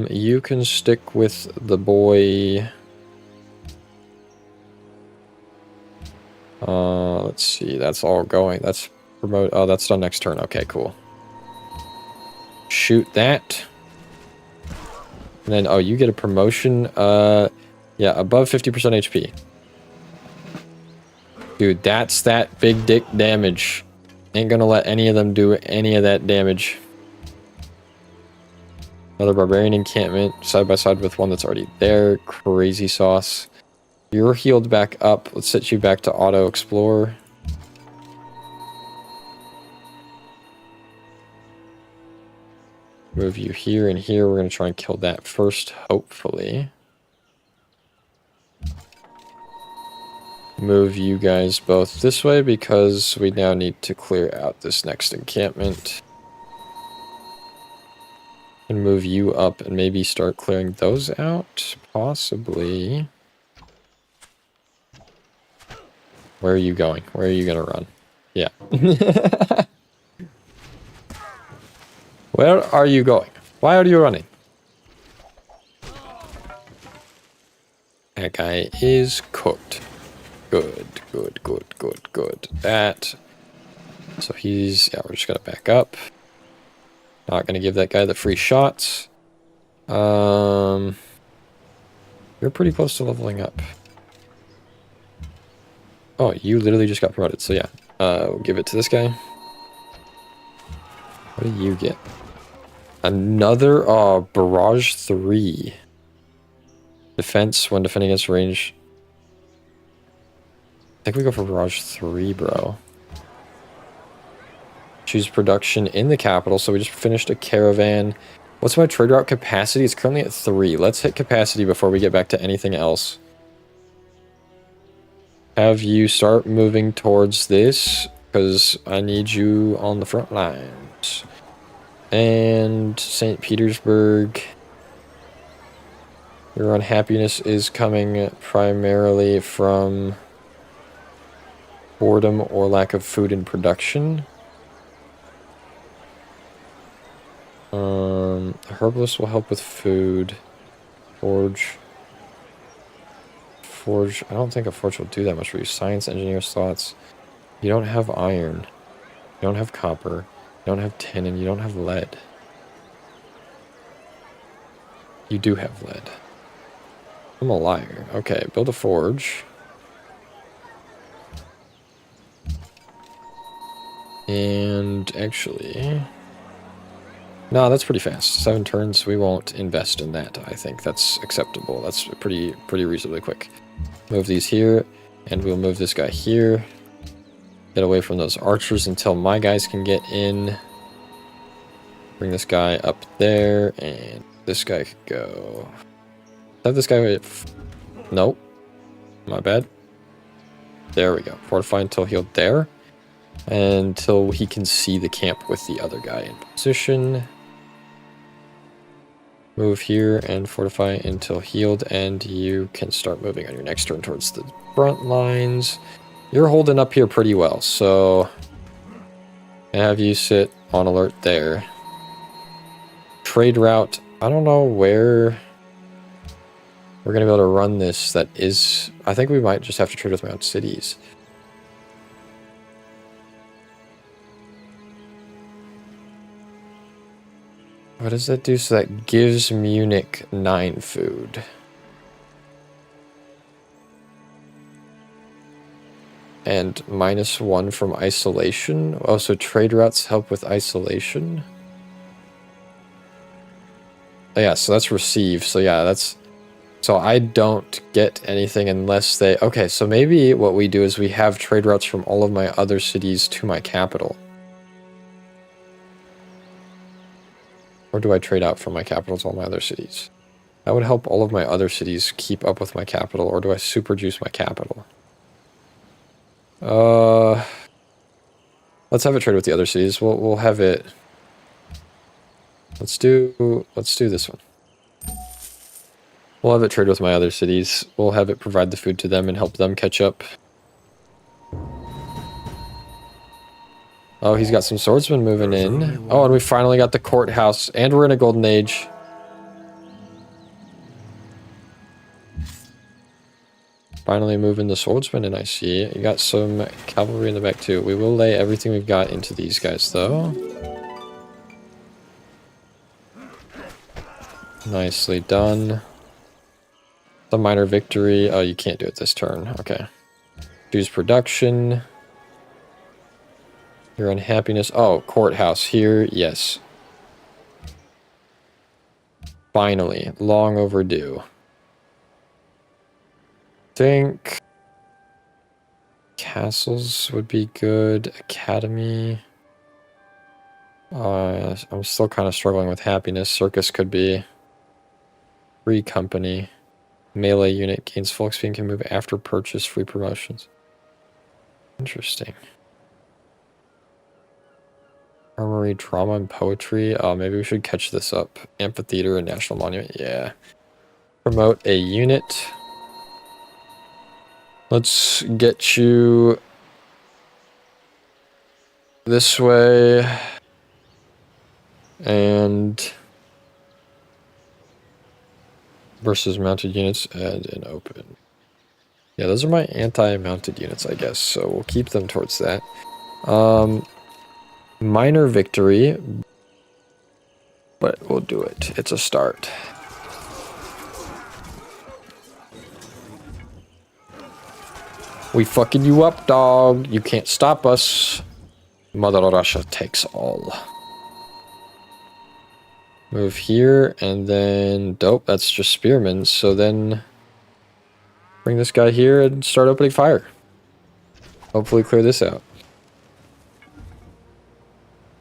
You can stick with the boy. Let's see. That's all going. That's promote. Oh, that's done next turn. Okay, cool. Shoot that. And then, oh, you get a promotion. Yeah, above 50% HP. Dude, that's that big dick damage. Ain't gonna let any of them do any of that damage. Another barbarian encampment, side by side with one that's already there. Crazy sauce. You're healed back up. Let's set you back to auto explore. Move you here and here. We're going to try and kill that first, hopefully. Move you guys both this way because we now need to clear out this next encampment. And move you up and maybe start clearing those out, possibly. Where are you going? Where are you going to run? Yeah. Where are you going? Why are you running? That guy is cooked. Good, good, good, good, good. That. So he's... Yeah, we're just going to back up. Not going to give that guy the free shots. You're pretty close to leveling up. Oh, you literally just got promoted. So yeah, we'll give it to this guy. What do you get? Another barrage 3. Defense when defending against range. I think we go for barrage 3, bro. Choose production in the capital. So we just finished a caravan. What's my trade route capacity? It's currently at 3. Let's hit capacity before we get back to anything else. Have you start moving towards this because I need you on the front lines. And St. Petersburg. Your unhappiness is coming primarily from boredom or lack of food in production. Herbalist will help with food. Forge. I don't think a forge will do that much for you. Science, engineer slots. You don't have iron. You don't have copper. You don't have tin, and you don't have lead. You do have lead. I'm a liar. Okay, build a forge. And actually... No, that's pretty fast. 7 turns, we won't invest in that. I think that's acceptable. That's pretty reasonably quick. Move these here, and we'll move this guy here. Get away from those archers until my guys can get in. Bring this guy up there, and this guy could go. Have this guy wait. Nope. My bad. There we go. Fortify until healed there. Until he can see the camp with the other guy in position. Move here and fortify until healed, and you can start moving on your next turn towards the front lines. You're holding up here pretty well, so I have you sit on alert there. Trade route. I don't know where we're going to be able to run this. That is, I think we might just have to trade with my own cities. What does that do? So that gives Munich 9 food. And -1 from isolation. Oh, so trade routes help with isolation. Oh, yeah, so that's receive. So yeah, that's... So I don't get anything unless they... Okay, so maybe what we do is we have trade routes from all of my other cities to my capital. Or do I trade out from my capital to all my other cities? That would help all of my other cities keep up with my capital, or do I super juice my capital? Let's have it trade with the other cities. We'll have it... Let's do this one. We'll have it trade with my other cities. We'll have it provide the food to them and help them catch up. Oh, he's got some swordsmen moving in. Oh, and we finally got the courthouse, and we're in a golden age. Finally moving the swordsmen in, I see. You got some cavalry in the back too. We will lay everything we've got into these guys though. Nicely done. The minor victory. Oh, you can't do it this turn. Okay. Choose production. Your unhappiness. Oh, courthouse here. Yes. Finally. Long overdue. Think castles would be good. Academy. I'm still kind of struggling with happiness. Circus could be. Free company. Melee unit gains full XP and can move after purchase. Free promotions. Interesting. Armory, drama, and poetry. Oh, maybe we should catch this up. Amphitheater and National Monument. Yeah. Promote a unit. Let's get you this way. And versus mounted units and an open. Yeah, those are my anti-mounted units, I guess. So we'll keep them towards that. Minor victory, but we'll do it. It's a start. We fucking you up, dog. You can't stop us. Mother Russia takes all. Move here, and then... Dope, that's just spearmen. So then... Bring this guy here and start opening fire. Hopefully clear this out.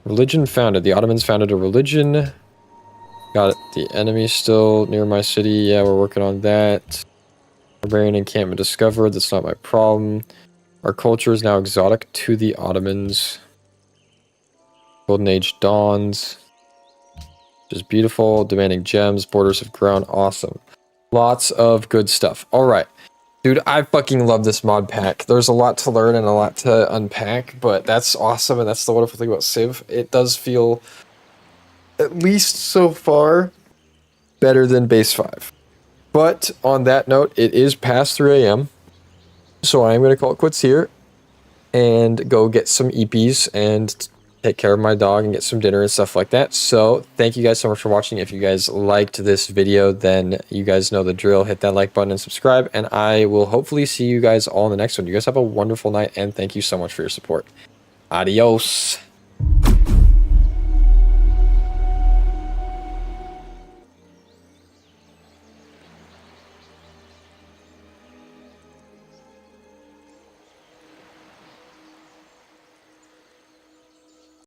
Religion founded. The Ottomans founded a religion. Got it. The enemy still near my city. Yeah, we're working on that. Barbarian encampment discovered. That's not my problem. Our culture is now exotic to the Ottomans. Golden Age dawns. Just beautiful. Demanding gems. Borders have grown. Awesome. Lots of good stuff. Alright. Dude, I fucking love this mod pack. There's a lot to learn and a lot to unpack, but that's awesome, and that's the wonderful thing about Civ. It does feel, at least so far, better than base 5. But on that note, it is past 3 a.m. So I am going to call it quits here and go get some EPs and take care of my dog and get some dinner and stuff like that. So thank you guys so much for watching. If you guys liked this video, then you guys know the drill. Hit that like button and subscribe, and I will hopefully see you guys all in the next one. You guys have a wonderful night, and thank you so much for your support. Adios.